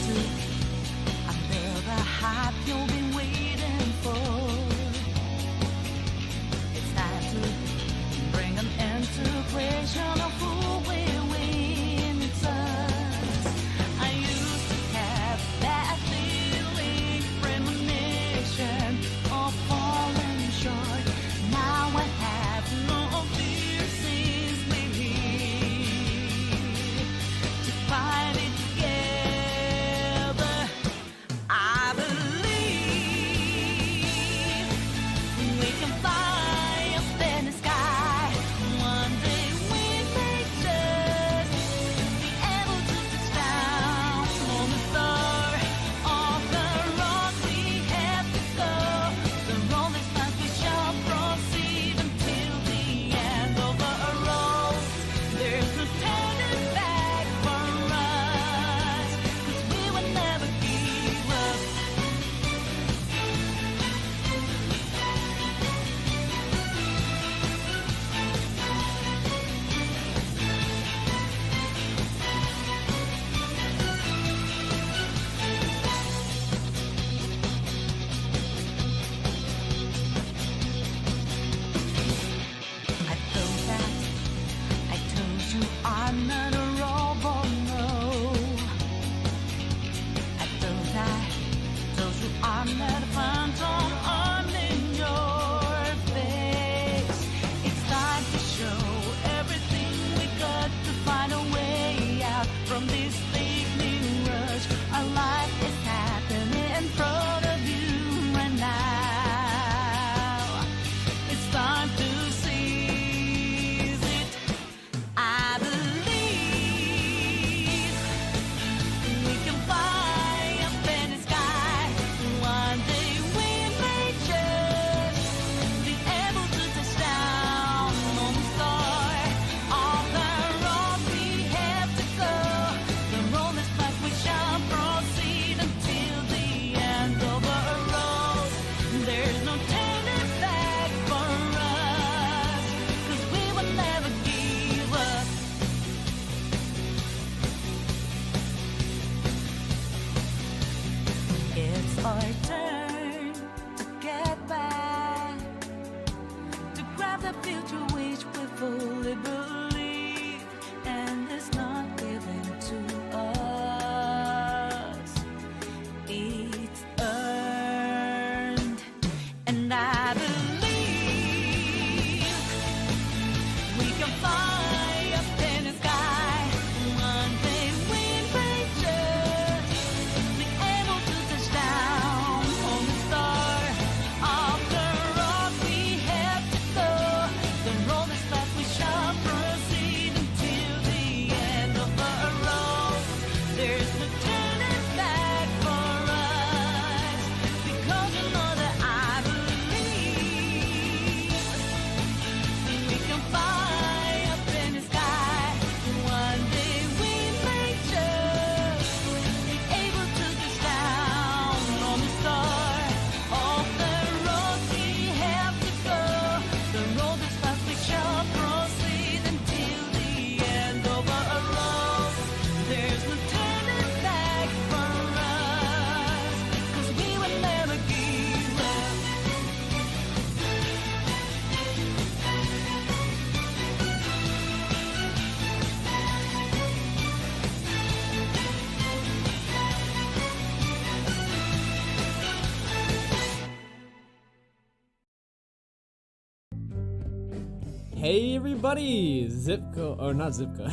under the hype you've been waiting for. It's time to bring an end to question of who will win. It's us. I used to have that feeling, premonition of falling short. Now I have no fear since we're here to fight it together. I believe we can fly up in the sky. One day we may just be able to touch down on the star. Off the road we have to go. The road is fast, we shall proceed until the end of the road. There's no turning back for us, 'cause we will never give up. I thought that I told you I'm not a robot, no. I thought I told you I'm not a phantom on in your face. It's time to show everything we got to find a way out from this lightning rush. Our life is happening in front of you right now. It's time to seize it. I believe we can fly up in the sky. One day we may just be able to touch down on the star. On the road we have to go. The road is fast, we shall proceed until the end of the road. There's no turning back for us, 'cause we will never give up. It's our turn to get back, to grab the future which we fully believe, and it's not given to us. It's earned, and I believe we can fly up in the sky. One day we may just be able to touch down on the star. Off the road we have to go. The road is fast, we shall proceed until the end of the road. There's no turning back for us, because you know that I believe we can fly up in the sky. One day we may just be able to touch down on the star. Off the road we have to go. The road is fast, we shall proceed until the end of our road. There's no turning back for us, 'cause we will never give up. Hey everybody, Zipco, or not Zipco,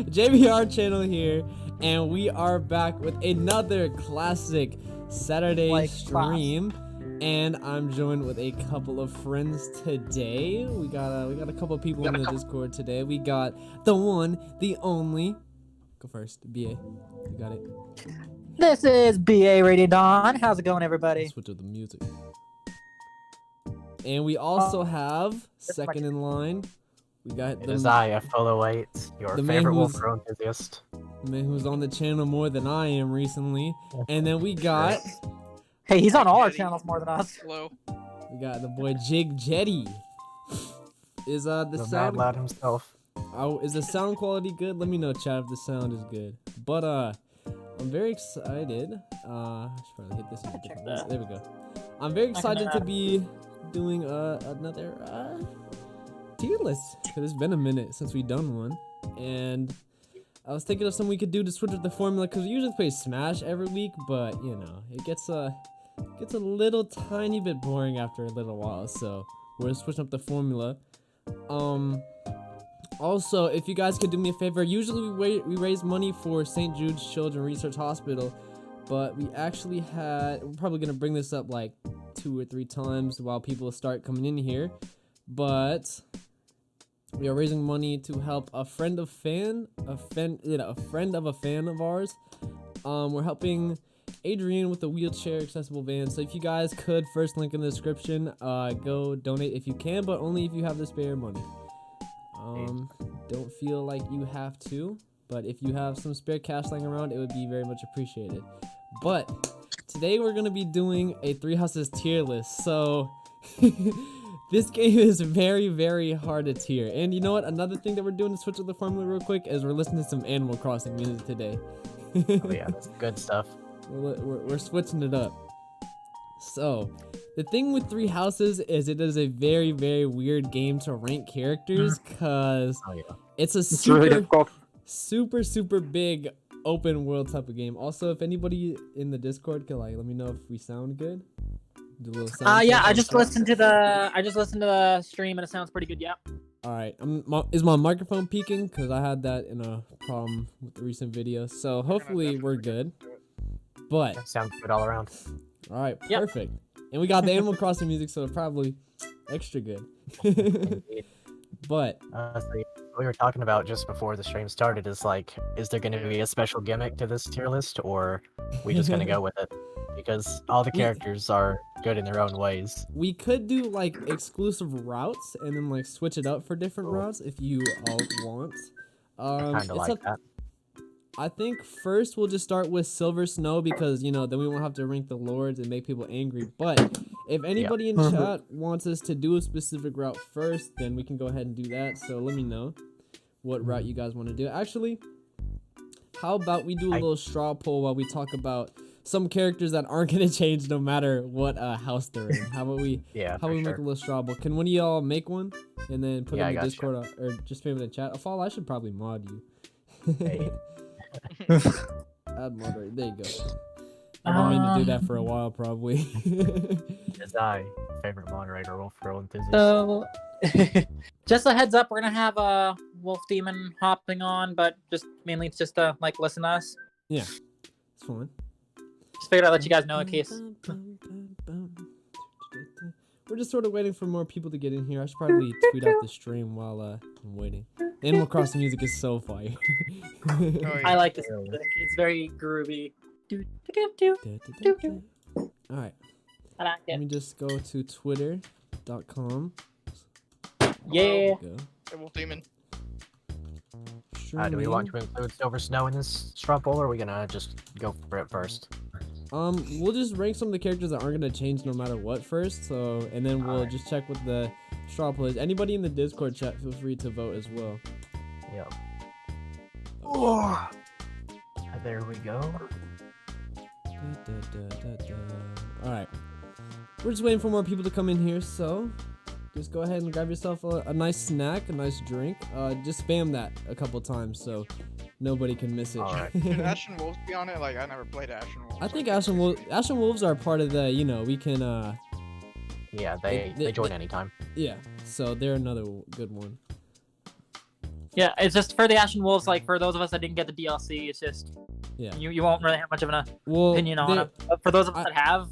JBR channel here, and we are back with another classic Saturday stream, and I'm joined with a couple of friends today. We got a couple of people in the Discord today. We got the one, the only. Go first, BA. You got it. This is BA Radio Dawn. How's it going, everybody? Switch up the music. And we also have second in line. We got It is I, Follow White, your favorite Wolfro enthusiast. the man who's on the channel more than I am recently. And then we got Hey, he's on all our channels more than us. Hello. we got the boy Jig Jetty. Is the The sound mad lad himself. is the sound quality good? Let me know, chat, if the sound is good. But I'm very excited. I should probably hit this in a Check different that. way. There we go. I'm very excited to add- be doing another tier list because it's been a minute since we've done one, and I was thinking of something we could do to switch up the formula because we usually play Smash every week, but you know it gets a little tiny bit boring after a little while, so we're switching up the formula. Also, if you guys could do me a favor, usually we raise money for St. Jude's Children's Research Hospital, but we're probably gonna bring this up like 2 or 3 times while people start coming in here, but we are raising money to help a friend of a fan of ours. We're helping Adrian with the wheelchair accessible van. So if you guys could, first link in the description, go donate if you can, but only if you have the spare money. Don't feel like you have to, but if you have some spare cash lying around, it would be very much appreciated. But today we're gonna be doing a 3 houses tier list. So this game is very, very hard to tier. And you know what? Another thing that we're doing to switch up the formula real quick is we're listening to some Animal Crossing music today. Oh yeah, that's good stuff. We're switching it up. So, the thing with 3 houses is it is a very, very weird game to rank characters because it's a really super, difficult. super big open world type of game. Also, if anybody in the Discord could let me know if we sound good. Do a little sound Yeah, check. I just listened to the stream and it sounds pretty good. Yeah. All right, is my microphone peaking? Because I had that in a problem with the recent video. So hopefully we're good. But That sounds good all around. all right, Yep. perfect. And we got the Animal Crossing music, so probably extra good. Indeed. But So we were talking about just before the stream started is there going to be a special gimmick to this tier list, or we just going to go with it? Because all the characters are good in their own ways. we could do like exclusive routes and then like switch it up for different routes if you all want. Kind it's of like up- that. I think first we'll just start with Silver Snow because then we won't have to rank the lords and make people angry. But if anybody in chat wants us to do a specific route first, then we can go ahead and do that. So let me know what route you guys want to do. Actually, how about we do a little straw poll while we talk about some characters that aren't gonna change no matter what house they're in. How about we Yeah, how about we make a little straw poll? Can one of y'all make one and then put it Yeah, in I the gotcha. Discord or just spam it in the chat? Fall, I should probably mod you. Hey. Add moderator. There you go. I've been meaning to do that for a while, probably. As I, favorite moderator, Wolf Girl Enthusiast. So, just a heads up, we're gonna have a Wolf Demon hopping on, but just mainly it's just to listen to us. Yeah, it's fun. Just figured I'd let you guys know in case. We're just sort of waiting for more people to get in here. I should probably tweet out the stream while I'm waiting. Animal Crossing music is so fire. Oh, yeah. I like this music. It's very groovy. Alright, I like let it. me just go to twitter.com. Yeah. Go. Hey, Wolf Demon. Do we want to Streaming. include Silver Snow in this straw poll, or are we gonna just go for it first? We'll just rank some of the characters that aren't gonna change no matter what first. So, and then we'll just check with the straw poll is. Anybody in the Discord chat, feel free to vote as well. Yep. There we go. Alright. We're just waiting for more people to come in here, so just go ahead and grab yourself a nice snack, a nice drink. Just spam that a couple times so nobody can miss it. Alright. Can Ashen Wolves be on it? Like, I never played Ashen Wolves. I think Ashen Wolves are part of the, we can, Yeah, they join anytime. yeah, so they're another good one. Yeah, it's just for the Ashen Wolves, for those of us that didn't get the DLC, it's just, Yeah. you won't really have much of an Well, opinion on it. But for those of us that have,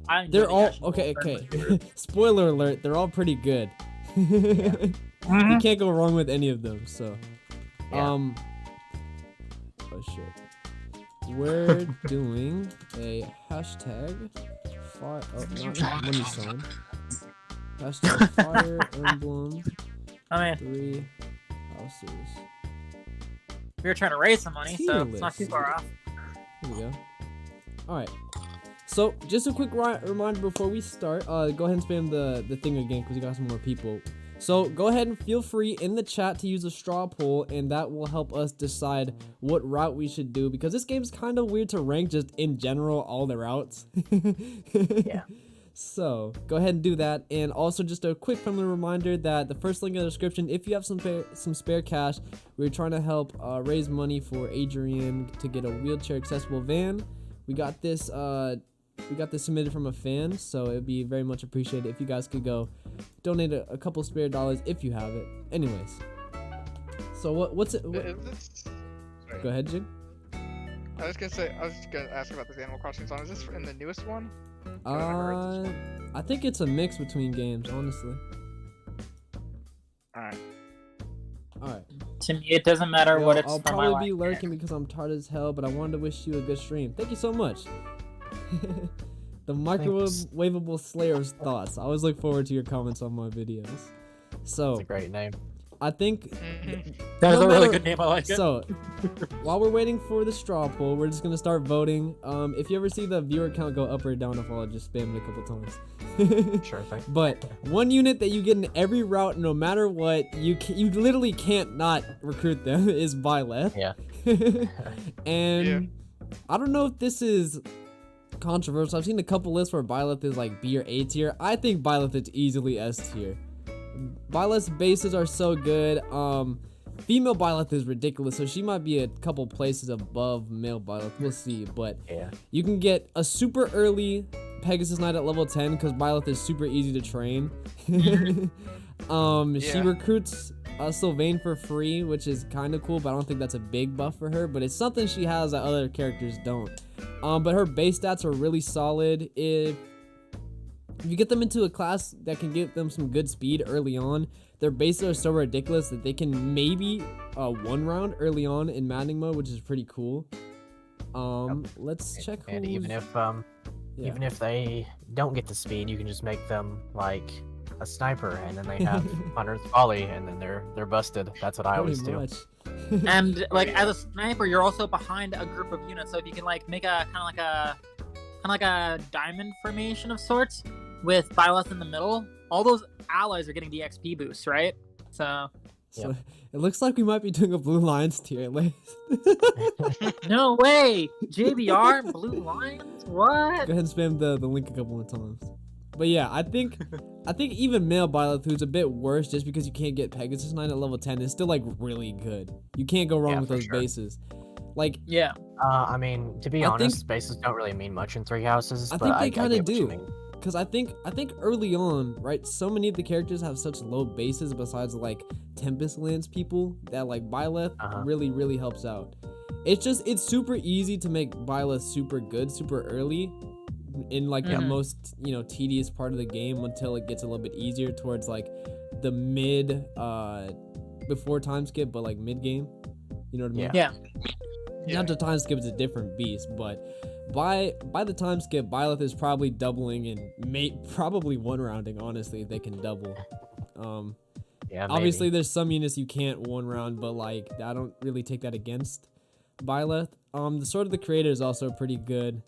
I enjoy they're the all, Ashen okay, Wolves. okay. Spoiler alert, they're all pretty good. You can't go wrong with any of them, so. Yeah. Oh shit. We're doing a hashtag fire. Oh, not money sign. Hashtag Fire Emblem I mean, 3 houses. we were trying to raise some money, so Tier it's not too list. far off. Here we go. Alright. So, just a quick reminder before we start. Go ahead and spam the thing again because we got some more people. So go ahead and feel free in the chat to use a straw poll, and that will help us decide what route we should do, because this game's kind of weird to rank just in general, all the routes. Yeah. So go ahead and do that. And also just a quick friendly reminder that the first link in the description, if you have some spare cash, we're trying to help raise money for Adrian to get a wheelchair accessible van. We got this submitted from a fan, so it'd be very much appreciated if you guys could go donate a couple spare dollars if you have it. Anyways, so what's it? Is this... Sorry. Go ahead, Jig. I was gonna ask about this Animal Crossing song. Is this in the newest one? I think it's a mix between games, honestly. Alright. Alright. To me, it doesn't matter what it's I'll from my probably be life. lurking because I'm tired as hell, but I wanted to wish you a good stream. Thank you so much. The microwavable Slayer's thoughts. I always look forward to your comments on my videos. So It's a great name. I think That was no a really matter- good name. I like it. so. While we're waiting for the straw poll, we're just gonna start voting. If you ever see the viewer count go up or down, I'll just spam it a couple times. Sure thing. But one unit that you get in every route, no matter what, you literally can't not recruit them is Byleth. Yeah. And Yeah. I don't know if this is controversial. I've seen a couple lists where Byleth is like B or A tier. I think Byleth is easily S tier. Byleth's bases are so good. Female Byleth is ridiculous, so she might be a couple places above male Byleth. We'll see, but Yeah. you can get a super early Pegasus Knight at level 10 because Byleth is super easy to train. She Yeah. recruits Sylvain for free, which is kind of cool, but I don't think that's a big buff for her. But it's something she has that other characters don't. But her base stats are really solid. If you get them into a class that can give them some good speed early on, their bases are so ridiculous that they can maybe one round early on in Maddening mode, which is pretty cool. Let's check And who's... even if they don't get the speed, you can just make them like a sniper, and then they have Hunter's Volley, and then they're busted. That's what I always Pretty do. much. And like as a sniper, you're also behind a group of units. So if you can like make a kind of like a diamond formation of sorts with Byleth in the middle, all those allies are getting the XP boost, right? So So it looks like we might be doing a Blue Lions tier at least. no way, JBR Blue Lions, what? Go ahead and spam the link a couple of times. But yeah, I think even male Byleth, who's a bit worse just because you can't get Pegasus Knight at level 10, is still like really good. You can't go wrong Yeah, with for those sure. bases. Like Yeah, I mean, to be I honest, think- bases don't really mean much in Three Houses. I but think they I kind of get what you do. mean. Because I think early on, right, so many of the characters have such low bases besides like Tempest Lands people that like Byleth really helps out. It's super easy to make Byleth super good super early in like the most, tedious part of the game until it gets a little bit easier towards like the mid before time skip, but like mid game. You know what I mean? yeah. Not the time skip is a different beast, but by the time skip, Byleth is probably doubling and probably one rounding, honestly, if they can double. Yeah, Obviously, maybe. there's some units you can't one round, but like I don't really take that against Byleth. The Sword of the Creator is also pretty good.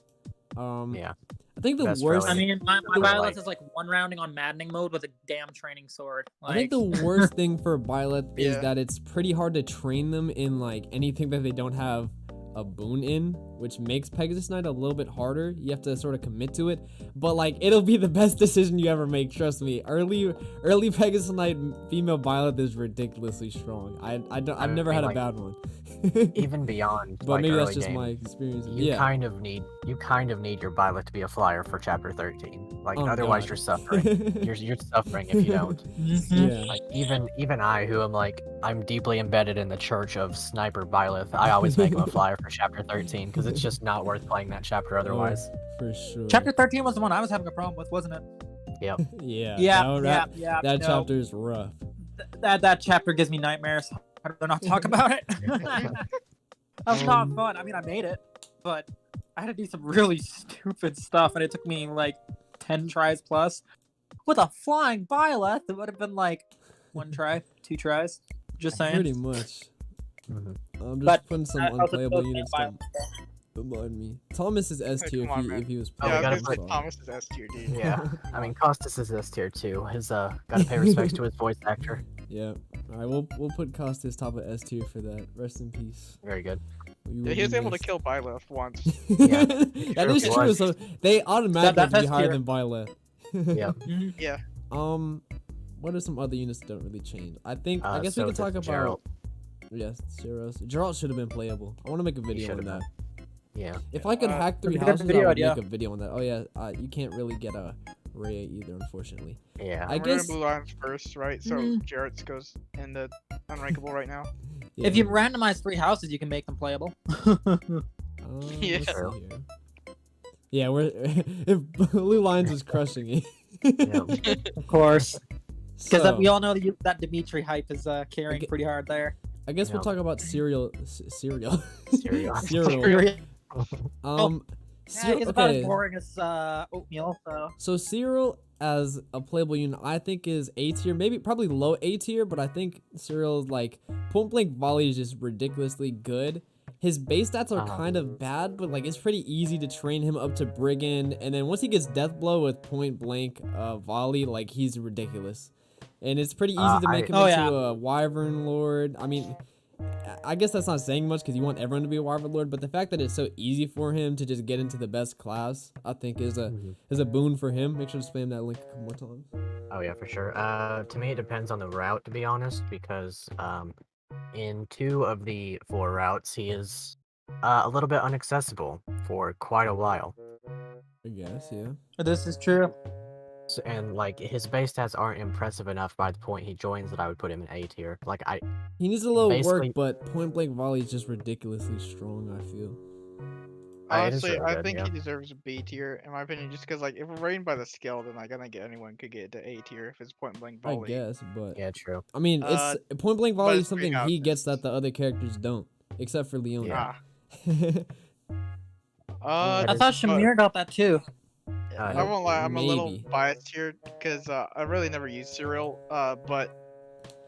Yeah. I think the Best worst. I mean, my They're Byleth like- is like one rounding on maddening mode with a damn training sword. I think Like, the worst thing for Byleth is Yeah. that it's pretty hard to train them in like anything that they don't have a boon in, which makes Pegasus Knight a little bit harder. You have to sort of commit to it, but like it'll be the best decision you ever make. Trust me. Early Pegasus Knight female Byleth is ridiculously strong. I've never mean, had a like, bad one. Even beyond, But like, maybe that's early just game, my experience. You Yeah. kind of need your Byleth to be a flyer for Chapter 13. Like Oh, otherwise God. you're suffering. you're suffering if you don't. Yeah. Like even I, who am like I'm deeply embedded in the church of Sniper Byleth, I always make him a flyer for Chapter 13 because it's just not worth playing that chapter otherwise. For sure. Chapter 13 was the one I was having a problem with, wasn't it? Yeah. Yeah. That no. chapter is rough. That chapter gives me nightmares. I'd rather not talk about it. That's not fun. I mean, I made it, but I had to do some really stupid stuff, and it took me like 10 tries plus. With a flying Byleth, it would have been like 1 try, 2 tries. Just saying. Pretty much. Mhm. I'm just But putting some I also unplayable chose units Byleth. down. Remind me. Thomas is S tier come on, if man. he was Oh, Yeah, we I gotta was gonna put- say Thomas is S tier, dude. Yeah, I mean, Costas is S tier too. His gotta pay respects to his voice actor. Yeah. All right, we'll put Costas top of S tier for that. Rest in peace. Very good. You Yeah, will he was be able to missed. kill Byleth once. Yeah, That is he true. was. So they automatically have to be that's higher tier. than Byleth. Yeah. Yeah. What are some other units that don't really change? I think I guess So we could talk does about. Geralt. Yes, Zeros. Geralt should have been playable. I want to make a video on should that. have Yeah. If I could hack 3 That's a good houses, I video would idea. make a video on that. Oh yeah, you can't really get a Ray either, unfortunately. Yeah. I We're doing guess. Blue Lions first, right? So Mhm. Jarrett's goes in the unrankable right now. Yeah. If you randomize 3 houses, you can make them playable. Yeah. Let's see here. Yeah, we're if Blue Lions is crushing it. Yeah. Of course. Because So, we all know that Dimitri hype is carrying Okay. pretty hard there. I guess we'll Yeah. talk about cereal. Cereal. Cereal. Cereal. Yeah, Cyril- he's about okay. as boring as oatmeal, so. So Cyril as a playable unit, I think is A tier, maybe probably low A tier, but I think Cyril's like point blank volley is just ridiculously good. His base stats are kind of bad, but like it's pretty easy to train him up to brigand, and then once he gets death blow with point blank volley, like he's ridiculous. And it's pretty easy to make him Oh, into yeah. a Wyvern Lord. I mean, I guess that's not saying much because you want everyone to be a Wyvern Lord, but the fact that it's so easy for him to just get into the best class, I think is a boon for him. Make sure to spam that link a couple more times. Oh yeah, for sure. To me, it depends on the route, to be honest, because in 2 of the 4 routes, he is a little bit inaccessible for quite a while. I guess, yeah. This is true. And like his base stats aren't impressive enough by the point he joins that I would put him in A tier. Like He needs a little work, Basically- but point blank volley is just ridiculously strong, I feel. It is Honestly, really I good, think yeah. he deserves a B tier, in my opinion, just because like if we're rating by the skill, then like I think anyone could get to A tier if it's point blank I volley. guess, but yeah, true. I mean, Uh, it's point blank volley it's is something three he gets houses. that the other characters don't, except for Leona. Yeah. Ah. I thought Shamir got that too. I won't lie, I'm a little Maybe. biased here because I really never used Cyril, but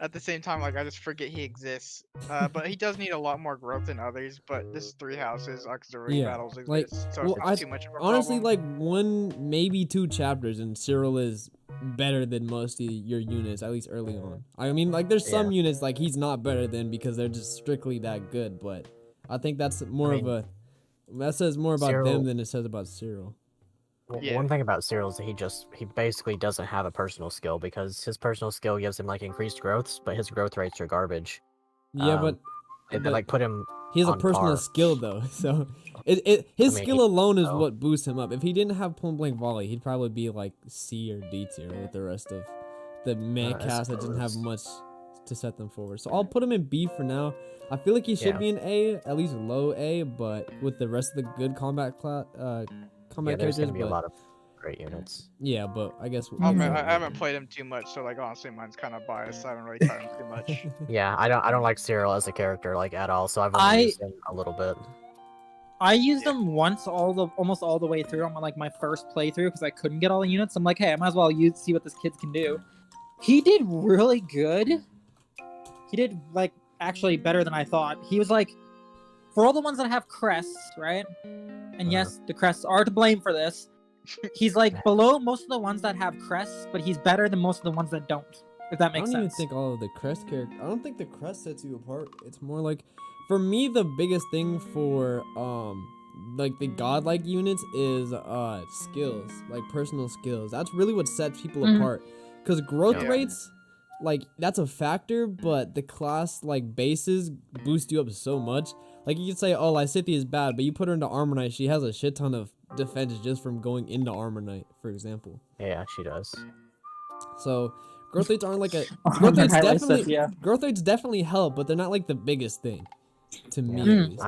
at the same time, like I just forget he exists. But he does need a lot more growth than others. But this 3 houses, auxiliary Yeah, battles exist, like, so well, it's too much of a Honestly, problem. like 1, maybe 2 chapters, and Cyril is better than most of your units, at least early on. I mean, like there's some units like he's not better than because they're just strictly that good, but I think that's more mean, of a that says more about Cyril- them than it says about Cyril. Yeah. One thing about Cyril is that he basically doesn't have a personal skill because his personal skill gives him like increased growths, but his growth rates are garbage. Yeah, Um, but They but like put him. he has a on personal par. skill though, so his I mean, skill he- alone is oh. what boosts him up. If he didn't have point blank volley, he'd probably be like C or D tier with the rest of the meh I cast that doesn't have suppose. much to set them forward. So I'll put him in B for now. I feel like he should Yeah. be an A, at least low A, but with the rest of the good combat Yeah, combat there's characters. gonna be a But lot of great units. yeah, but I guess I haven't played him too much, so like honestly, mine's kind of biased. I haven't really tried him too much. Yeah, I don't like Cyril as a character like at all, so I've only I- used him a little bit. I used them once almost all the way through on like my first playthrough because I couldn't get all the units. I'm like, hey, I might as well see what this kid can do. He did really good. He did like actually better than I thought. He was like, for all the ones that have crests, right? And yes, the crests are to blame for this. He's like below most of the ones that have crests, but he's better than most of the ones that don't. If that I makes don't even sense. think all of the crest character. I don't think the crest sets you apart. It's more like, for me, the biggest thing for like the godlike units is skills, like personal skills. That's really what sets people Mhm. apart. Because growth Yeah. rates, like that's a factor, but the class like bases boost you up so much. Like you could say, oh, Lysithea is bad, but you put her into Armor Knight, she has a shit ton of defense just from going into Armor Knight, for example. Yeah, she does. So growth rates aren't like a Armor growth rates Knight definitely Lysithea. growth rates definitely help, but they're not like the biggest thing to me. Yeah. At least.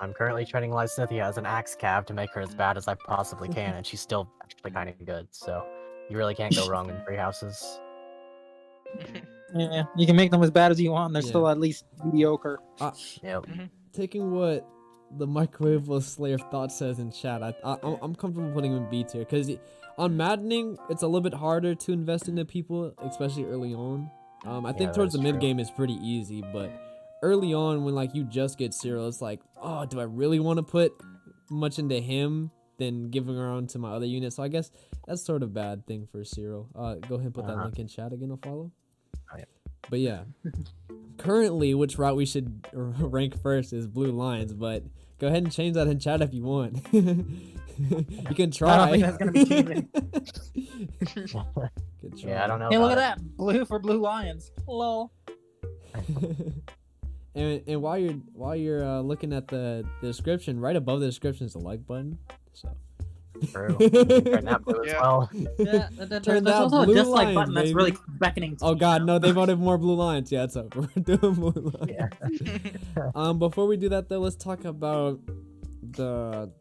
I'm currently training Lysithea as an axe cav to make her as bad as I possibly can, and she's still actually kind of good. So you really can't go wrong in 3 houses. Yeah, you can make them as bad as you want. They're Yeah. still at least mediocre. Yep. Taking what the microwave Slayer of Thought says in chat, I'm comfortable putting him in B tier because on Maddening it's a little bit harder to invest into people, especially early on. I think that towards the is mid true. game is pretty easy, but early on when like you just get Cyril, it's like, oh, do I really want to put much into him than giving her on to my other unit. So I guess that's sort of a bad thing for Cyril. Go ahead and put that link in chat again. I'll follow. Oh, yeah. But yeah, currently, which route we should rank first is Blue Lions. But go ahead and change that in chat if you want. You can try. I don't think that's gonna be cheating. Good try. Yeah, I don't know. Hey, look about at that. Blue for Blue Lions. Lol. And while you're looking at the description, right above the description is the like button. So. True. Turn that blue as Yeah. well. Yeah, Turn there's that also a Blue dislike Lions, button that's baby. really beckoning to Oh me god, now. no, they voted more Blue Lions. Yeah, it's over. We're doing Blue Lions. Yeah. Before we do that though, let's talk about the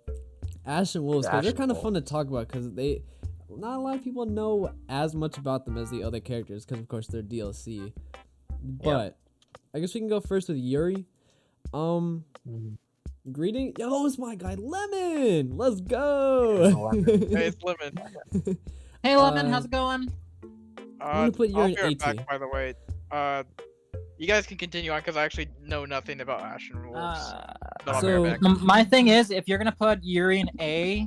Ashen Wolves, The because they're Ashen kind of fun to Wolves. talk about, because not a lot of people know as much about them as the other characters, because of course they're DLC. But I guess we can go first with Yuri. Greeting. Yo, it's my guy Lemon. Let's go. Hey, it's Lemon. Hey, Lemon, how's it going? gonna put you I'll in be right 80. back, by the way. You guys can continue on because I actually know nothing about Ashen Wolves. But I'll be so- right back. My thing is, if you're gonna put Yuri in A,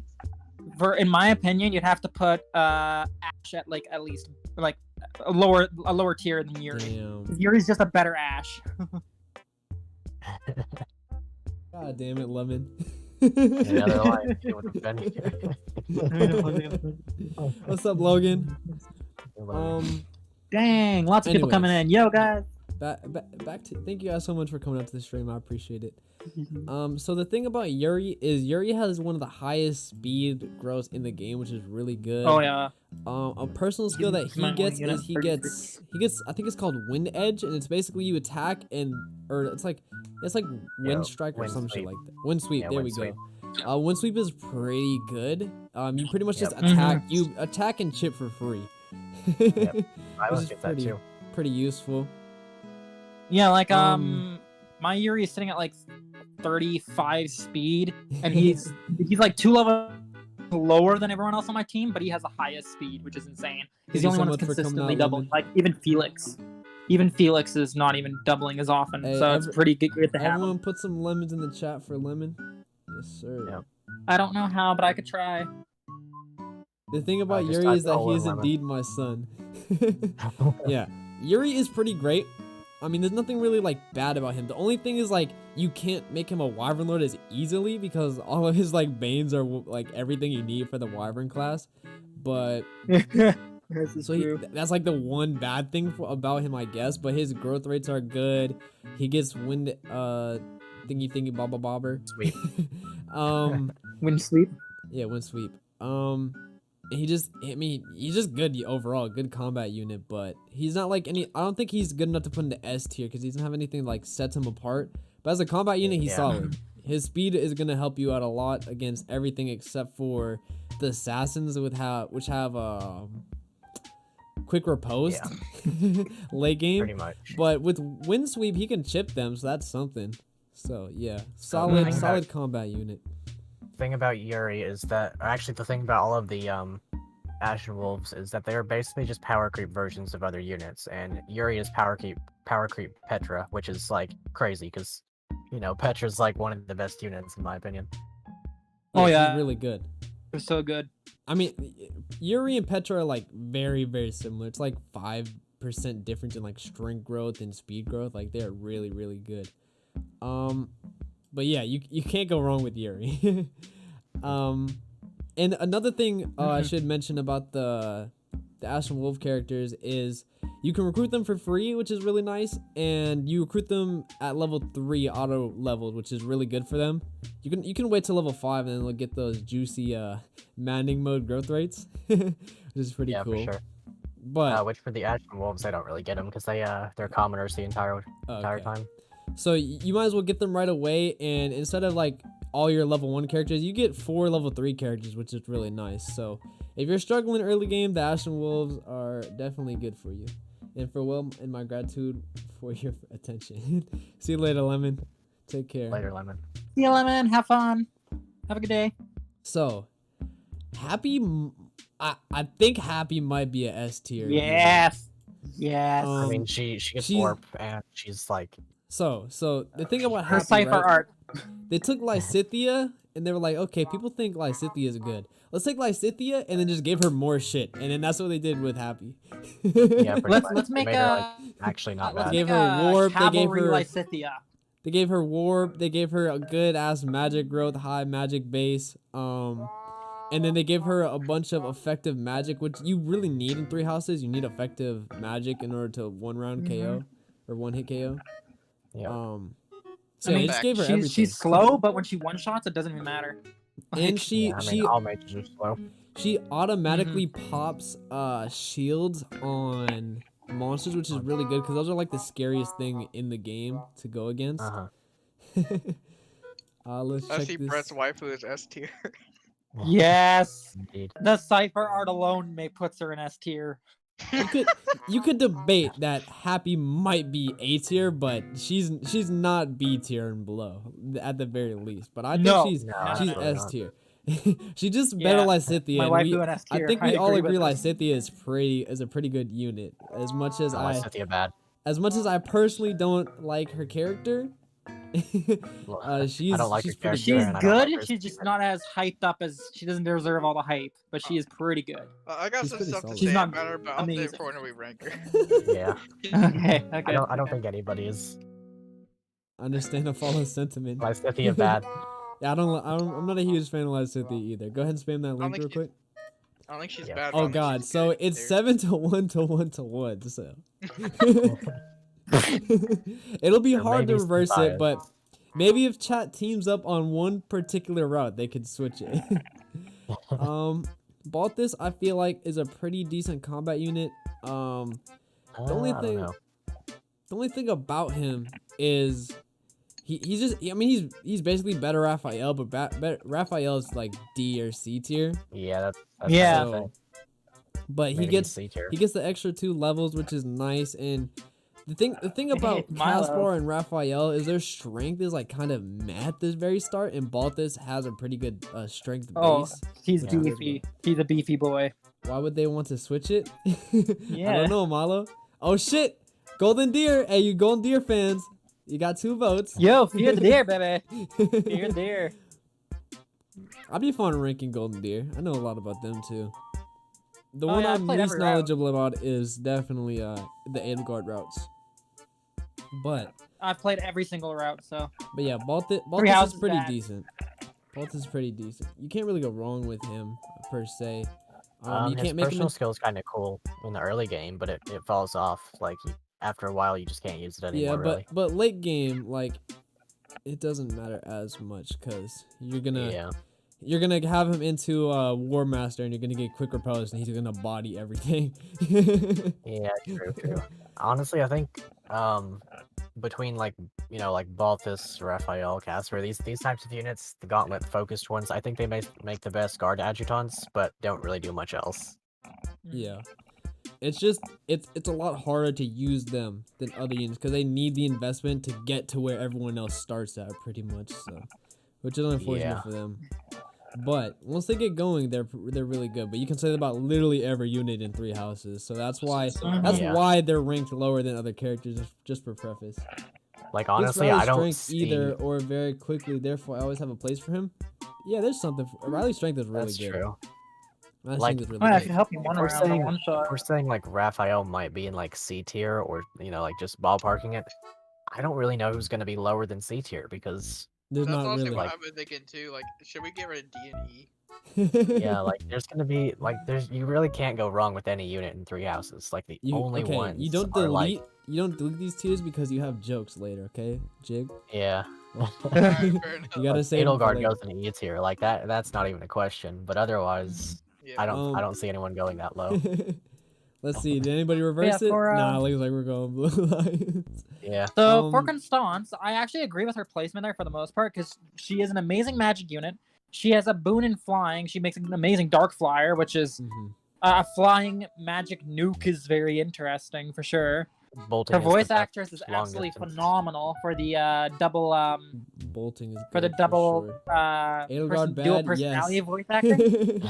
in my opinion, you'd have to put Ash at at least a lower tier than Yuri. Damn. Yuri's just a better Ash. God damn it, Lemon. Another line. It would have been. What's up, Logan? Dang, lots of people coming in. Yo, guys. Back to thank you guys so much for coming up to the stream. I appreciate it. So the thing about Yuri is Yuri has one of the highest speed growths in the game, which is really good. Oh yeah. A personal skill that he gets is he gets I think it's called Wind Edge, and it's basically you attack or it's like Wind Strike or Wind some shit Sweep. like that. Wind Sweep. Yeah, There Wind we Sweep. go. Wind Sweep is pretty good. You pretty much just Yep. attack. You attack and chip for free. Yep. I Which would is get that too. pretty useful. Yeah, Um, my Yuri is sitting at 35 speed, and he's like 2 levels lower than everyone else on my team, but he has the highest speed, which is insane. He's Thank you the only so one much that's for coming consistently out, doubling. Lemon. Even Felix. Even Felix is not even doubling as often, Hey, so it's pretty good to have Everyone him. put some lemons in the chat for Lemon. Yes, sir. Yep. I don't know how, but I could try. The thing about just Yuri type is that he Colin is Lemon. indeed my son. Yeah, Yuri is pretty great. I mean, there's nothing really bad about him. The only thing is you can't make him a Wyvern Lord as easily because all of his Banes are everything you need for the Wyvern class. But This is so true. that's the one bad thing about him, I guess. But his growth rates are good. He gets wind thingy bobber bobber. Sweet. Wind sweep. Yeah, wind sweep. He's just good overall, good combat unit, but he's not I don't think he's good enough to put into S tier because he doesn't have anything sets him apart. But as a combat unit, he's Yeah. solid. His speed is gonna help you out a lot against everything except for the assassins which have quick riposte late game. Pretty much. But with wind sweep, he can chip them, so that's something. So yeah, solid Mhm. combat unit. Thing about Yuri is that actually the thing about all of the Ashen Wolves is that they're basically just power creep versions of other units, and Yuri is power creep Petra, which is crazy because Petra's one of the best units in my opinion. Oh, she's yeah. really good. They're so good. I mean, Yuri and Petra are very, very similar. It's 5% difference in strength growth and speed growth. They're really, really good. But yeah, you can't go wrong with Yuri. And another thing I should mention about the Ashen Wolf characters is you can recruit them for free, which is really nice, and you recruit them at level 3 auto leveled, which is really good for them. You can wait till level 5 and then they'll get those juicy Manning mode growth rates, which is pretty Yeah, cool. for sure. But Which for the Ashen Wolves, I don't really get them because they're commoners the entire okay. time. So you might as well get them right away, and instead of all your level 1 characters, you get 4 level 3 characters, which is really nice. So if you're struggling early game, the Ashen Wolves are definitely good for you. And farewell and my gratitude for your attention. See you later, Lemon. Take care. Later, Lemon. See you, Lemon. Have fun. Have a good day. So, Happy, I think Happy might be a S tier. Yes. Yes. I mean, she gets she's- warp and she's So the thing about Her Happy, cipher right? art. They took Lysithea and they were like, okay, people think Lysithea is good. Let's take Lysithea and then just give her more shit, and then that's what they did with Happy. Yeah, pretty much. Let's They make made her, like, a actually not let's bad. They gave make her a warp, they gave cavalry her- Lysithea. They gave her warp. They gave her a good ass magic growth, high magic base. And then they gave her a bunch of effective magic, which you really need in 3 houses. You need effective magic in order to 1-round KO or 1-hit KO. Yeah. So I yeah, mean, they just gave her everything. she's slow, but when she one shots, it doesn't even matter. And she Yeah, I mean, all mages are slow. she automatically pops shields on monsters, which is really good because those are like the scariest thing in the game to go against. Let's I check see this. Brett's waifu is S tier. Yes, Indeed. the cipher art alone puts her in S tier. You could debate that Happy might be A tier, but she's not B tier and below at the very least. But I think No, she's no, she's absolutely S not. tier. She just better Yeah, Lysithea. my and wife we- doing S I tier. think we all agree agree with this. Lysithea is a pretty good unit. As much as Lysithea bad. I personally don't like her character, she's I don't like she's her pretty character, She's and I don't like good. her She's just secret. not as hyped up as she doesn't deserve all the hype, but she is pretty good. I got She's some pretty stuff to solid. say She's not about her, but I'll say it amazing. before we rank her. Yeah. Okay, I okay. don't think anybody is. Understand and follow sentiment. Lysithea bad. Yeah, I'm not a huge fan of Lysithea either. Go ahead and spam that link think real she's quick. I don't think she's Yeah. bad. but I Oh don't think god, she's so good it's either. 7 to 1 to 1 to 1, so it'll be There hard may to be some reverse it, bias. but maybe if chat teams up on one particular route, they could switch it. Balthus, I feel like, is a pretty decent combat unit. The only I don't thing know. the only thing about him is he's just, I mean, he's basically better Raphael, but Raphael is like D or C tier. Yeah, that's Yeah. the thing. But he Maybe gets he's C tier. he gets the extra 2 levels, which is nice. And the thing about Milo. Caspar and Raphael is their strength is like kind of meh at this very start, and Balthus has a pretty good strength Oh, base. he's Yeah. beefy. He's a beefy boy. Why would they want to switch it? I Yeah. don't know, Malo. Oh shit, Golden Deer. Hey, you Golden Deer fans, you got 2 votes. Yo, fear the deer, baby. Fear the deer. I'd be fun ranking Golden Deer. I know a lot about them too. The Oh, one yeah, I I'm played least every route. knowledgeable about is definitely the Edelgard routes. But I've played every single route, so yeah, Balthus is houses pretty back. decent. Balthus is pretty decent. You can't really go wrong with him per se. You His can't make him. personal skill's kind of cool in the early game, but it falls off. Like after a while, you just can't use it anymore. Yeah, really. but late game, like, it doesn't matter as much because you're gonna have him into War Master and you're gonna get quick repels and he's gonna body everything. Yeah, true. Honestly, I think between like Balthus, Raphael, Casper, these types of units, the gauntlet focused ones, I think they make the best guard adjutants, but don't really do much else. Yeah. It's just it's a lot harder to use them than other units because they need the investment to get to where everyone else starts at pretty much, so which is unfortunate Yeah. for them. But once they get going, they're really good. But you can say that about literally every unit in 3 houses, so that's why Yeah. why they're ranked lower than other characters. Just for preface, Like This honestly, Riley I don't strength see. either or very quickly. Therefore, I always have a place for him. Yeah, there's something. Riley's strength is really That's good. true. Riley's Like- strength is Oh, really I good. should help you one If we're round, saying- one shot. We're saying like Raphael might be in like C tier, or like just ballparking it. I don't really know who's gonna be lower than C tier because There's That's not also really. what I've been thinking too. Like, should we get rid of D and E? yeah, like there's gonna be like you really can't go wrong with any unit in 3 houses. Like the only ones You don't are delete. like You don't delete these tiers because you have jokes later. Okay, Jig. yeah. Alright, fair enough. You gotta Like, save 'em for Edelgard later. goes in E tier like that. That's not even a question. But otherwise, Yeah. I don't Um, see anyone going that low. Let's see. Did anybody reverse it? for, Nah, looks like we're going blue lines. Yeah. So for Um, Constance, I actually agree with her placement there for the most part because she is an amazing magic unit. She has a boon in flying. She makes an amazing dark flyer, which is Mhm. a flying magic nuke is very interesting for sure. Bolting Her is the voice best actress is long absolutely distance. phenomenal for the double Bolting is for the good double sure. dual bad? personality Yes. voice acting.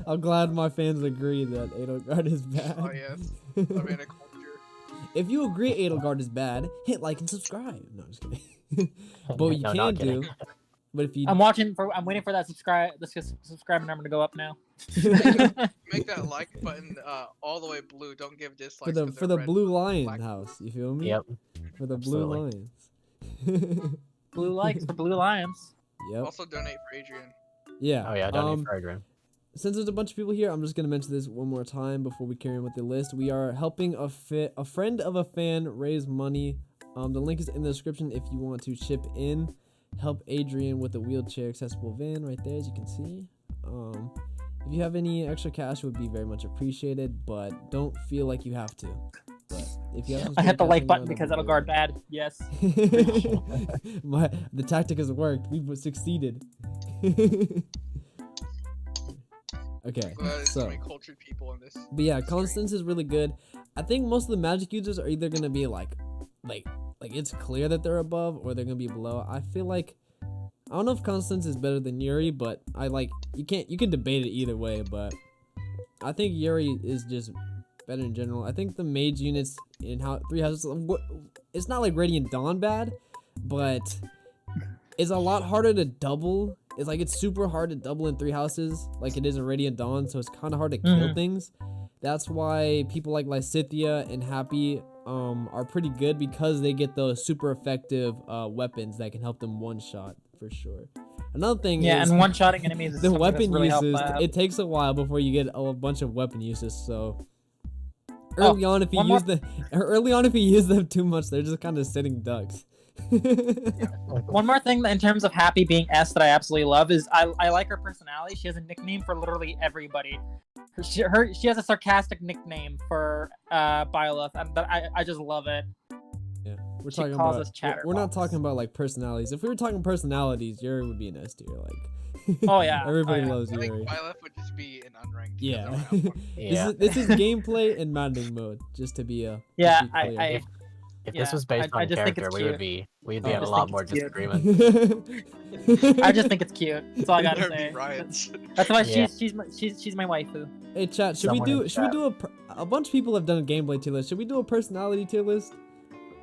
I'm glad my fans agree that Edelgard is bad. Oh yes. I mean, a culture. If you agree Edelgard is bad, hit like and subscribe. No, I'm just kidding. But what you No, not can do, kidding. But if you I'm waiting for that subscriber number to go up now. Make that like button all the way blue. Don't give dislikes. for the 'cause for they're the red. blue lion black. house, you feel me? Yep. For the blue Absolutely. lions. Blue likes for blue lions. Yep. Also donate for Adrian. Yeah. Oh yeah, don't need for Adrian. Since there's a bunch of people here, I'm just gonna mention this one more time before we carry on with the list. We are helping a friend of a fan raise money. The link is in the description if you want to chip in. Help Adrian with a wheelchair accessible van right there, as you can see. If you have any extra cash, it would be very much appreciated, but don't feel like you have to. But if you have some I hit the spare like cash, button that'd because be Edelgard great. bad. Yes. The tactic has worked. We've succeeded. Okay, There's so so many cultured people in this. but yeah, stream. Constance is really good. I think most of the magic users are either gonna be like it's clear that they're above or they're gonna be below. I feel like I don't know if Constance is better than Yuri, but you can debate it either way, but I think Yuri is just better in general. I think the mage units in three houses, it's not like Radiant Dawn bad, but it's a lot harder to double. It's super hard to double in three houses like it is in Radiant Dawn, so it's kind of hard to kill things. That's why people like Lysithia and Happy are pretty good because they get those super effective weapons that can help them one shot for sure. Another thing is and one-shotting enemies is the something that's weapon really helped uses. that. It takes a while before you get a bunch of weapon uses. So early on, if you use them too much, they're just kind of sitting ducks. One more thing in terms of Happy being S that I absolutely love is I like her personality. She has a nickname for literally everybody. She has a sarcastic nickname for Byleth, and I just love it. Yeah, we're She talking calls about. us chatterbox. We're not talking about like personalities. If we were talking personalities, Yuri would be an S tier. Like, Oh, yeah. everybody Oh, yeah. loves I think Yuri. Byleth would just be an unranked. because Yeah. I don't have one. Yeah. This is gameplay and maddening mode, just to be Yeah, just to be clear. If Yeah, this was based I on just think character, it's we would cute. be I at a just lot think more it's cute. disagreement. I just think it's cute. That's all I gotta There'd say. be riots. That's why Yeah. she's my waifu. Hey chat, should we Someone in do a bunch of people have done a gameplay tier list. Should we do a personality tier list?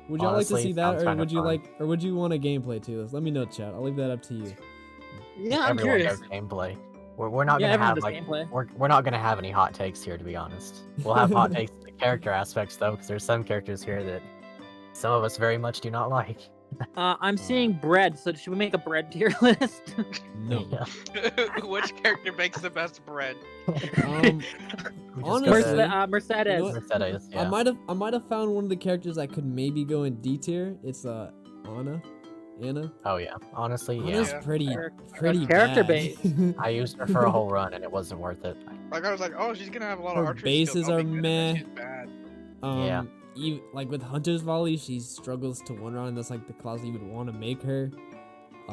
Would y'all like to Honestly, see that, sounds or kinda would you fun. would you want a gameplay tier list? Let me know, chat. I'll leave that up to you. Yeah, I'm Everyone curious. does gameplay. We're not Yeah, gonna everyone have does like gameplay. we're not gonna have any hot takes here, to be honest. We'll have hot takes to character aspects though, because there's some characters here that some of us very much do not like. I'm seeing bread, so should we make a bread tier list? No. Yeah. Which character makes the best bread? Um, We just honestly, gotta- Mercedes. You know what? Mercedes, yeah. I might have found one of the characters that could maybe go in D tier. It's Anna. Oh yeah, honestly, yeah. Anna's Yeah. pretty Character bad. base. I used her for a whole run and it wasn't worth it. Like I was like, oh, she's gonna have a lot Her of archery bases skills. I'll are be good, and meh. then she's bad. Yeah. Like with Hunter's Volley, she struggles to one round, and that's like the class you would want to make her.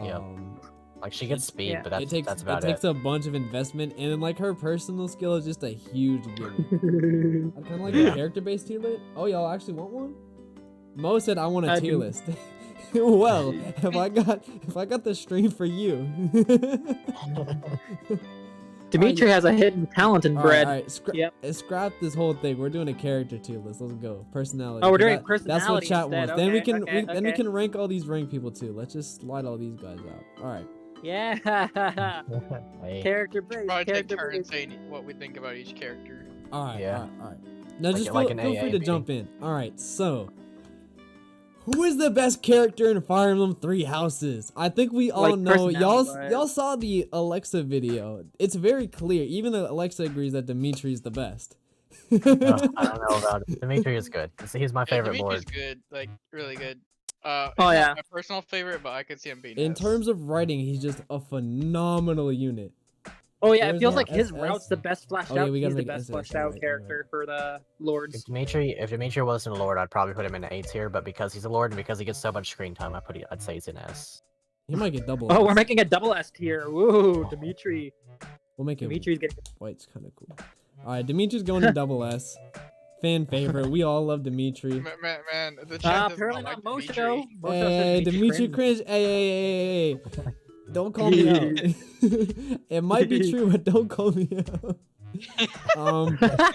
Yep. Like she gets speed, yeah. but It takes that's about it takes a bunch of investment, and then like her personal skill is just a huge gimme. I kind of like Yeah. a character-based tier list. Oh, y'all actually want one? Mo said I want a I tier do. list. Well, if I got the stream for you. Dimitri has a hidden talent in bread. All right, Yep. scrap this whole thing. We're doing a character tier list. Let's go. Personality. Oh, we're doing That's what personality chat instead. wants. Then we Okay, can okay, then we okay. can rank all these ranked people too. Let's just slide all these guys out. All right. Yeah. Hey, Character base. Probably take Character turns base. saying what we think about each character. All right. Yeah. All right. Now Like just it like feel an free to AA jump in. All right. So, who is the best character in Fire Emblem Three Houses? I think we all Like know. Y'all personality-wise. y'all saw the Alexa video. It's very clear. Even Alexa agrees that Dimitri is the best. no, I don't know about it. Dimitri is good. He's my Yeah, favorite Dimitri's lord. good, like really good. Oh, It's not yeah. my personal favorite, but I could see him being. In S. terms of writing, he's just a phenomenal unit. Oh yeah, There's it feels no like his SS. route's the best fleshed Oh, yeah, out. we gotta He's the make best SS, fleshed you're out right, character for the lords. If Dimitri wasn't a lord, I'd probably put him in A tier, but because he's a lord and because he gets so much screen time, I'd say he's in S. He might get double. Oh, we're S. making a double S tier. Woo, Dimitri. We'll make it. Dimitri's getting. White's kind of cool. All right, Dimitri's going to double S. Fan favorite. We all love Dimitri. Man, the chat does Apparently not not like Mosho. Dimitri. Mosho Hey, said Dimitri cringe. Hey. Don't call me out. It might be true, but don't call me out.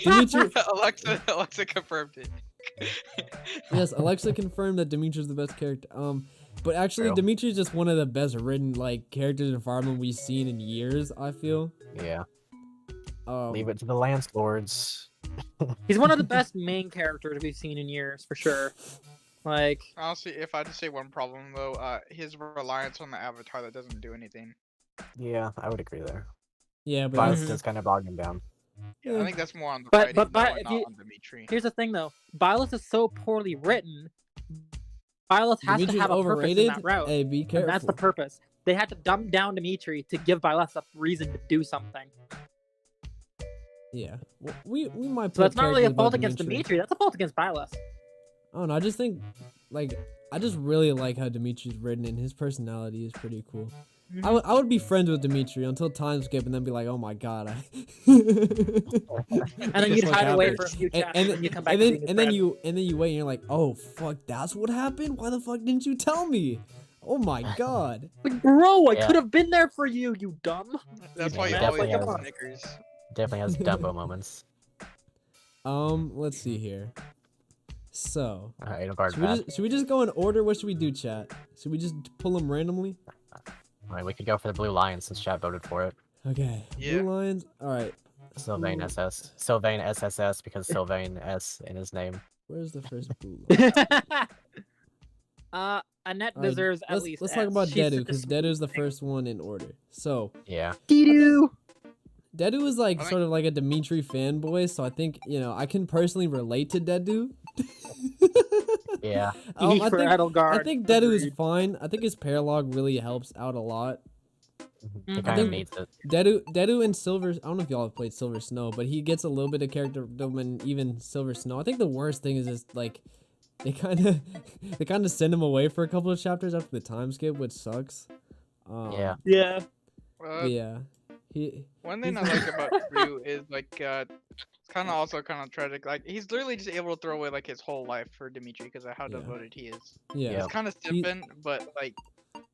Dimitri. Alexa confirmed it. Yes, Alexa confirmed that Dimitri's the best character. But actually, True. Dimitri's just one of the best written like characters in Fire Emblem we've seen in years. I feel. Yeah. Um, Leave it to the Lance Lords. He's one of the best main characters we've seen in years, for sure. Like, Honestly, if I had to say one problem though, his reliance on the avatar that doesn't do anything. Yeah, I would agree there. Yeah, but Violence Mhm. does kind of bog him down. Yeah, Yeah. I think that's more on the But- fighting, but though, and if not you- on Dimitri. here's the thing, though. Byleth is so poorly written. Byleth has Dimitri's to have a overrated. purpose in that route. Hey, be And careful. that's the purpose. They had to dumb down Dimitri to give Byleth a reason to do something. Yeah, well, we might. So put that's not really a characters above fault against Dimitri. That's a fault against Byleth. I don't know. I just think, like, I just really like how Dimitri's written, and his personality is pretty cool. Mm-hmm. I would be friends with Dimitri until time skip, and then be like, oh my god. And then you'd What hide away happened? for a few And, chapters, and, you come back and to then being his and then friend. you wait, and you're like, oh fuck, that's what happened. Why the fuck didn't you tell me? Oh my god. Like, bro, I Yeah. could have been there for you, you dumb. That's Yeah, why he you always definitely get has- the Snickers. Definitely has Dumbo moments. Let's see here. So, Edelgard should we just go in order? What should we do, chat? Should we just pull them randomly? Alright, we could go for the Blue Lion since chat voted for it. Okay. Yeah. Blue lines. All right. Sylvain Ooh. SS. Sylvain SSS because Sylvain S in his name. Where's the first blue line? Annette Alright, deserves at let's least. let's talk S. about She's Dedu such a because sweet Dedu's the thing. first one in order. So Yeah. Dedu. Dedu is like I think- sort of like a Dimitri fanboy, so I think I can personally relate to Dedu. Yeah. E I for think Edelgard. I think Dedu is Agreed. fine. I think his paralog really helps out a lot. He Mhm. kind of think- needs it. Dedu and Silver. I don't know if y'all have played Silver Snow, but he gets a little bit of character development even Silver Snow. I think the worst thing is just like they kind of send him away for a couple of chapters after the time skip, which sucks. Yeah. Yeah. But yeah. One thing I like about Ryu is like it's kind of also kind of tragic. Like he's literally just able to throw away like his whole life for Dimitri because of how Yeah. devoted he is. Yeah. Yeah. It's kind of He- simping, but like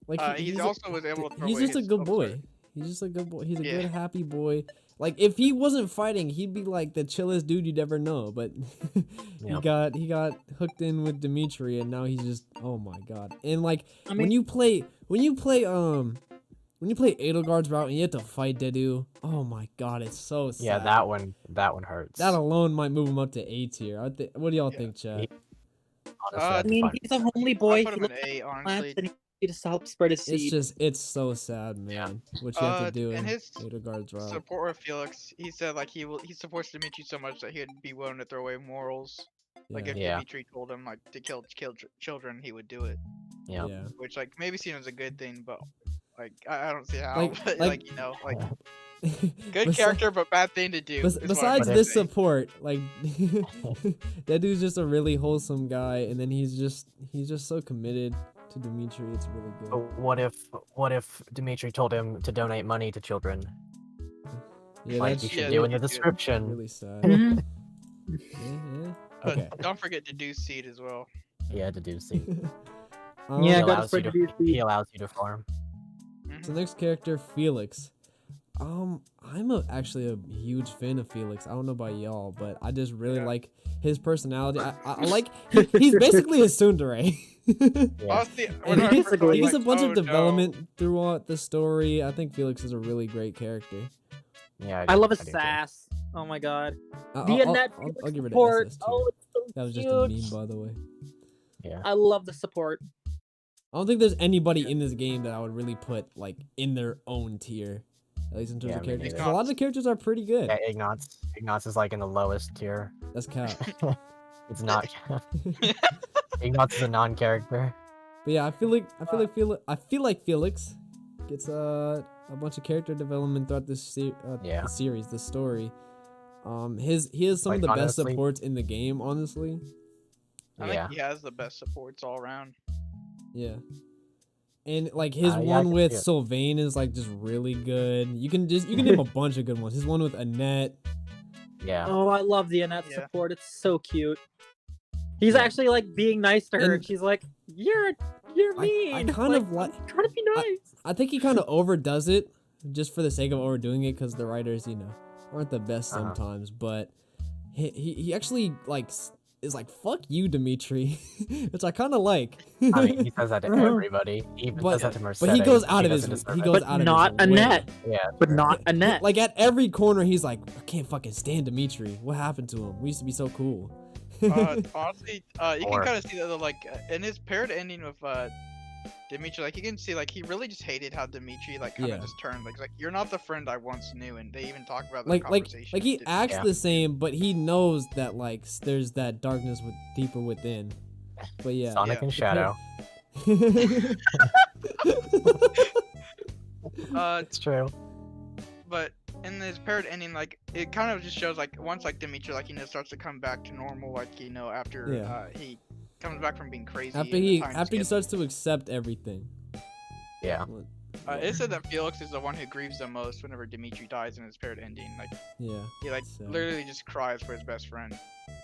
Like he's also was able to throw he's away just a his- good oh, boy. sorry. He's just a good boy. He's a Yeah. good, happy boy. Like if he wasn't fighting, he'd be like the chillest dude you'd ever know. But Yep. he got hooked in with Dimitri, and now he's just oh my god. And like I mean, when you play Edelgard's route and you have to fight Dedu, oh my god, it's so sad. Yeah, that one hurts. That alone might move him up to A tier. What do y'all Yeah. think, Chad? Honestly, I I that's mean, fine. he's a homely I boy. put He him in loves A, plants honestly. and he just helps spread his seed. It's so sad, man. What you have to do in and his Edelgard's route. support of Felix, he said like he supports Dimitri so much that he'd be willing to throw away morals. Like Yeah. if Yeah. Dimitri told him like to kill children, he would do it. Yeah. Yeah. Which like maybe seen as a good thing, but like I don't see how. Like- But, like- like you know, like good Besi- character but bad thing to do. is what I'm Besides gonna this say. support, like that dude's just a really wholesome guy, and then he's just so committed to Dimitri. It's really good. But what if Dimitri told him to donate money to children? Yeah, Like that's you should yeah, do in the that's good. description. really sad. Mhm. Yeah. Okay. Don't forget to do seed as well. Yeah, to do see. Um, Yeah, He gotta allows you spread to your seed. he allows you to farm. So next character, Felix. I'm actually a huge fan of Felix. I don't know about y'all, but I just really Yeah. like his personality. I like he's basically a tsundere. Yeah. Honestly, And when I he first saw it, gets a like, bunch oh, of no. development throughout the story. I think Felix is a really great character. Yeah. I love his do too. sass. Oh my god. I'll, The I'll, Annette I'll give her the support. SS tier. Oh, it's so That was just cute. a meme, by the way. Yeah. I love the support. I don't think there's anybody in this game that I would really put like in their own tier, at least in terms Yeah, of me characters. neither. 'Cause a lot of the characters are pretty good. Yeah, Ignatz is like in the lowest tier. That's cap. It's not. Ignatz is a non-character. But yeah, I feel like Felix gets a bunch of character development throughout this Yeah. the series, the story. He has some Like, of the best honestly- supports in the game, honestly. I Yeah. think he has the best supports all around. Yeah. And like his Yeah, I one can with see it. Sylvain is like just really good. You can name a bunch of good ones. His one with Annette. Yeah. Oh, I love the Annette Yeah. support. It's so cute. He's Yeah. actually like being nice to her, And- and she's like, "You're mean." I kind of like, like. I'm trying to be nice. I think he kind of overdoes it just for the sake of overdoing it because the writers, aren't the best Uh-huh. sometimes. But he actually like is like, "Fuck you, Dimitri," which I kind of like. I mean, he says that to everybody. He even says that to Mercedes. But he goes out of doesn't his deserve he it. goes But out of not his way. Annette. Yeah, But true. not Annette. Like at every corner, he's like, "I can't fucking stand Dimitri. What happened to him? We used to be so cool." Honestly, you can kind of see that like in his paired ending with Dimitri, like you can see like he really just hated how Dimitri like kind of Yeah. just turned like you're not the friend I once knew, and they even talk about the like conversation. he Did- acts Yeah. the same, but he knows that like there's that darkness deeper within. But yeah, Sonic and Shadow. It's true. But in this paired ending, like it kind of just shows like once like Dimitri like starts to come back to normal, like after Yeah. he comes back from being crazy. after and the he times after he get- starts to accept everything. Yeah. it said that Felix is the one who grieves the most whenever Dimitri dies in his paired ending. Like Yeah. he like So- literally just cries for his best friend.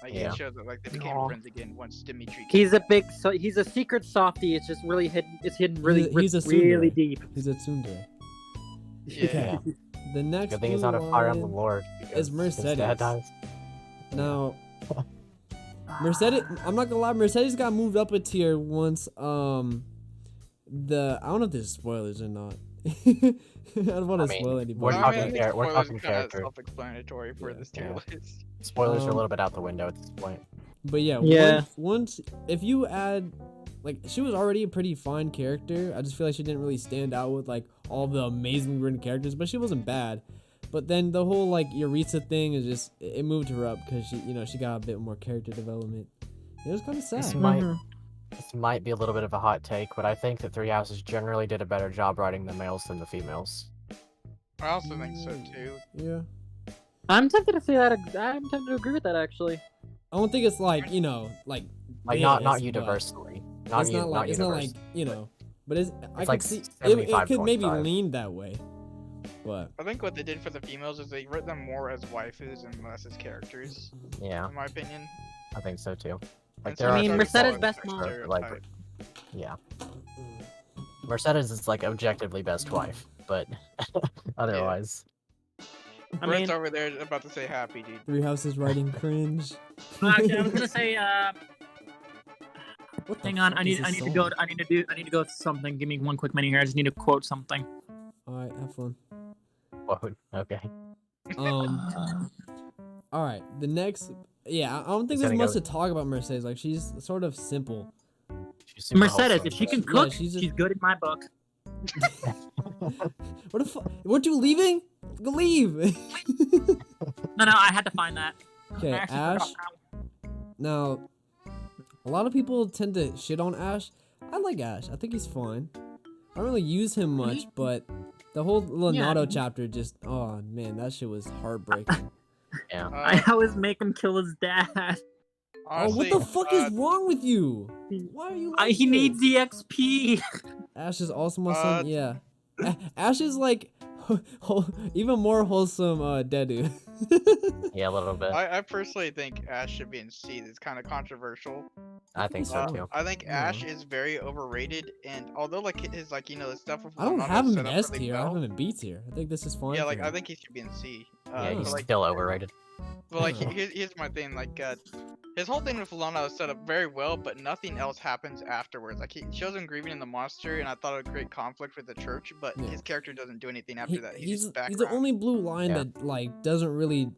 Like Yeah. it shows that like they became Aw. friends again once Dimitri. He's a big, so he's a secret softie. It's just really hidden. It's hidden really, He's a really tsundere. deep. He's a tsundere. Yeah. Okay. The next Good thing he's blue not a Fire Emblem line- Lord. because his Mercedes. dad dies. Now, Mercedes, I'm not gonna lie, Mercedes got moved up a tier once. I don't know if there's spoilers or not. I don't want to I mean, spoil we're anybody. talking I mean, char- we're spoilers talking are kinda character. self-explanatory for Yeah. this tier Yeah. list. Spoilers are a Um, little bit out the window at this point. But yeah, Yeah. Once if you add, like, she was already a pretty fine character. I just feel like she didn't really stand out with like all the amazing written characters, but she wasn't bad. But then the whole like Eureka thing is just it moved her up because she got a bit more character development. It was kind of sad. This might be a little bit of a hot take, but I think that Three Houses generally did a better job writing the males than the females. I also think so too. Yeah. I'm tempted to say that. I'm tempted to agree with that actually. I don't think it's like like Like not this, but universally. It's not like universally. but I could like see it could maybe 75.5. lean that way, but I think what they did for the females is they wrote them more as waifus and less as characters, Yeah, in my opinion. I think so too. Like And there so are I mean, it's some Mercedes solid best stereotype. mom. Like- yeah. Mercedes is like objectively best wife, but otherwise, I Brett's mean, over there about to say happy, dude. Three Houses writing cringe. actually, I was gonna say. What the Hang on, fuck I is need this to song? go. I need to go with something. Give me one quick minute here. I just need to quote something. All right, have fun. whoa, okay. All right, the next. Yeah, I don't think Is there's that much go- to talk about Mercedes. Like she's sort of simple. She's super Mercedes, wholesome, if she but- can Yeah, cook, she's she's, just- good in my book. What the fuck? Weren't you leaving? Go leave. No, I had to find that. Okay, I actually Ash. forgot that. Now, a lot of people tend to shit on Ash. I like Ash. I think he's fine. I don't really use him much, but the whole Leonardo chapter just, oh man, that shit was heartbreaking. Yeah. I always make him kill his dad. Oh, what the fuck is wrong with you? Why are you like He this? needs the XP. Ash is also my son. Yeah. Ash is like even more wholesome Dedu. Yeah, a little bit. I personally think Ash should be in C. It's kind of controversial. I think so Oh. too. I think Yeah. Ash is very overrated, and although like his like the stuff with I don't Leonardo have him set in up S really tier. I have well. him in B tier. I think this is fine. Yeah, for like him. I think he should be in C. Yeah, but, he's like, still overrated. but like Oh. here's my thing. Like his whole thing with Leonardo is set up very well, but nothing else happens afterwards. Like he shows him grieving in the monastery, and I thought it would create conflict with the church, but Yeah. his character doesn't do anything after that. He's he's just background. the only blue line Yeah. that like doesn't really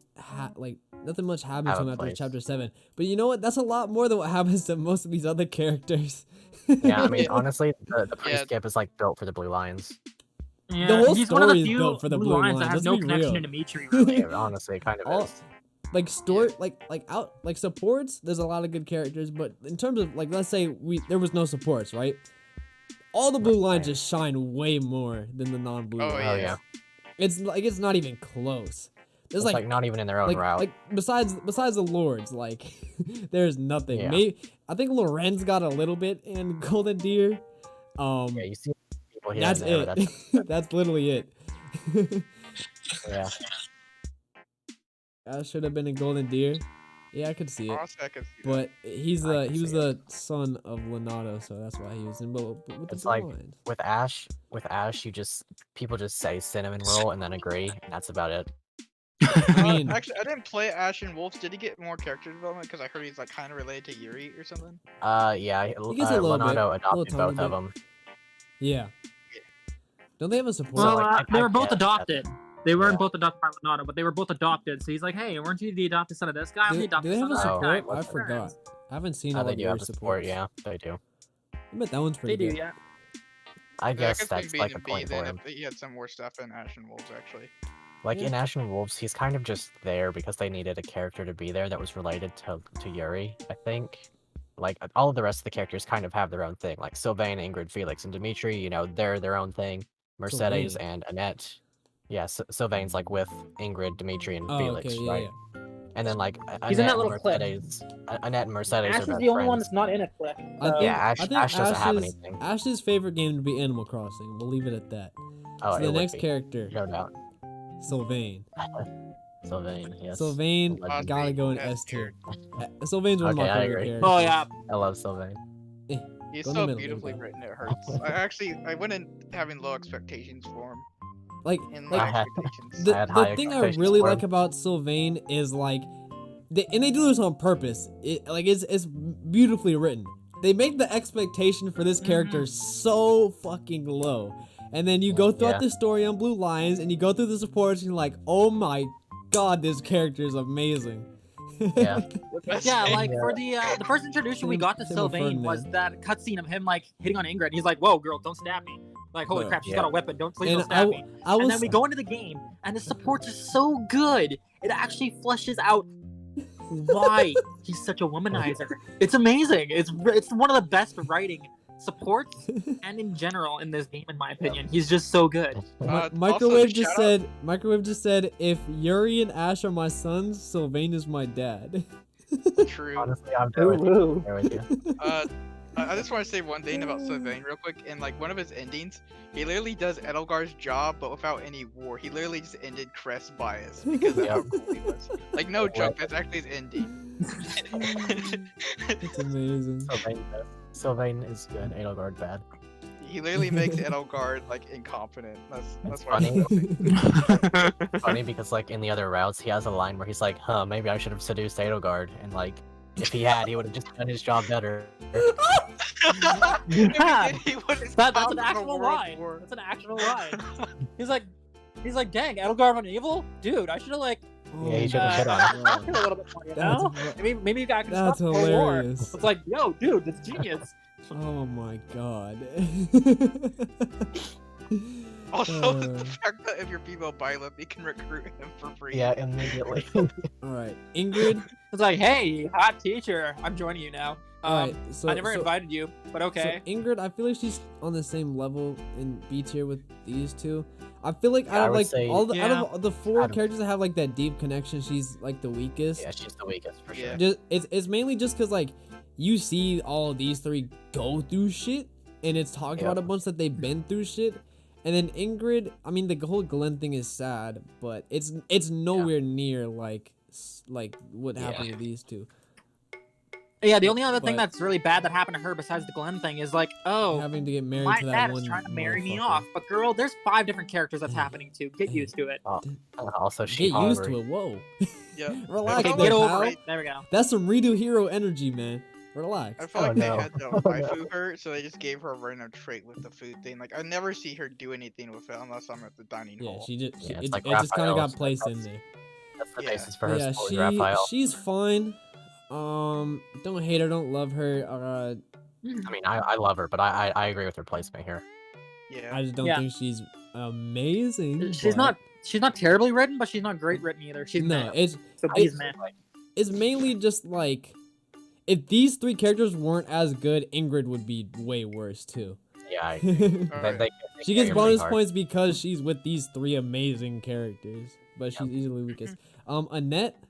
like nothing much happens Have to a him after place. chapter 7. But you know what? That's a lot more than what happens to most of these other characters. Yeah, I mean, Yeah. honestly, the Yeah. pre-skip is like built for the Blue Lions. Yeah, The whole he's one of story the is few built for the blue blue lines lines, that has let's no be connection real. to Dimitri, really. Yeah, honestly, it kind of All is. like story like supports, there's a lot of good characters, but in terms of like let's say there was no supports, right? All the blue lines just shine way more than the non-blue Oh, lines. Oh yeah, It's like it's not even close. There's it's like not even in their own route. like besides the lords, like there's nothing. Yeah. Maybe I think Lorenz got a little bit in Golden Deer. Yeah, you see people here That's and there, it. but that's That's literally it. yeah. That should have been in Golden Deer. Yeah, I could see it. Honestly, I could see that. But he can was see the son of Leonardo, so that's why he was in. But with the It's like- blind. With Ash, you just people just say cinnamon roll and then agree, and that's about it. I mean, Actually, I didn't play Ashen Wolves. Did he get more character development? Because I heard he's like kind of related to Yuri or something. Yeah. He gets a little bit, Leonardo a adopted little both tiny of them. yeah. Don't they have a support? So, Well, like, they I were both guess adopted. They weren't Yeah. both adopted by Leonardo, but they were both adopted. So he's like, "Hey, weren't you the adopted son of this guy? I'm the do adopted they have son a of that guy." support? I What's the forgot. difference? I haven't seen Oh, all they of do your have a support. supports. Yeah, they do. I bet that one's They pretty do, good. yeah. I guess could that's see like a B point then for him. if he had some more stuff in Ashen Wolves actually. Like Yeah. in Ashen Wolves, he's kind of just there because they needed a character to be there that was related to Yuri, I think. Like all of the rest of the characters kind of have their own thing. Like Sylvain, Ingrid, Felix, and Dimitri, you know, they're their own thing. Mercedes Sylvain. and Annette. Yeah, Sylvain's like with Ingrid, Dimitri, and Oh, Felix, okay, yeah, right? yeah. And then like He's in Annette that and little clip. Annette and Mercedes Ash are is best the only one friends. that's not in a clip. I so- think, Yeah, I think Ash doesn't have Ash's- anything. Ash's favorite game to be Animal Crossing. We'll leave it at that. Oh, So it the would next be. character, No doubt. Sylvain. Sylvain, yes. Sylvain Legend. gotta go in S S tier. Sylvain's one of Okay, my I favorite agree. characters. Oh yeah. I love Sylvain. He's Go in the so middle, beautifully there we written, it hurts. I went in having low expectations for him. Like, And like I had- expectations. the, I had the high thing I expectations really for like him. about Sylvain is like, and they do this on purpose. It's beautifully written. They make the expectation for this character so fucking low, and then you go throughout Yeah. the story on Blue Lions, and you go through the supports, and you're like, oh my god, this character is amazing. Yeah. Yeah, like for the first introduction we Same- got to same with Sylvain was Ferdinand. that cutscene of him like hitting on Ingrid. He's like, "Whoa, girl, don't stab me!" Like, holy Bro, crap, she's yeah. got a weapon. Please And don't stab me. I And was then we go into the game, and the supports are so good. It actually fleshes out why he's such a womanizer. It's amazing. It's one of the best writing supports and in general in this game, in my opinion. He's just so good. Microwave also, just shout said. Microwave just said, if Yuri and Ash are my sons, Sylvain is my dad. True. Honestly, I'm there with you. There with you. I just want to say one thing about Sylvain real quick. In like one of his endings, he literally does Edelgard's job, but without any war. He literally just ended Crest's bias because of how Yep. cool he was. Like no joke, that's actually his ending. It's amazing. Sylvain is good. Edelgard bad. He literally makes Edelgard like incompetent. That's It's why. funny. Funny because like in the other routes, he has a line where he's like, "Huh, maybe I should have seduced Edelgard," and like, if he had, he would have just done his job better. Yeah. He would've That's stopped an the actual World line. War. That's an actual line. He's like, dang, Edelgard on evil, dude. I should have like Yeah, he Oh should've my shit on him. God. a little bit more, you That's know? fu- Maybe I can That's stop the war. hilarious. It's like, yo, dude, that's genius. Oh my god. Also, Uh. the fact that if your female violent, you can recruit him for free. Yeah, immediately. Alright, Ingrid. It's like, hey, hot teacher, I'm joining you now. Alright, so I never invited you, but okay. So Ingrid, I feel like she's on the same level in B tier with these two. I feel like Yeah, I out of would like say- out Yeah. of the four Out of- characters that have like that deep connection, she's like the weakest. Yeah, she's the weakest for sure. Yeah. Just it's mainly just because like you see all of these three go through shit, and it's talked Yep. about a bunch that they've been through shit. And then Ingrid, I mean the whole Glenn thing is sad, but it's nowhere near like what happened to these two. Yeah, the only other thing But- that's really bad that happened to her besides the Glenn thing is like, oh, Having to get married my to that dad one is trying to marry me motherfucker. off. But girl, there's 5 different characters that's happening to. Get used to it. Also, she Get used to it. Whoa. Yeah. Relax, Okay, felt there, get like- over pal. it. There we go. That's some redo hero energy, man. Relax. I felt Oh, like no. they had to waifu her, so they just gave her a random trait with the food thing. Like I never see her do anything with it unless I'm at the dining Yeah, hall. she just Yeah, it's it, like it just kind of Raphael's- got placed in there. That's the Yeah. basis for her Yeah, story, Raphael. she's fine. Don't hate her, don't love her. I mean, I love her, but I agree with her placement here. Yeah. I just don't Yeah. think she's amazing. She's but- not terribly written, but she's not great written either. She's No, meh. it's So I- B's meh. it's mainly just like if these three characters weren't as good, Ingrid would be way worse too. Yeah, she Alright. they gets carry her pretty bonus hard. points because she's with these three amazing characters, but she's easily weakest. Annette.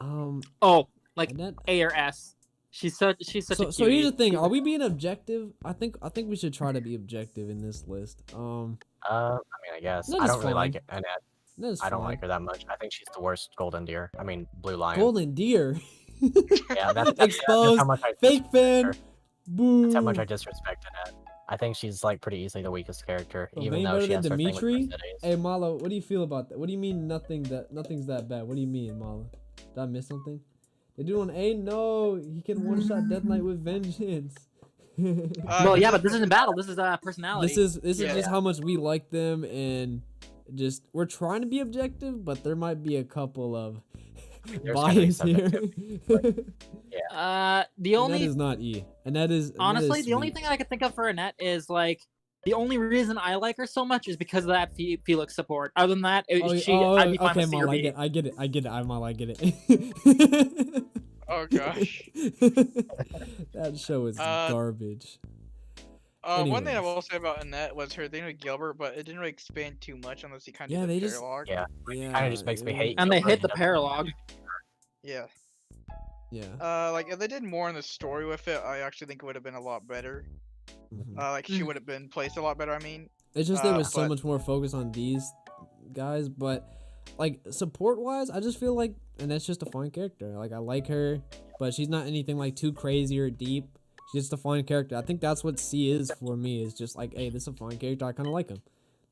Oh, like Annette. A or S. She's such a So cutie. here's the thing: are we being objective? I think we should try to be objective in this list. I mean, I guess That I is don't really like fine. Annette. That's I don't fine. like her that much. I think she's the worst golden deer. I mean, blue lion. Golden Deer. Yeah, that's Exposed. how much I Fake disrespect fan. her. Boo. That's how much I disrespect Annette. I think she's like pretty easily the weakest character, Oh, even Vayne though better she than has her thing with Dimitri? Mercedes. Hey Malo, what do you feel about that? What do you mean nothing's that bad? What do you mean, Malo? Did I miss something? They're doing A? No, he can one-shot Death Knight with vengeance. Well, yeah, but this isn't battle. This is personality. This is Yeah. just how much we like them, and just we're trying to be objective, but there might be a couple of There's gonna be bias some here. The only Annette is not E. Annette is honestly, the only sweet. thing I could think of for Annette is like the only reason I like her so much is because of that Felix support. Other than that, I'd be fine okay, with C or Mal, B. I get it. Mal, I get it. Oh gosh. That show is garbage. One thing I Anyways. will say about Annette was her thing with Gilbert, but it didn't really expand too much unless he kind of Yeah, did they the just- paralog. Yeah, Yeah, kind of just makes me hate. And they Gilbert. hit the paralog. Yeah. Yeah. Like if they did more in the story with it, I actually think it would have been a lot better. Mhm. Like she would have been placed a lot better. I mean, It's just there was so but- much more focus on these guys, but like support wise, I just feel like, and that's just a fun character. Like I like her, but she's not anything like too crazy or deep. She's just a fun character. I think that's what C is for me. Is just like, hey, this is a fun character. I kind of like him.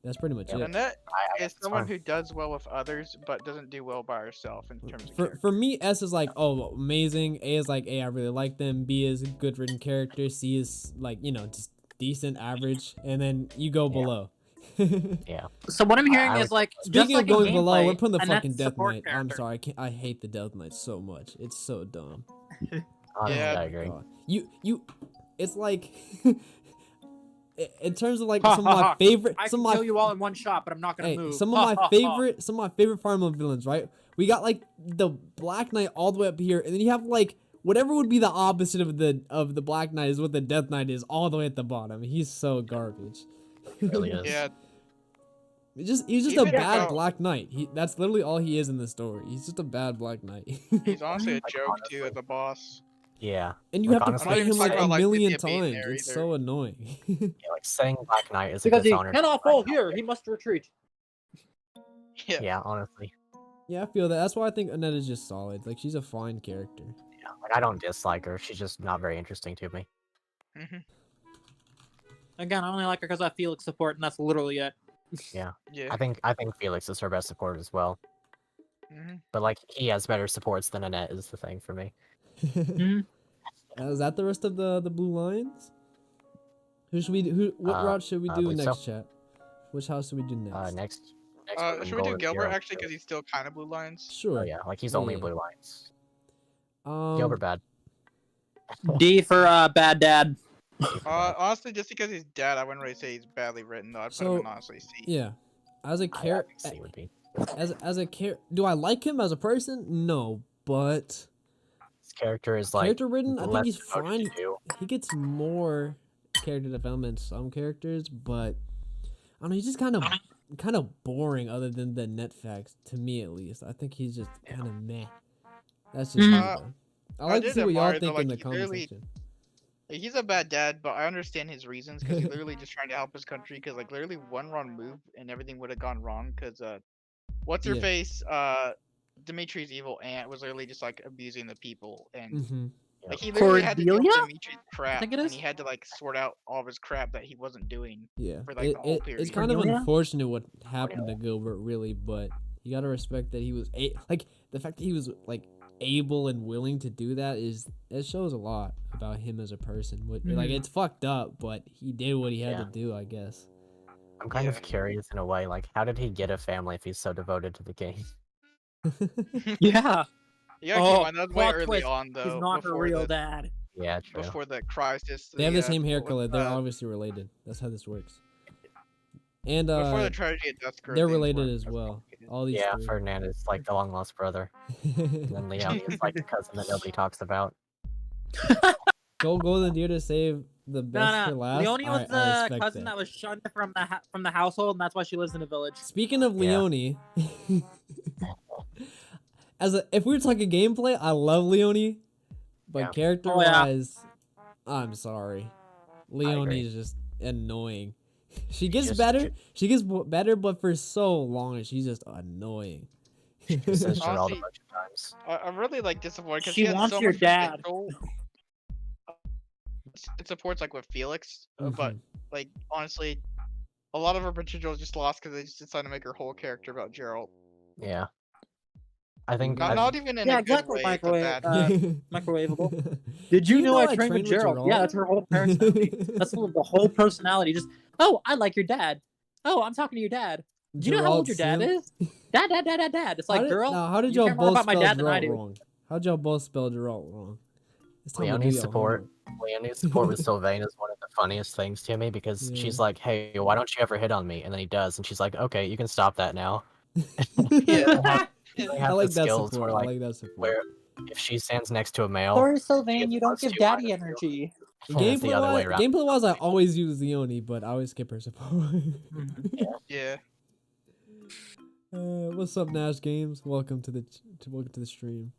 That's pretty much it. Annette I is guess someone fine. who does well with others, but doesn't do well by herself in terms of For character. me, S is like, oh, amazing. A is like, hey, I really like them. B is a good written character. C is like, just decent, average, and then you go below. Yeah. So what I'm hearing I is like Speaking just like of going in below, gameplay, we're putting the Annette's fucking Death support Knight. I'm character. sorry, I hate the Death Knight so much. It's so dumb. Honestly, Yeah. I agree. God. It's like, in terms of like Ha, some ha, of my ha. favorite, I some can of kill my you all in one shot, but I'm not gonna Hey, move. some Ha, of ha, my ha. favorite Fire Emblem villains, right? We got like the Black Knight all the way up here, and then you have like whatever would be the opposite of the Black Knight is what the Death Knight is all the way at the bottom. He's so garbage. It really is. Yeah, He's just a Even bad if, Black Knight. That's literally all he is in the story. He's just a bad Black Knight. he's honestly a Like, joke too honestly. as a boss. Yeah. And you Like, have to honestly, fight him it's like not a like million Lydia being times. there It's either. so annoying. Yeah, like saying Black Knight is a Because he dishonor. to cannot Black fall Knight. here. He must retreat. Yeah. Yeah, honestly. Yeah, I feel that. That's why I think Annette is just solid. Like she's a fine character. Yeah, like I don't dislike her. She's just not very interesting to me. hmm Again, I only like her because I Felix support, and that's literally it. Yeah. I think Felix is her best support as well. hmm But like he has better supports than Annette is the thing for me. Is that the rest of the blue lions? Who should we do? What route should we I do believe next, so. chat? Which house should we do next? Next Should we do Gilbert actually because he's still kind of blue lines? Sure. Oh yeah, like he's Yeah, only yeah. blue lines. Um, Gilbert bad. D for bad dad. Honestly, just because he's dead, I wouldn't really say he's badly written though. I'd put him So- in honestly C. Yeah. As a I character, think C would be. as a character, do I like him as a person? No, but His character is like character written, I think less he's devoted fine. to you. He gets more character development in some characters, but I don't know. He's just kind of boring, other than the net facts to me at least. I think he's just kind of meh. That's just me, though. I like to did see what y'all admire, though, think in like, the he comment literally- section. Like, he's a bad dad, but I understand his reasons because he's literally just trying to help his country. Because like literally one wrong move and everything would have gone wrong. Because what's her Yeah. face? Dimitri's evil aunt was literally just like abusing the people, and Mm-hmm. like he literally had to deal with Cordelia? Dimitri's crap, think it and is? he had to like sort out all of his crap that he wasn't doing. Yeah, For, like, the whole it's period. kind of Cordelia? unfortunate what happened to Gilbert, really, but you gotta respect that he was like the fact that he was like able and willing to do that it shows a lot about him as a person. Like Mhm. it's fucked up, but he did what he had Yeah. to do, I guess. I'm kind Yeah. of curious in a way, like how did he get a family if he's so devoted to the game? Yeah. Yeah, Oh, that was way plot early twist, on though. He's not her before real the, dad. Yeah, true. Before the crisis. They have the same hair what- color. They're obviously related. That's how this works. And before the tragedy at Dusk. they're related as well. All these Yeah, three. Ferdinand is like the long lost brother, and then Leon is like the cousin that nobody talks about. Golden Deer to save the best for last. Leonie was I the respect cousin that was shunned from the household, and that's why she lives in a village. Speaking of Yeah. Leonie, if we were talking gameplay, I love Leonie, but Yeah. character Oh, yeah. wise, I'm sorry, Leonie agree. is just annoying. She gets just- better. She gets better, but for so long, she's just annoying. She says shit all the Honestly- bunch of times. I'm really like disappointed because She he had wants so your much dad. potential. It supports like with Felix, but Mhm. like honestly, a lot of her potential is just lost because they just decided to make her whole character about Gerald. Yeah. I think Not even in Yeah, a good exactly, way. It's a microwave, bad. microwavable. Did you know I trained with Gerald? Yeah, that's her whole personality. That's the whole personality. Just, oh, I like your dad. Oh, I'm talking to your dad. Do you know how old your dad is? Dad. It's like, girl, how did you y'all care more both about my spell dad than I Geralt do. wrong? How'd y'all both spell Geralt wrong? It's time to do Leonie's your support. homework. Leonie's support with Sylvain is one of the funniest things to me because Yeah. she's like, "Hey, why don't you ever hit on me?" And then he does, and she's like, "Okay, you can stop that now." Yeah. They I have like the that skills support. where, I like, like that support. where if she stands next to a male, Sorry, she Sylvain, gets you don't give +2 daddy -2. energy. And it's the other way around. Gameplay wise, I always use Leonie, but I always skip her support. Yeah. What's up, Nash Games? Welcome to the stream.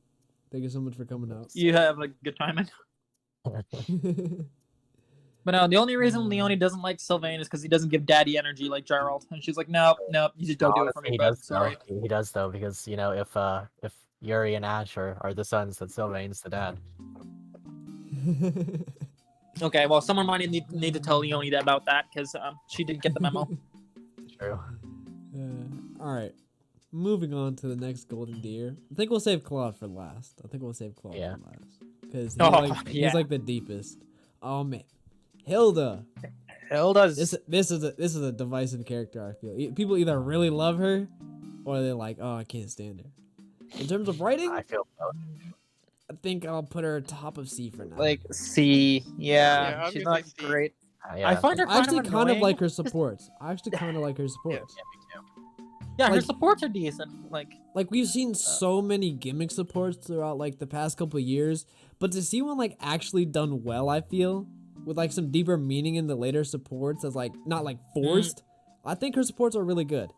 Thank you so much for coming out. You have a good time. But no, the only reason Leonie doesn't like Sylvain is because he doesn't give daddy energy like Gerald. And she's like, no, you just don't do it for me, He bud. does, Sorry. though. He does though, because you know if Yuri and Ash are the sons, then Sylvain's the dad. Okay, well, someone might need to tell Leonie about that because she didn't get the memo. True. All right, moving on to the next golden deer. I think we'll save Claude for last. Yeah. For last because yeah. he's like the deepest. Oh man, Hilda. Hilda's This is a divisive character. I feel people either really love her, or they're like, oh, I can't stand her. In terms of writing, I feel both. I think I'll put her top of C for now. like C. Yeah, Yeah, I was she's gonna not say C. great. Yeah. I find her I actually kind of annoying. like her supports. I actually kind of like her supports. Yeah, her like- supports are decent. Like, Like we've seen so many gimmick supports throughout like the past couple of years, but to see one like actually done well, I feel with like some deeper meaning in the later supports as like not like forced. I think her supports are really good.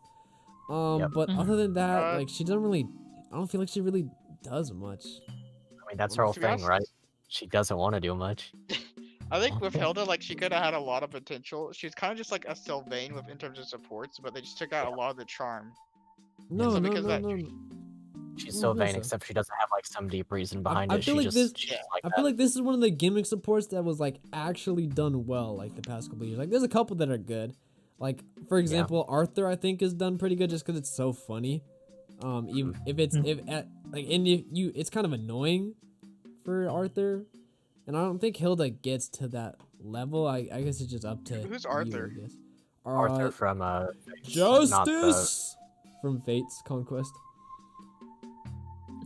But other than that, like she doesn't really. I don't feel like she really does much. I mean, that's her whole To be thing, honest- right? She doesn't want to do much. I think with Hilda, like she could have had a lot of potential. She's kind of just like a Sylvain with in terms of supports, but they just took out a lot of the charm. No, so no, because no, that- no. She's I so don't think vain, so. except she doesn't have like some deep reason behind I it. feel She like just this. she's like I that. feel like this is one of the gimmick supports that was like actually done well, like the past couple of years. Like there's a couple that are good. Like for example, Arthur I think is done pretty good just because it's so funny. Even if it's it's kind of annoying for Arthur, and I don't think Hilda gets to that level. I guess it's just up to Who's you, Arthur? I guess. Arthur from Justice from Fate's Conquest.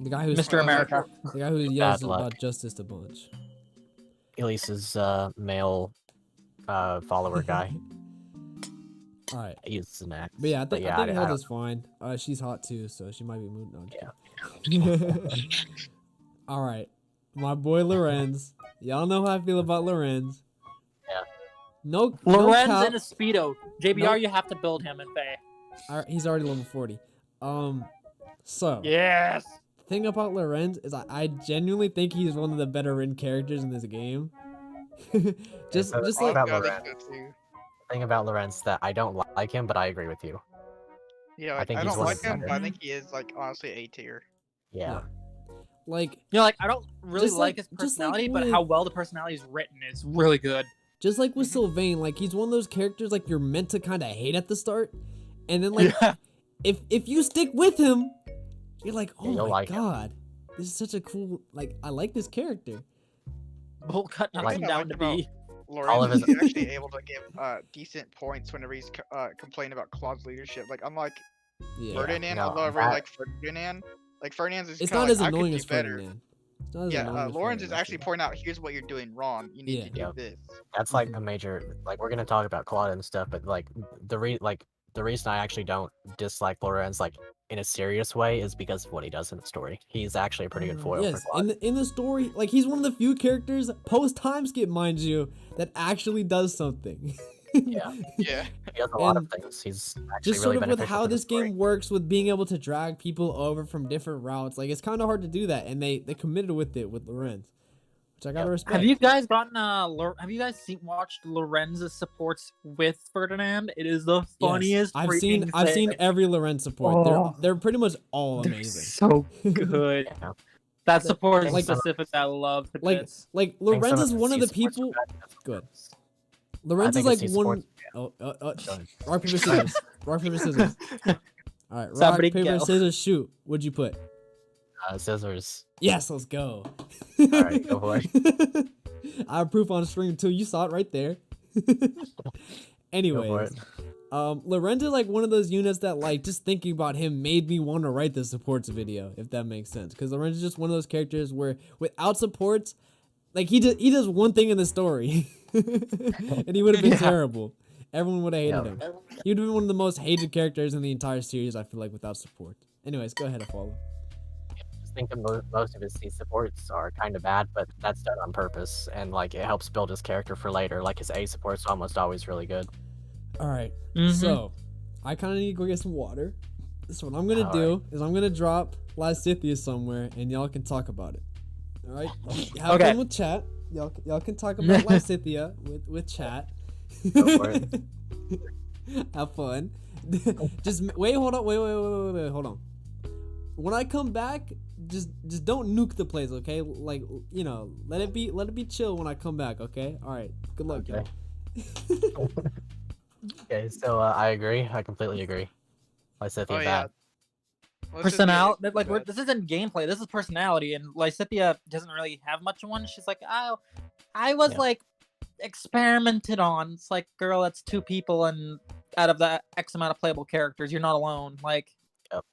The guy who's Mr. America. The guy who yells Bad luck. about justice a bunch. Elise's male follower guy. All right. He's an axe. But yeah, I think I Hilda's fine. She's hot too, so she might be moved on. Yeah. All right, my boy Lorenz. Y'all know how I feel about Lorenz. Yeah. No, Lorenz no in a speedo. JBR, Nope. you have to build him in Faye. He's already level 40. So Yes. the thing about Lorenz is I genuinely think he's one of the better written characters in this game. just so just the thing like about I Lorenz, think so too. thing about Lorenz that I don't like him, but I agree with you. Yeah, I like, think I he's don't one like of the him, but I better. think he is like honestly A tier. Yeah. like You know, like, I don't really Just like like- his just like personality, but with- how well the personality is written is really good. Just like with Sylvain, like he's one of those characters like you're meant to kind of hate at the start, and then like Yeah. if you stick with him, you're like, oh you'll my like him. god, this is such a cool I like this character. Bolt cut knocks Like- him I down liked to about- B. All of Lorenz his- is actually able to give decent points whenever he's complaining about Claude's leadership. Like unlike Yeah, Ferdinand, no, although I really that- like Ferdinand, like Ferdinand's is it's kinda not like, as I could annoying do as better. Ferdinand. It's not as Yeah, annoying as Lawrence is Ferdinand, actually pointing out here's what you're doing wrong. You need to do Yeah. this. That's like a major, like we're gonna talk about Claude and stuff, but like the reason I actually don't dislike Lorenz like in a serious way is because of what he does in the story. He's actually a pretty good foil Yes, for Claude. in the story, like he's one of the few characters post time skip, mind you, that actually does something. Yeah. Yeah. He does a lot of and things. He's actually Just really sort of with beneficial how to the this story. game works with being able to drag people over from different routes, like it's kind of hard to do that, and they committed with it with Lorenz, which I gotta Yep. respect. Have you guys gotten have you guys watched Lorenz's supports with Ferdinand? It is the Yes, funniest. I've freaking seen thing. every Lorenz support. Oh. They're pretty much all They're amazing. so good. Yeah. That support is Like- specific. I love the like bits. like I think some Lorenz is one of the these supports are people. bad because of Good. Lorenz. Lorenzo's think like it's one. esports. Oh, Done. rock paper scissors. Rock paper scissors. All right, rock Somebody paper go. scissors shoot. What'd you put? Scissors. Yes, let's go. All right, go for it. I have proof on stream too. You saw it right there. Go for Anyways, it. Lorenzo's like one of those units that like just thinking about him made me want to write the supports video, if that makes sense. Because Lorenzo's just one of those characters where without supports, like he does one thing in the story, and he would have been Yeah. terrible. Everyone would have hated Yeah. him. He would have been one of the most hated characters in the entire series. I feel like without support. Anyways, go ahead and follow. Just think that most of his C supports are kind of bad, but that's done on purpose, and like it helps build his character for later. Like his A support's almost always really good. All right. Mhm. So, I kind of need to go get some water. So what I'm gonna All do is I'm gonna drop Lysithia somewhere, and y'all can talk about it. All right. Have Okay. fun with chat. Y'all can talk about Lysithia with chat. Go for it. Have fun. Just wait. Hold on. Wait. Hold on. When I come back, just don't nuke the place, okay? Like let it be chill when I come back, okay? All right. Good luck, Okay. y'all. Okay, so I agree. I completely agree. Lysithia Oh, yeah. bad. Personality, like this isn't gameplay. This is personality, and Lysithia doesn't really have much of one. She's like, oh, I was Yeah. like experimented on. It's like, girl, that's 2 people, and out of that X amount of playable characters, you're not alone. Like, Yep.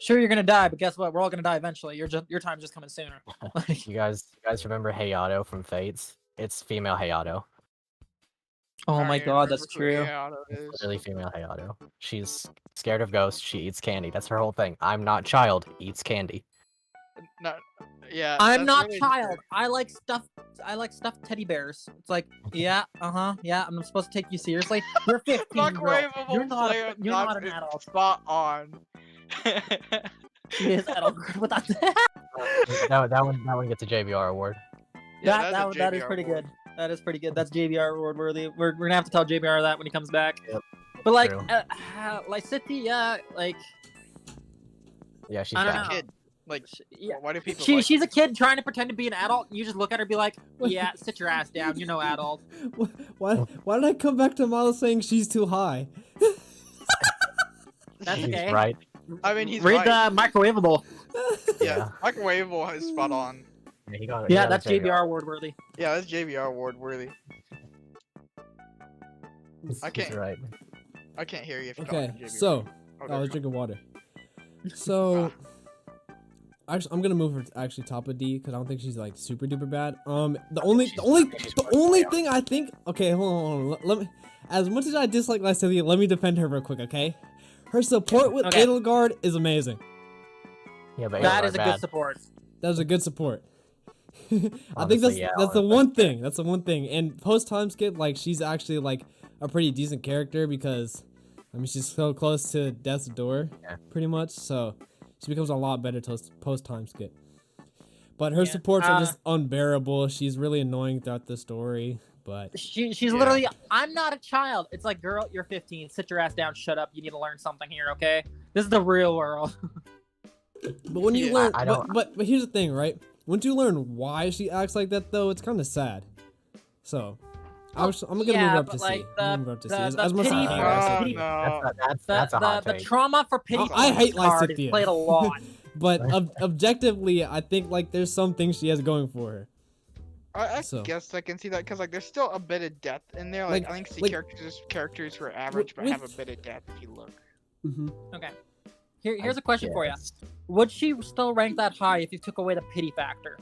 sure, you're gonna die, but guess what? We're all gonna die eventually. Your time's just coming sooner. Like, You guys remember Hayato from Fates? It's female Hayato. oh my god, that's true. Literally female Hayato. She's scared of ghosts. She eats candy. That's her whole thing. I'm not child. Eats candy. Not, yeah. I'm that's not really child. true. I like stuffed teddy bears. It's like, yeah, yeah. I'm supposed to take you seriously. You're 15, girl. Microwavable You're not. player You're not an is adult. Spot on. She is Edelgard without That one gets a JBR award. Yeah, that is pretty good. That is pretty good. That's JBR award worthy. We're gonna have to tell JBR that when he comes back. Yep. But like, True. Lysithia, like, Yeah, she's I don't bad. know. Kid. Like, yeah. why do people? like She's a this? kid trying to pretend to be an adult, and you just look at her and be like, yeah, sit your ass down. You know, adult. Why did I come back to Milo saying she's too high? That's She's okay. right. I mean, he's Read right. the microwavable. Yeah, microwavable is spot on. Yeah, he got, Yeah, he got that's a JBR award worthy. Yeah, that's JBR award worthy. I He's can't- right. I can't hear you if you're Okay, talking JBR. so Oh, I there was we go. drinking water. So, actually, I'm gonna move her to actually top of D because I don't think she's like super duper bad. The only thing I think. Okay, hold on. Let me. As much as I dislike Lysithia, let me defend her real quick, okay? Her support with Okay. Edelgard is amazing. Yeah, but That Edelgard is a bad. good support. That was a good support. I think Honestly, yeah, that's the one thing. That's the one thing. And post time skip, like she's actually like a pretty decent character because I mean she's so close to death's door, Yeah. pretty much. So she becomes a lot better post time skip. But her Yeah, supports are just unbearable. She's really annoying throughout the story. But She's Yeah. literally, I'm not a child. It's like, girl, you're 15. Sit your ass down. Shut up. You need to learn something here, okay? This is the real world. when you Yeah, learn, I don't- but here's the thing, right? Once you learn why she acts like that, though, it's kind of sad. So I'm gonna move her up to C. I'm gonna move her up to C. As much as I pity hate part- Lysithia. pity- That's a hot the take. trauma for pity I hate card is Lysithia. played a lot. But objectively, I think like there's some things she has going for her. I So. guess I can see that because like there's still a bit of depth in there. Like, Like- I think C like- characters who are average but have a with- bit of depth if you look. Mm-hmm. Okay. Here's a question for you. Yes. Would she still rank that high if you took away the pity factor?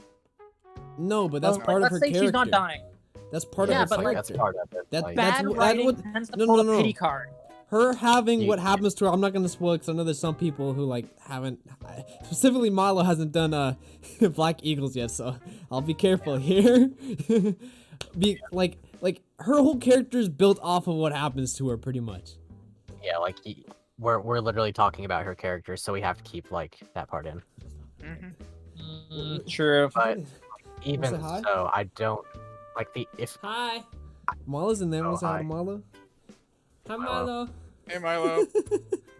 No, but that's Well, part of let's her say character. she's not dying. That's part Yeah, of but, her like, That's character. part of it. That- like, that's Bad what- writing would- tends to no, pull no, a no. pity card. Her having Yeah. what happens to her, I'm not gonna spoil because I know there's some people who like haven't. Specifically, Milo hasn't done Black Eagles yet, so I'll be careful here. like her whole character is built off of what happens to her, pretty much. yeah, like we're literally talking about her character, so we have to keep like that part in. Mm-hmm. True. But even say hi? so, I don't like if Hi. Milo's in there. Oh, Wanna say hi to hi. Milo? Hi, Milo. Hey Milo.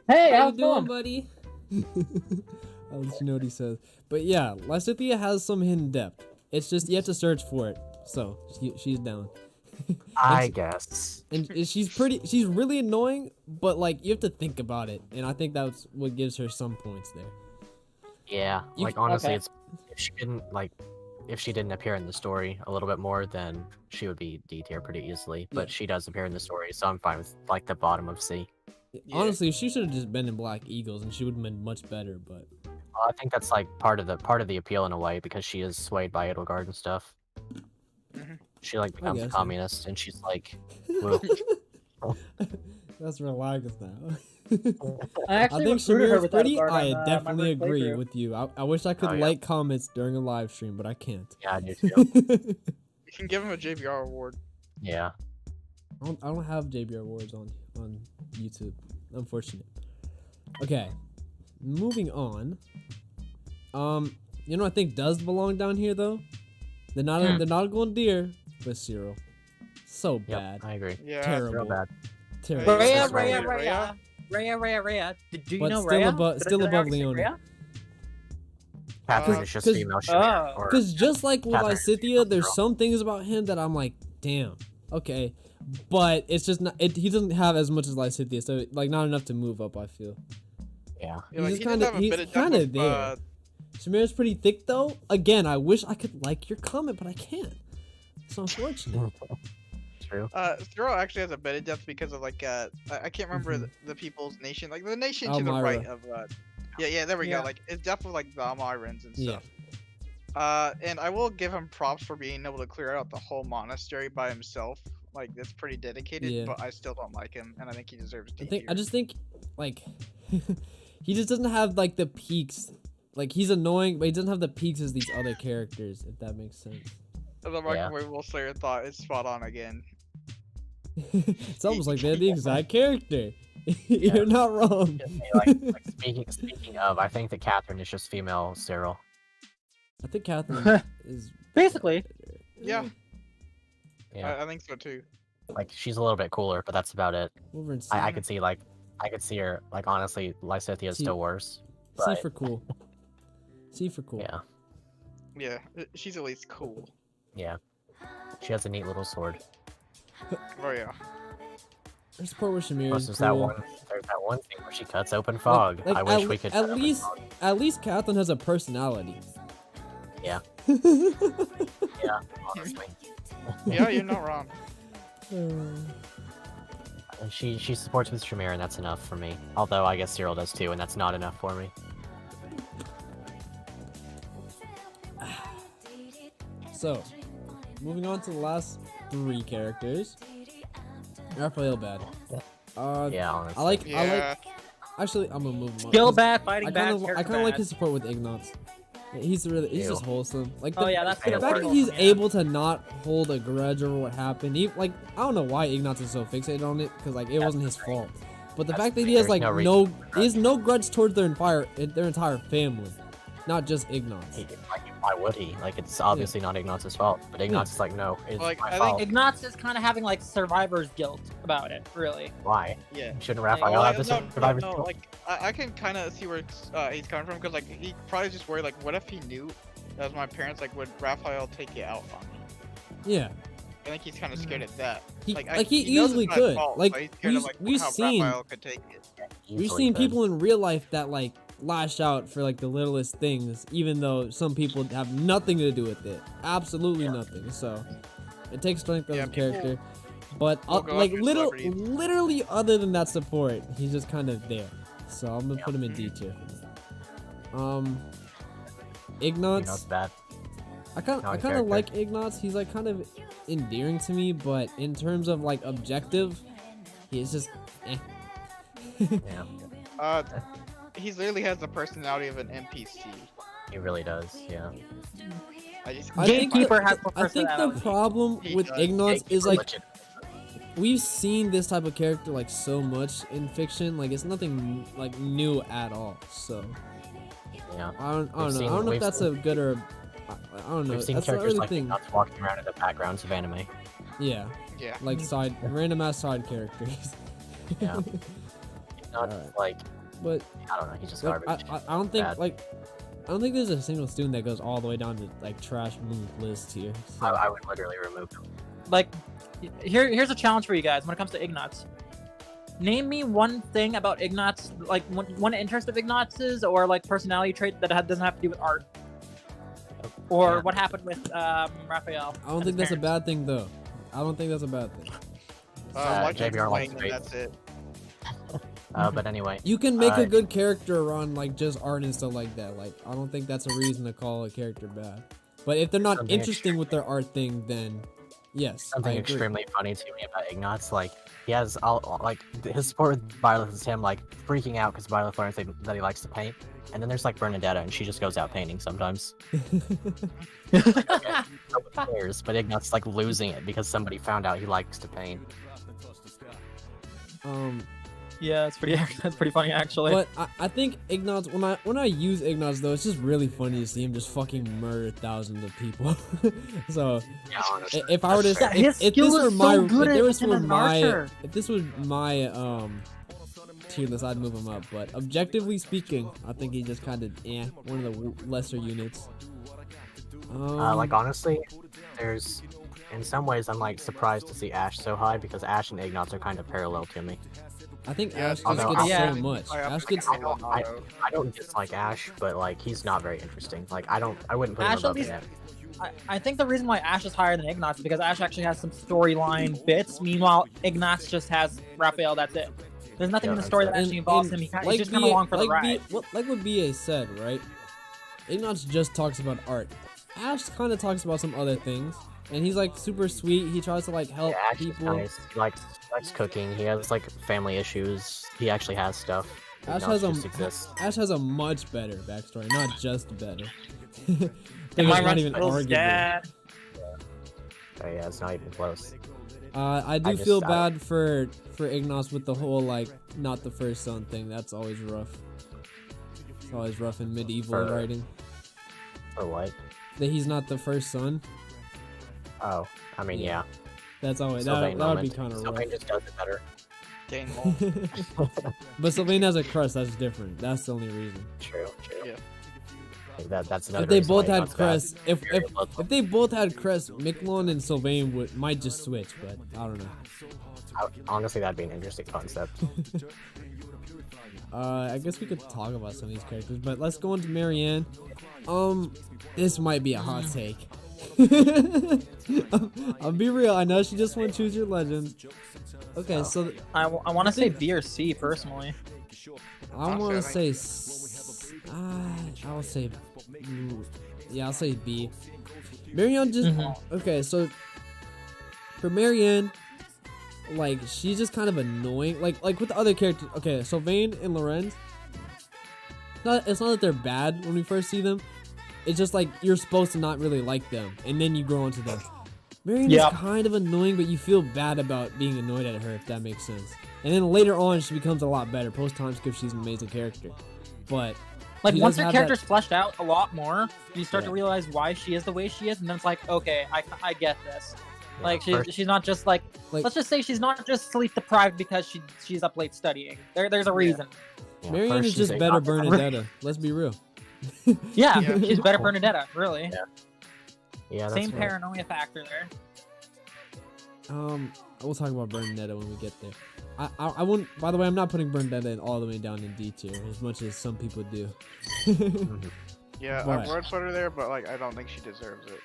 Hey, How how's you doing, it buddy? I'll let you know what he says. But yeah, Lysithia has some hidden depth. It's just you have to search for it. So she's down. I guess. And she's really annoying, but like you have to think about it, and I think that's what gives her some points there. Yeah, You like c- honestly, okay. it's if she didn't appear in the story a little bit more, then she would be D tier pretty easily. But Yeah. she does appear in the story, so I'm fine with like the bottom of C. Yeah. Honestly, she should have just been in Black Eagles, and she would have been much better. But I think that's like part of the appeal in a way because she is swayed by Edelgard and stuff. Mhm. She like becomes a guess, yeah. communist, and she's like, "Whoa." that's relaxed now. I I actually think recruited her Shamir's with pretty. Edelgard I on, my definitely first agree playthrough. with you. I wish I could Oh, yeah. like comments during a live stream, but I can't. Yeah, I do too. You can give him a JBR award. Yeah. I don't have JBR awards on YouTube. Unfortunate. Okay, moving on. You know, I think does belong down here though. They're not a golden deer, but Cyril. So Yep. bad. I agree. Yeah. Terrible. Real bad. Terrible. Rhea, Rhea, Rhea, Rhea, Rhea. Rhea, Rhea, Rhea. Do you But know still Rhea? above- Did I- still did I above already say Leona. Rhea? Catherine Uh, is just 'cause- female Shamir. Oh. or- Because just like with Catherine is Lysithia, female there's girl. some things about him that I'm like, damn, okay, but it's just not. He doesn't have as much as Lysithia, so like not enough to move up. I feel. Yeah. Yeah, like, He's he does kinda- have a he's bit of depth kinda with, there. Shamir's pretty thick though. Again, I wish I could like your comment, but I can't. It's unfortunate. True. Zero actually has a bit of depth because of like I can't remember the people's nation, like the nation to the Elmira. right of yeah, there we Yeah. go, like it's definitely like the Almirans and Yeah. stuff. And I will give him props for being able to clear out the whole monastery by himself. Like that's pretty dedicated, Yeah. but I still don't like him, and I think he deserves D I just think like he just doesn't have like the peaks. Like he's annoying, but he doesn't have the peaks as these other characters. If that makes sense. The microwave Slayer thought is spot on again. It's almost like they're the exact character. You're not wrong. like speaking of, I think that Catherine is just female Cyril. I think Catherine is Basically. Yeah, Yeah. I think so too. Like she's a little bit cooler, but that's about it. over in C. I could see her like honestly, Lysithia is See- still worse. C But, for cool. C for cool. yeah, Yeah, she's at least cool. yeah. She has a neat little sword. Oh yeah. Her support with Shamir Plus, is there's cool. that one thing where she cuts open fog. Like, I wish we could. cut at open least fog. at least Catherine has a personality. Yeah. Yeah, honestly. Yeah, you're not wrong. And she supports with Shamir, and that's enough for me. Although I guess Cyril does too, and that's not enough for me. So, moving on to the last three characters. Raphael bad. Yeah, honestly. I like. Yeah. Actually, I'm gonna move him on. Skill 'cause bad, fighting I bad, kind of character like bad. his support with Ignatz. He's just Ew. wholesome. Like Oh, yeah, that's the good fact that wholesome, he's yeah. able to not hold a grudge over what happened. Like I don't know why Ignatz is so fixated on it because like it wasn't his fault. But the That's fact that great. he has There's like no reason for he has no grudge towards their entire family, not just Ignatz. Like, why would he? Like, it's obviously not Ignatz's fault. But Ignatz is like, no, it's Like, my I think fault. Ignatz is kind of having like survivor's guilt about it, really. Why? Yeah. Shouldn't Like, Raphael have the no, survivor's no, guilt? like I can kind of see where he's coming from because like he probably just worried like what if he knew that was my parents, like would Raphael take it out on me? Yeah, I think he's kind of scared of that. he Like, he knows easily it's not his could. fault, Like but he's scared of, we've how seen Raphael could take it. we've Easily seen could. people in real life that like lash out for like the littlest things, even though some people have nothing to do with it. Absolutely nothing. So it takes strength of Yeah, his people character. But will go like after celebrities. literally other than that support, he's just kind of there. So I'm gonna put him in D tier. Ignatz. Ignatz bad. I kind Not a of character. like Ignatz. He's like kind of endearing to me, but in terms of like objective, he's just eh. Yeah, He literally has the personality of an NPC. he really does. Yeah. I just I think Gatekeeper the- has more I think the personality. problem He with does. Ignatz is like Legit. we've seen this type of character like so much in fiction. Like it's nothing like new at all. So Yeah. I don't know. We've I don't know if we've that's a good or I don't know. We've seen That's the characters other like thing. Ignatz walking around in the backgrounds of anime. Yeah, yeah. like random ass side characters. Yeah. Not Alright. like, But I don't know, he's just like, garbage. I don't think Bad. like I don't think there's a single student that goes all the way down to like trash move list here. So, I would literally remove him. like, here's a challenge for you guys when it comes to Ignatz. Name me one thing about Ignatz, like one interest of Ignatz's, or like personality trait that doesn't have to do with art, or what happened with Raphael. I don't think that's a bad thing though. I don't think that's a bad thing. Like JBR likes explaining, faith. that's it. But anyway, You can make a good character on like just art and stuff like that. Like I don't think that's a reason to call a character bad. But if they're not Something interesting with their art thing, then yes, something I agree. extremely funny to me about Ignatz, like he has all like his support with Violet is him like freaking out because Violet learns that he likes to paint, and then there's like Bernadetta, and she just goes out painting sometimes. Nobody cares, but Ignatz like losing it because somebody found out he likes to paint. Yeah, it's pretty. That's pretty funny actually. But I think Ignatz, when I use Ignatz though, it's just really funny to see him just fucking murder thousands of people. So Yeah, honestly. if I were to, Yeah, his if this skill were is my, so good if at this him were as an my, archer. if this was my tier list, I'd move him up. But objectively speaking, I think he's just kind of one of the lesser units. Like honestly, there's in some ways I'm like surprised to see Ash so high because Ash and Ignatz are kind of parallel to me. I think Yeah, Ash just although gets I- so much. Ash gets. I don't dislike Ash, but like he's not very interesting. Like I wouldn't put him Ash above at least- him. I think the reason why Ash is higher than Ignatz is because Ash actually has some storyline bits. Meanwhile, Ignatz just has Raphael. That's it. There's nothing in the story that actually involves him. He's just kind of along for the ride. Like what BA said, right? Ignatz just talks about art. Ash kind of talks about some other things, and he's like super sweet. He tries to like help Yeah, Ash is people. nice. He likes cooking. He has like family issues. He actually has stuff. Ash Ignatz has just exists. Ash has a much better backstory, not just better. I And think my it's not even Raphael's arguable. dad. Oh yeah, it's not even close. I do I feel just- bad for Ignatz with the whole like not the first son thing. That's always rough. It's always rough in medieval For- writing. Or what? That he's not the first son. Oh, I mean yeah. That's always that Sylvain would be moment. kind of rough. Sylvain just does it better. Dang, well, But Sylvain has a crush. That's different. That's the only reason. True. Yeah. That's another. If they reason both why had Ignatz bad. crests, if they both had crests, Miklon and Sylvain might just switch. But I don't know. Honestly, that'd be an interesting concept. I guess we could talk about some of these characters, but let's go into Marianne. This might be a hot take. I'll be real. I know she just won Choose Your Legend. Okay, so I want to say B or C personally. I want to say, I will say, yeah, I'll say B. Marianne just okay. So for Marianne, like she's just kind of annoying. Like with the other characters. Okay, so Vayne and Lorenz. It's not that they're bad when we first see them. It's just like you're supposed to not really like them, and then you grow into them. Marianne is kind of annoying, but you feel bad about being annoyed at her, if that makes sense. And then later on, she becomes a lot better. Post time skip, she's an amazing character. But Like she once does her have character's that- fleshed out a lot more, you start Yeah. to realize why she is the way she is, and then it's like, okay, I get this. Yeah, Like first- she's not just like, let's just say she's not just sleep deprived because she's up late studying. There's a reason. yeah, Marianne first is she's just a- better Bernadetta. Let's be real. Yeah, Yeah. she's better Bernadetta, really. Yeah, that's Same right. paranoia factor there. We'll talk about Bernadetta when we get there. I won't. By the way, I'm not putting Bernadetta all the way down in D tier as much as some people do. yeah, But- I would put her there, but like I don't think she deserves it.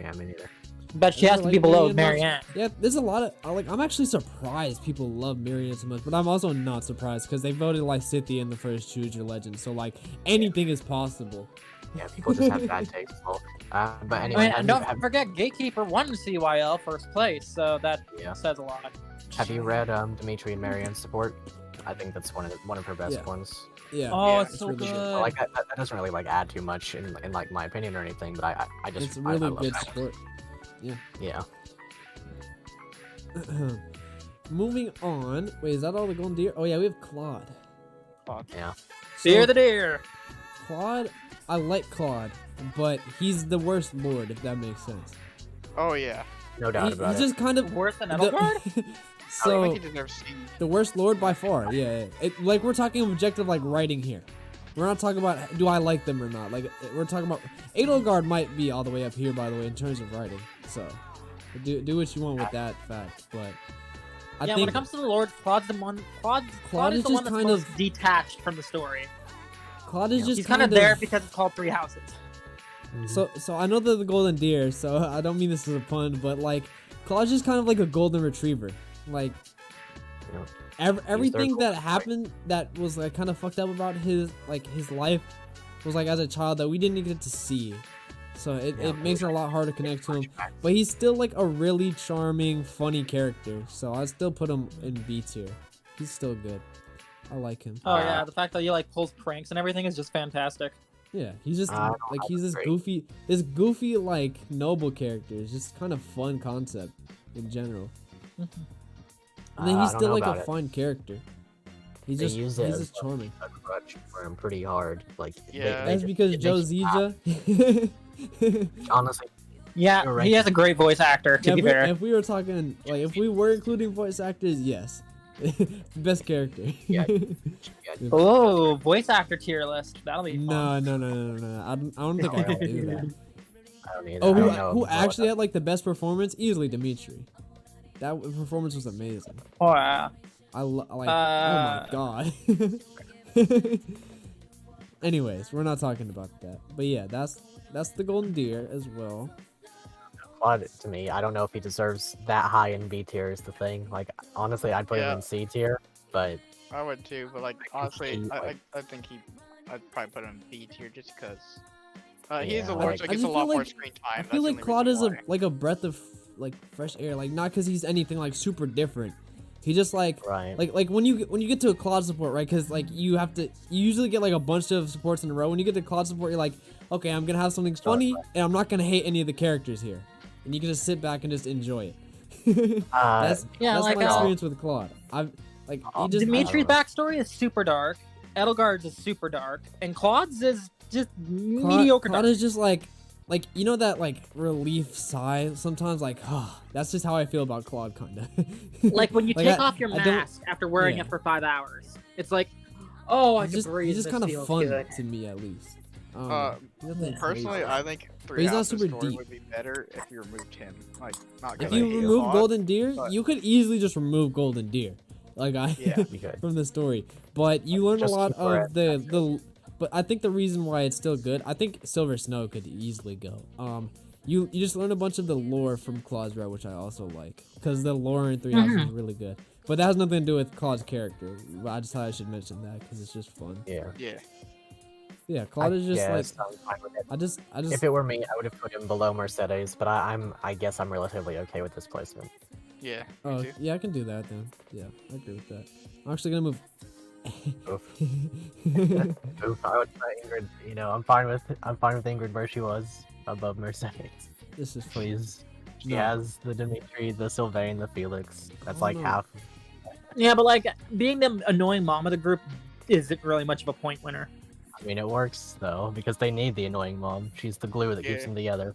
Yeah, me neither. But she Yeah, has to be like below Marianne Marianne. Yeah, there's a lot of I'm actually surprised people love Marianne so much, but I'm also not surprised because they voted like Cynthia in the first Choose Your Legend, so like anything is possible. Yeah, people just have bad takes. Well, but I anyway, mean, and don't forget, Gatekeeper won CYL first place, so that Yeah. says a lot. have you read Dimitri and Marianne's support? I think that's one of her best Yeah. ones. Yeah. Oh, Yeah, it's so really good. good. Like that doesn't really like add too much in like my opinion or anything, but I just It's I really love good that. sport. Yeah. Moving on. Wait, is that all the golden deer? Oh yeah, we have Claude. Yeah. Fear the deer. Claude, I like Claude, but he's the worst lord, if that makes sense. Oh yeah, No doubt about He's it. just kind of Worse than the- Edelgard? I So think he deserves C. the worst lord by far. Yeah. Like we're talking objective like writing here. We're not talking about do I like them or not. Like we're talking about Edelgard might be all the way up here by the way in terms of writing. So Do what you want with that fact, but I yeah, think when it comes to the Lord, Claude's the one. Claude Claude is is the just one that's kind most of- detached from the story. Claude is just He's kind of there because it's called Three Houses. So I know they're the golden deer, so I don't mean this as a pun, but like Claude's just kind of like a golden retriever. Like everything that happened that was like kind of fucked up about his life was like as a child that we didn't get to see. So it makes it a lot harder to connect to him. But he's still like a really charming, funny character. So I still put him in B tier. He's still good. I like him. Oh yeah, the fact that he like pulls pranks and everything is just fantastic. Yeah, he's just I like don't he's this agree. goofy like noble character. It's just kind of fun concept in general. And then he's I don't still know like a about it. fun character. He's They just use he's it as just charming. a crutch for him pretty hard. Like Yeah. That's because it Joe makes you laugh. Zija. Honestly, Yeah, You're right. he has a great voice actor. To Yeah, be fair, if we were talking like if we were including voice actors, yes, best character. Yeah. oh, voice actor tier list. That'll be fun. No. I don't think I can do that. I don't either. Oh, I don't know who if actually had like the best performance? Easily Dimitri. That performance was amazing. Oh yeah. Oh my god. Anyways, we're not talking about that. But yeah, that's the golden deer as well. Claude, to me, I don't know if he deserves that high in B tier is the thing. Like, honestly, I'd put him Yeah. in C tier, but I would too, but like I can honestly, see, I think I'd probably put him in B tier just because he's Yeah, a lord, like- so I he gets just a lot feel more like- screen I time. feel That's like the Claude only is reason a like a breath of like fresh air. Like not because he's anything like super different. He just like right. like when you get to a Claude support, right? Because like you usually get like a bunch of supports in a row. When you get to Claude support, you're like, okay, I'm gonna have something funny, and I'm not gonna hate any of the characters here, and you can just sit back and just enjoy it. that's Yeah, that's like, my experience with Claude. I've like he just Dimitri's I don't backstory is super dark. Edelgard's is super dark, and Claude's is just Claude, mediocre Claude dark. is just like you know that like relief sigh sometimes like that's just how I feel about Claude kinda. Like when you Like, take I- off your I don't- mask after wearing yeah. it for 5 hours. It's like, oh, I He's can just breathe. he's just this kind of feels fun good. to me at least. Nothing Personally, crazy. I think But Three he's not Houses super story deep. would be better if you removed him. Like not If because I you hate remove Claude, Golden Deer, but- you could easily just remove Golden Deer, like I Yeah. You could. from the story. But you learn a Just lot keep her of the. But I think the reason why it's still good, I think Silver Snow could easily go. You just learn a bunch of the lore from Claude's Route, which I also like, because the lore in Three Houses is really good. But that has nothing to do with Claude's character. But I just thought I should mention that because it's just fun. Yeah. Yeah. Yeah, Claude is just Yes, I'm fine with it. I just If it were me, I would have put him below Mercedes, but I guess I'm relatively okay with this placement. Yeah. Me oh too. yeah, I can do that then. Yeah, I agree with that. I'm actually gonna move. Oof. Oof, I would put Ingrid. You know, I'm fine with Ingrid where she was above Mercedes. This is Please. She No. has the Dimitri, the Sylvain, the Felix. That's Oh, like no. half. Yeah, but like being the annoying mom of the group isn't really much of a point winner. I mean, it works though because they need the annoying mom. She's the glue that keeps Yeah. them together.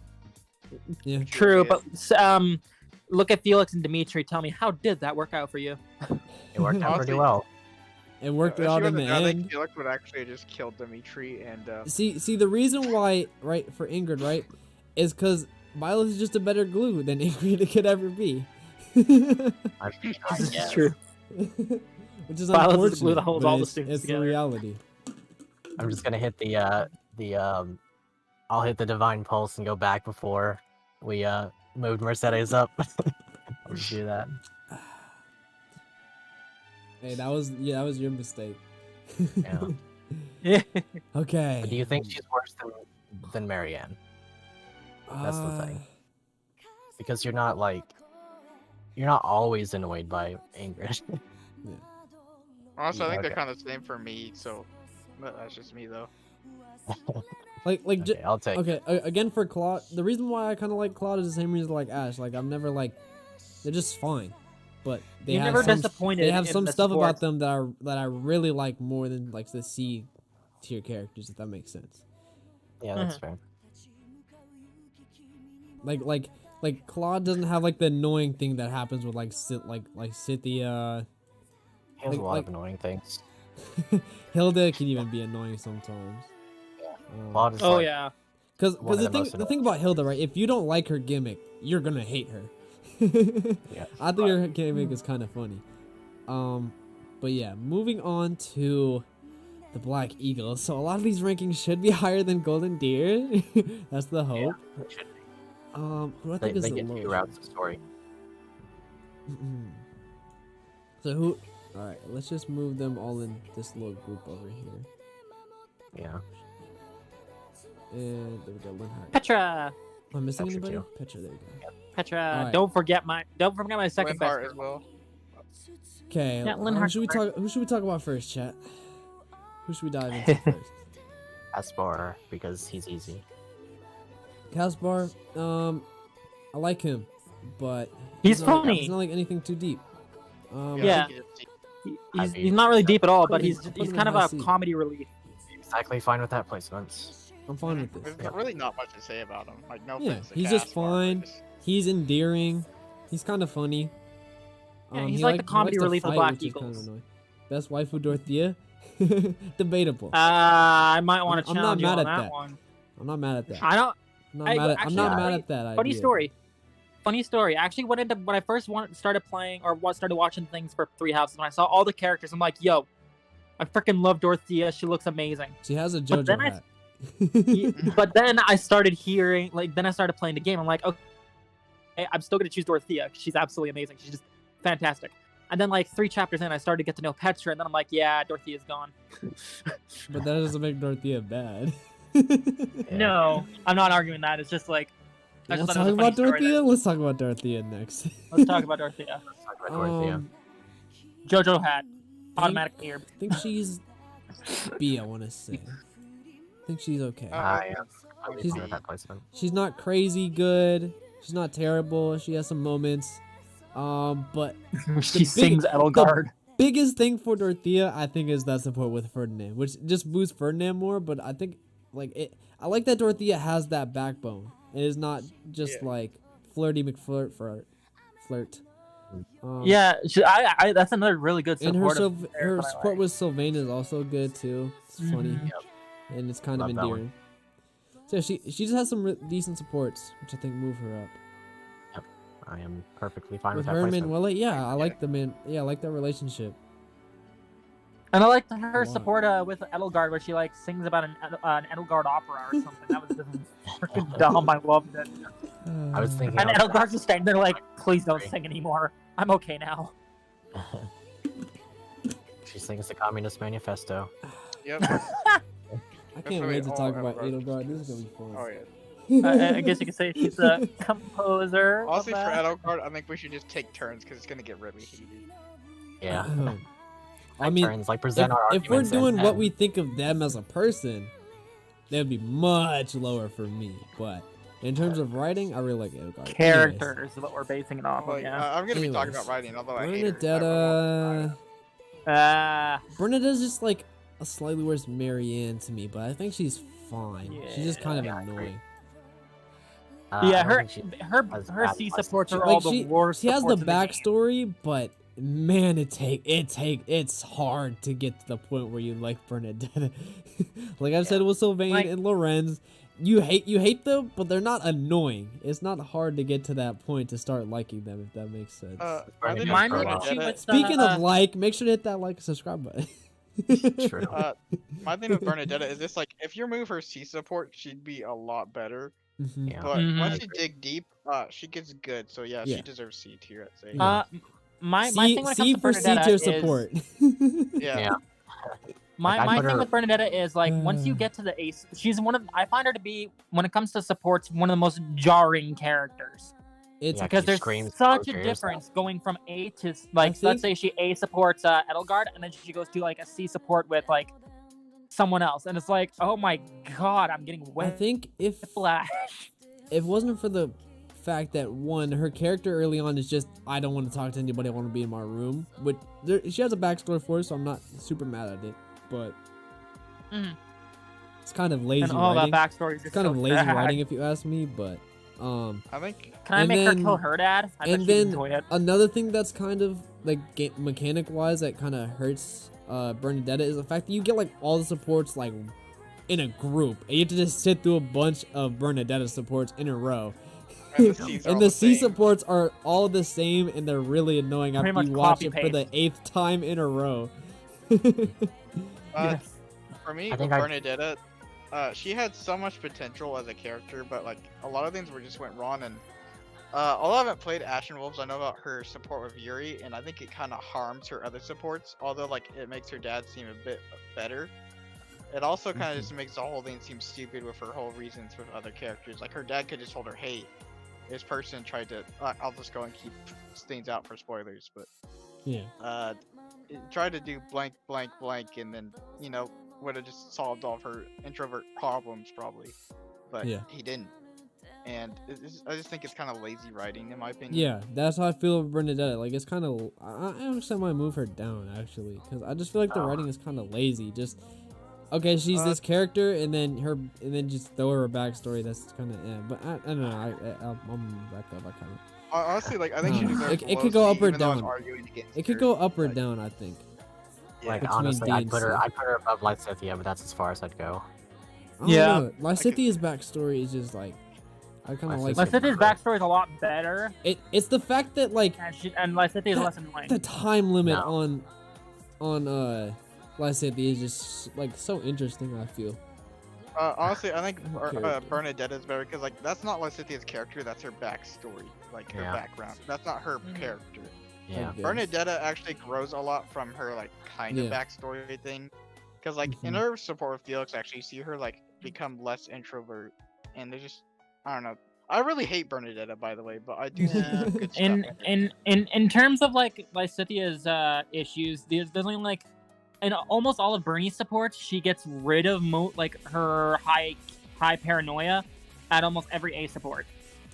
yeah. True, yeah. but look at Felix and Dimitri. Tell me, how did that work out for you? It worked out pretty Honestly, well. It worked If out she in the wasn't there, I think end. Felix would actually just kill Dimitri and See, the reason why, right, for Ingrid, right, is because Violet is just a better glue than Ingrid could ever be. I This is guess. true. Which is Violet is unfortunate, the glue that holds but all the it's, students it's the together. reality. I'm just gonna hit I'll hit the divine pulse and go back before we moved Mercedes up. I'll just do that. Hey, that was your mistake. Yeah. Yeah. Okay. But do you think she's worse than Marianne? That's the thing. Because you're not always annoyed by Ingrid. honestly, I think they're Okay. kind of the same for me. So but that's just me though. Like Okay, I'll take. okay, again for Claude, the reason why I kind of like Claude is the same reason like Ash. Like I'm never like, they're just fine, but they You're have never some, disappointed They have in some the stuff about supports. them that I really like more than like the C tier characters, if that makes sense. Yeah, that's fair. Like Claude doesn't have like the annoying thing that happens with like Cynthia. He has a lot like- of annoying things. Hilda can even be annoying sometimes. Claude is Oh like, yeah. Because one of the the thing most the thing about Hilda, right? If you don't like her gimmick, you're gonna hate her. I think her gimmick is kind of funny. But yeah, moving on to the Black Eagle. So a lot of these rankings should be higher than Golden Deer. That's the hope. Yeah, it should be. Who I think is They the get two lowest? routes of story. So who? All right, let's just move them all in this little group over here. Yeah. And there we go. Linhardt. Petra. Am I missing Petra anybody? too. Petra, there you go. Petra. Alright. Don't forget my second best. Linhart as well. Okay, Yeah, who Linhart should we talk about first, chat? Who should we dive into first? Aspar, because he's easy. Caspar, I like him, but He's not, funny. He's not like anything too deep. Yeah. I think it's- He's not really deep at all, but Put him- he's put he's him kind in of high a C. comedy relief. Exactly fine with that placement. I'm fine with this. There's really not much to say about him. Like, no Yeah, offense to he's just Caspar, but fine. just- He's endearing. He's kind of funny. Yeah, he's he like the comedy he likes to relief of fight, Black which is kind of Eagles. annoying. Best waifu Dorothea? Debatable. I might want to I'm not challenge you mad on at that that. one. I'm not mad at that. I don't. I'm not I- mad at, I'm actually, not I- mad at that idea. Funny story. Funny story. I actually went into when I first started playing or started watching things for Three Houses. When I saw all the characters, I'm like, yo, I freaking love Dorothea. She looks amazing. She has a But JoJo then hat. But then I started hearing, then I started playing the game. I'm like, okay, I'm still gonna choose Dorothea. 'Cause she's absolutely amazing. She's just fantastic. And then 3 chapters in, I started to get to know Petra, and then I'm like, yeah, Dorothea's gone. But that doesn't make Dorothea bad. No, I'm not arguing that. It's just I just Let's thought it talk was a funny about story Dorothea. Let's talk about Dorothea next. Let's talk about Dorothea. Let's talk about Dorothea. JoJo hat, I automatic ear. think she's B. I want to say. I think she's okay. I am She's- fine with that placement. She's not crazy good. She's not terrible. She has some moments. But She sings Edelgard. biggest thing for Dorothea, I think, is that support with Ferdinand, which just boosts Ferdinand more. But I think I like that Dorothea has that backbone. It is not just flirty McFlirt flirt. Yeah, I that's another really good And her support. her support with Sylvain is also good too. It's funny, and it's kind of Love that one. endearing. So she just has some decent supports, which I think move her up. I am perfectly fine With with that her and placement. Manuela, yeah, I like the man. Yeah, I like that relationship. And I liked her Wow. support with Edelgard, where she sings about an Edelgard opera or something. That was just freaking dumb. I loved it. I was thinking. And of Edelgard's just standing there please don't sing anymore. I'm okay now. She sings the Communist Manifesto. Yep. I can't wait to all talk about Edelgard. Edelgard. This is gonna be fun. Oh yeah. I guess you could say she's a composer. Honestly, of for that. Edelgard, I think we should just take turns because it's gonna get really heated. Yeah. I mean, Turns, present our if we're arguments and- doing what and- we think of them as a person, they'd be much lower for me. But in terms of writing, I really like Edelgard. Characters is what we're basing it off of. Like, Yeah. I'm gonna be talking Anyways, about writing, although I hate her. Bernadetta. Ah. Bernadetta's just a slightly worse Marianne to me, but I think she's fine. She's just kind of Yeah, I agree. annoying. Yeah, I her don't think she- her has her bad C placement. supports are Like, all the worst. She has the supports in game. backstory, but man, it's hard to get to the point where you like Bernadetta. Like I've said with Sylvain and Lorenz, you hate them, but they're not annoying. It's not hard to get to that point to start liking them, if that makes sense. I think Mine Bernadetta- would be with Speaking of make sure to hit that like and subscribe button. True. my thing with Bernadetta is this: if you remove her C support, she'd be a lot better. Mhm. Yeah. But Mhm. once I you agree. dig deep, she gets good. So yeah, Yeah. she deserves C tier. I'd say. Yeah. My C, thing when it C comes for to C Bernadetta tier is, support. yeah. Yeah. My Like, I my put thing her- with Bernadetta is once you get to the ace, she's I find her to be, when it comes to supports, one of the most jarring characters. It's Yeah, Because she there's screams such a closure, difference going from A to think- let's say she A supports Edelgard, and then she goes to a C support with someone else, and it's oh my god, I'm getting I think if whiplash. it wasn't for the fact that one, her character early on is just I don't want to talk to anybody, I want to be in my room. But she has a backstory for it, so I'm not super mad at it. But Mhm. it's kind of lazy And all writing. that backstory is It's kind of so lazy sad. writing if you ask me. But I think. Can I and make then- her kill her dad? I bet and she'd then enjoy it. another thing that's kind of mechanic wise that kind of hurts Bernadetta is the fact that you get all the supports in a group, and you have to just sit through a bunch of Bernadetta supports in a row. And the C's are all And the C same. supports are all the same, and they're really annoying Pretty after you much watch it for the copy-paste. 8th time in a row. Uh, For me, I think with I- Bernadetta, she had so much potential as a character, but like a lot of things were just went wrong. And although I haven't played Ashen Wolves, I know about her support with Yuri, and I think it kind of harms her other supports. Although like it makes her dad seem a bit better, it also kind of just makes the whole thing seem stupid with her whole reasons with other characters. Like her dad could just told her, "Hey, this person tried to." I'll just go and keep things out for spoilers, but Yeah. it tried to do blank, blank, blank, and then would have just solved all of her introvert problems probably, but Yeah. he didn't. And I just think it's kind of lazy writing in my opinion. Yeah, that's how I feel with Bernadetta. Like, it's kind of. I actually might move her down, actually. Because I just feel like the writing is kind of lazy. Just. Okay, she's this character, and then just throw her a backstory. That's kind of. But I don't know. I'm back up. I kind of. Honestly, like I think she No, deserves. it could go up or even though I was down. arguing against It could her. go up or Like, down, I think. Like Between honestly, D I'd and put her C. I'd put her above Lysithea, but that's as far as I'd go. I don't Yeah. know. Lysithea's backstory is just like. I kind of like it. Lysithea's backstory is a lot better, It's the fact that, like, and Lysithea is That- less annoying. the time limit No. on Lysithea is just like so interesting. I feel. honestly, I think Character. Bernadetta is better because like that's not Lysithea's character. That's her backstory, like her Yeah. background. That's not her character. Yeah. Okay. Bernadetta actually grows a lot from her like kind of Yeah. backstory thing, because like in Mhm. her support with Felix, actually you see her like become less introvert, and they're just I don't know. I really hate Bernadetta, by the way, but I do see Yeah. some good stuff. In terms of like Lysithea's issues, there's only like in almost all of Bernie's supports, she gets rid of like her high paranoia at almost every A support.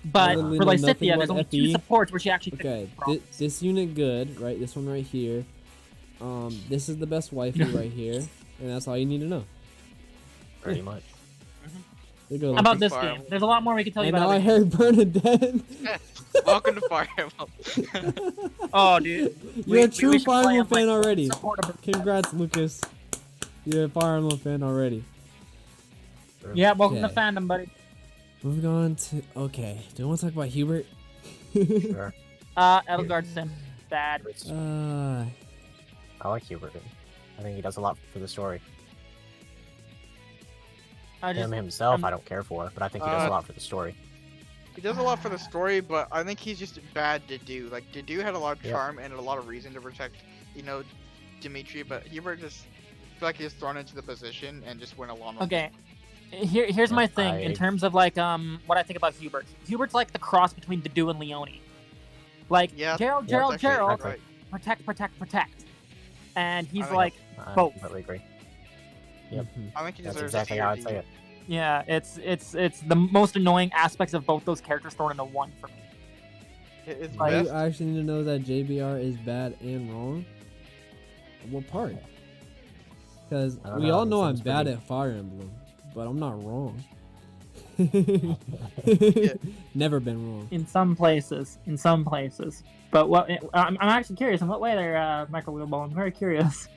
But Literally for know nothing Lysithea, there's about only FE. 2 supports where she actually Okay, fixes problems. this unit good, right? This one right here. This is the best waifu right here, and that's all you need to know. Pretty much. There you go. How about Lucky. this Fire. game? There's a lot more we can tell you And about. now I other games. heard Bernadette. Welcome to Fire Emblem. Oh, dude. You're a We true should Fire play Emblem fan like, already. support of- Congrats, Lucas. You're a Fire Emblem fan already. Yeah, welcome to Okay. fandom, buddy. Moving on to do you want to talk about Hubert? Sure. Edelgard Sim. Bad. I like Hubert. I think he does a lot for the story. I just Him himself, I'm- I don't care for, but I think he does a Uh, lot for the story. He does a lot for the story, but I think he's just bad to do. Like Dedu had a lot of Yep. charm and a lot of reason to protect, Dimitri, but Hubert just I feel like he's thrown into the position and just went along with Okay. Here's my thing in I- terms of like what I think about Hubert. Hubert's like the cross between Dedu and Leone. Like Yeah, Gerald, yeah, That's actually Gerald, right. protect. And he's I think- like, I both. completely agree. Yep. Mhm. I think he That's deserves exactly a how tier I'd say D. it. yeah, it's the most annoying aspects of both those characters thrown into one for me. His Like- You best. actually need to know that JBR is bad and wrong. What part? Because I don't we know, all he know I'm seems bad pretty- at Fire Emblem, but I'm not wrong. Yeah. Never been wrong. In some places. But what I'm actually curious in what way they're micro wheel ball. I'm very curious.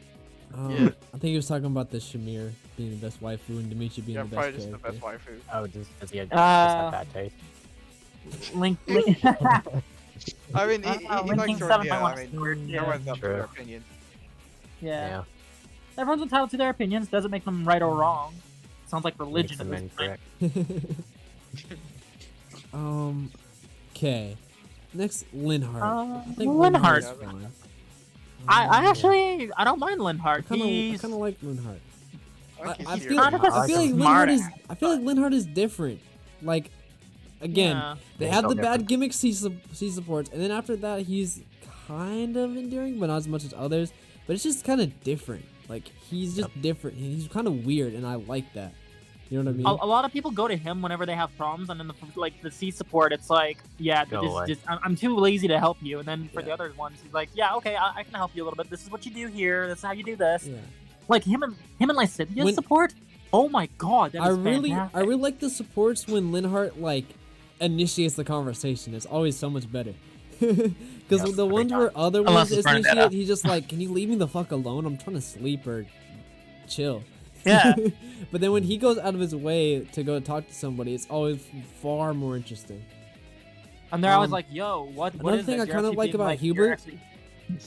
Yeah. I think he was talking about the Shamir being the best waifu and Dimitri being Yeah, the probably best just character. the best waifu. Oh, does he just Uh, have bad taste? Link. I mean, he Linking likes to, 7 might yeah, want I to mean, weird. no Yeah. one's up to True. their opinion. Yeah. Everyone's entitled to their opinions. Doesn't make them right or wrong. Sounds like Makes religion. them at this point. incorrect. Okay. Next, Linhardt. I think Linhardt. Linhardt's fine. I Yeah. actually I don't mind I Linhardt. kind He's of like Linhardt. I think I he's feel, tier kind of D. a I feel like smart Linhardt is. ass, I feel like Linhardt is different. Like, again, yeah. they He's have so the bad different. gimmicks he supports, and then after that he's kind of endearing, but not as much as others. But it's just kind of different. Like, he's just different. And he's kind of weird, and I like that. You know what I mean? A lot of people go to him whenever they have problems, and then the C support, it's like, yeah, Go this away. just I'm too lazy to help you. And then for the Yeah. other ones, he's like, yeah, okay, I can help you a little bit. This is what you do here. This is how you do this. Yeah. Like him and Lysithea's When- support. Oh my god, that I is really fantastic. like the supports when Linhardt like initiates the conversation. It's always so much better. Because Yes, the every ones time. where other Unless ones it's Bernadetta. initiate, he's just like, "Can you leave me the fuck alone? I'm trying to sleep or chill." Yeah. But then when he goes out of his way to go talk to somebody, it's always far more interesting. And they're always like, "Yo, what Another is thing this? I You're kind of actually like being, about you're Hubert, actually-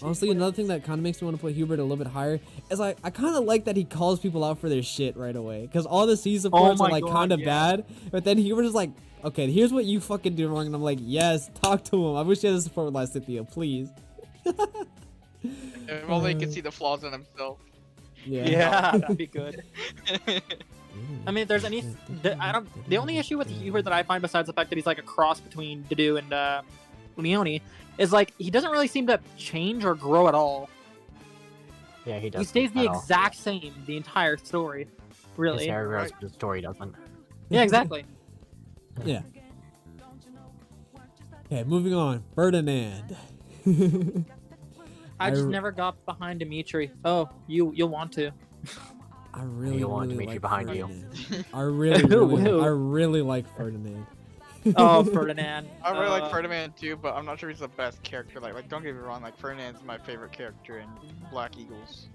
honestly, another thing that kind of makes me want to put Hubert a little bit higher is like I kind of like that he calls people out for their shit right away. Because all the C supports my are like God, kind of yeah. bad, but then Hubert is like, okay, here's what you fucking do wrong, and I'm like, yes, talk to him. I wish he had a support with Lysithea, please. If only he could see the flaws in himself. Yeah, that'd be good. I mean, if there's any, the only issue with Hubert that I find, besides the fact that he's like a cross between Dedue and Leone, is like he doesn't really seem to change or grow at all. Yeah, he does. He stays the exact same the entire story. Really. His hair grows, but the story doesn't. Yeah, exactly. Yeah. Okay, moving on. Ferdinand. I just never got behind Dimitri. Oh, you'll want to. I really, You want really Dimitri like behind you. Ferdinand. I really like Ferdinand. Oh, Ferdinand. I really like Ferdinand too, but I'm not sure he's the best character. Like don't get me wrong, like Ferdinand's my favorite character in Black Eagles.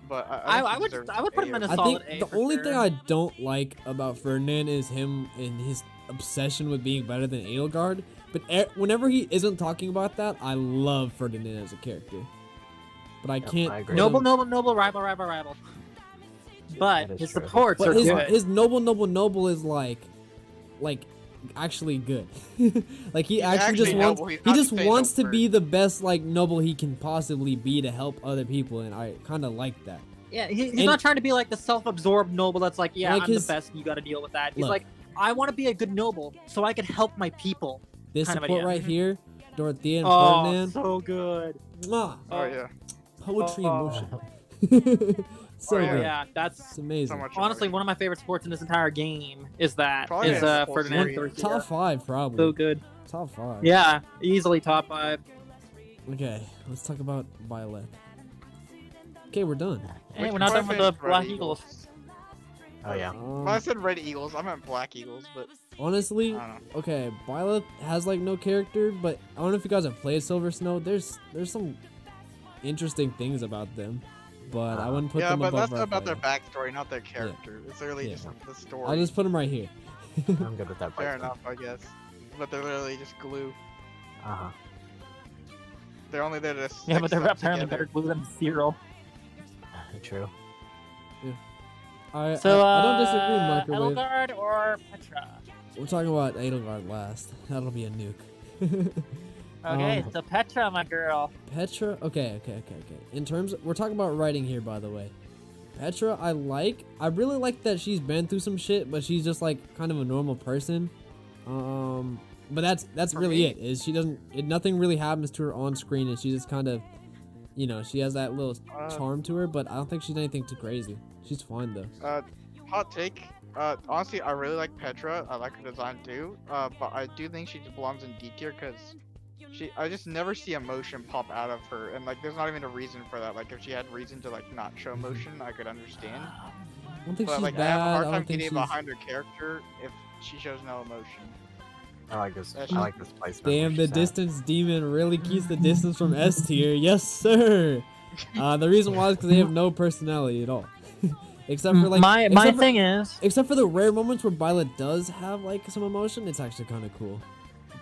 But I would put him in a I solid think A. the only thing I don't like about Ferdinand is him and his obsession with being better than Edelgard. But whenever he isn't talking about that, I love Ferdinand as a character. But I can't. I agree. Noble, rival. But That is his true. supports But are good. his noble is like actually good. Like he actually just actually wants noble. He's he not just saying wants to no be the best like noble he can possibly be to help other people, and I kind of like that. Yeah, he's And- not trying to be like the self-absorbed noble that's like, yeah, Like I'm his- the best, you gotta deal with that. He's Look. like, I want to be a good noble so I can help my people. This kind of support idea. right here, Dorothea and Oh, Ferdinand. so good. Mwah, Oh yeah, poetry in Oh. motion. So Oh, Oh, good. yeah, that's It's amazing. so much. honestly emotion. one of my favorite sports in this entire game is that. Probably Is the whole Ferdinand series. Dorothea. Top 5 probably. So good. Top 5. Yeah, easily top 5. Okay, let's talk about Violet. Okay, we're done. Hey, Which we're not one done with is the Red Black Eagles. Oh yeah. When I said Red Eagles, I meant Black Eagles, but Honestly, I don't know. okay, Violet has like no character, but I don't know if you guys have played Silver Snow. There's some interesting things about them, but I wouldn't put Yeah, them but above that's about their Raphael. backstory, not their character. It's literally Yeah. just the story. I'll just put them right here. I'm good with that. Fair enough, I guess. But they're literally just glue. Uh huh. They're only there to Yeah, stick but they're stuff apparently together. better glue than Zero. True. I So, I don't disagree, Microwave. Edelgard or Petra? We're talking about Edelgard last. That'll be a nuke. Okay, so Petra, my girl. Petra, okay. In terms, we're talking about writing here, by the way. Petra, I really like that she's been through some shit, but she's just like kind of a normal person. But that's For really me- it. Is she nothing really happens to her on screen, and she just kind of, she has that little charm to her. But I don't think she's anything too crazy. She's fine though. Hot take. Honestly, I really like Petra. I like her design too. But I do think she just belongs in D tier because I just never see emotion pop out of her, and like, there's not even a reason for that. Like, if she had reason to like not show emotion, I could understand. I don't think But she's like, I bad. have a hard I time don't think getting she's. behind her character if she shows no emotion. I like this. That's I like this placement. Damn, where the she's at. distance demon really keeps the distance from S tier. Yes, sir. The reason why is because they have no personality at all, except for like my except for- thing is, Except for the rare moments where Violet does have like some emotion, it's actually kind of cool.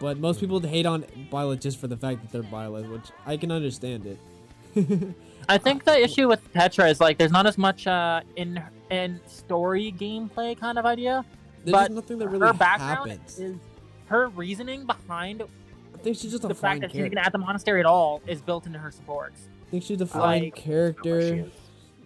But most people hate on Violet just for the fact that they're Violet, which I can understand it. I think the issue with Petra is like there's not as much in story gameplay kind of idea. There's But just nothing that really her background happens. is her reasoning behind I think she's just a the fine fact that she's character. even at the monastery at all is built into her supports. I think she's a fine like- What she character, is.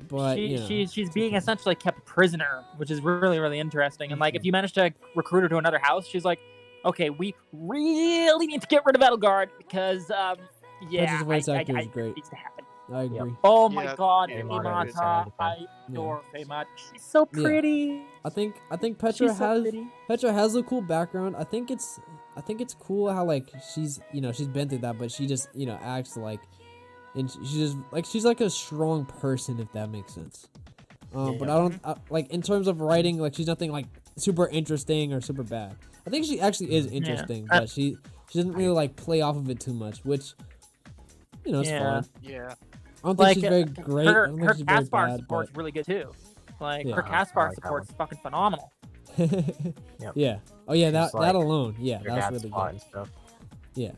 but She's being essentially kept prisoner, which is really, really interesting. And like, if you manage to recruit her to another house, she's like, okay, we really need to get rid of Edelgard because, yeah, Petra's voice actor is it great. needs to happen. I agree. Oh my Yeah, god, yeah, Margaret Femata, is I adore Femata. She's so Yeah. pretty. I think Petra She's so has pretty. Petra has a cool background. I think it's cool how like she's she's been through that, but she just acts like, and she's like a strong person, if that makes sense. But I don't like in terms of writing, like she's nothing like super interesting or super bad. I think she actually is interesting, but she doesn't really like play off of it too much, which it's Yeah. fine. Yeah. I don't think Like she's very great. I her don't think she's very Caspar bad, support's really good too. Like Yeah. her I Caspar like that support's one. fucking phenomenal. but yeah. Oh yeah, that She's like- alone. Yeah, Your that's dad's really plot good. and stuff. Yeah.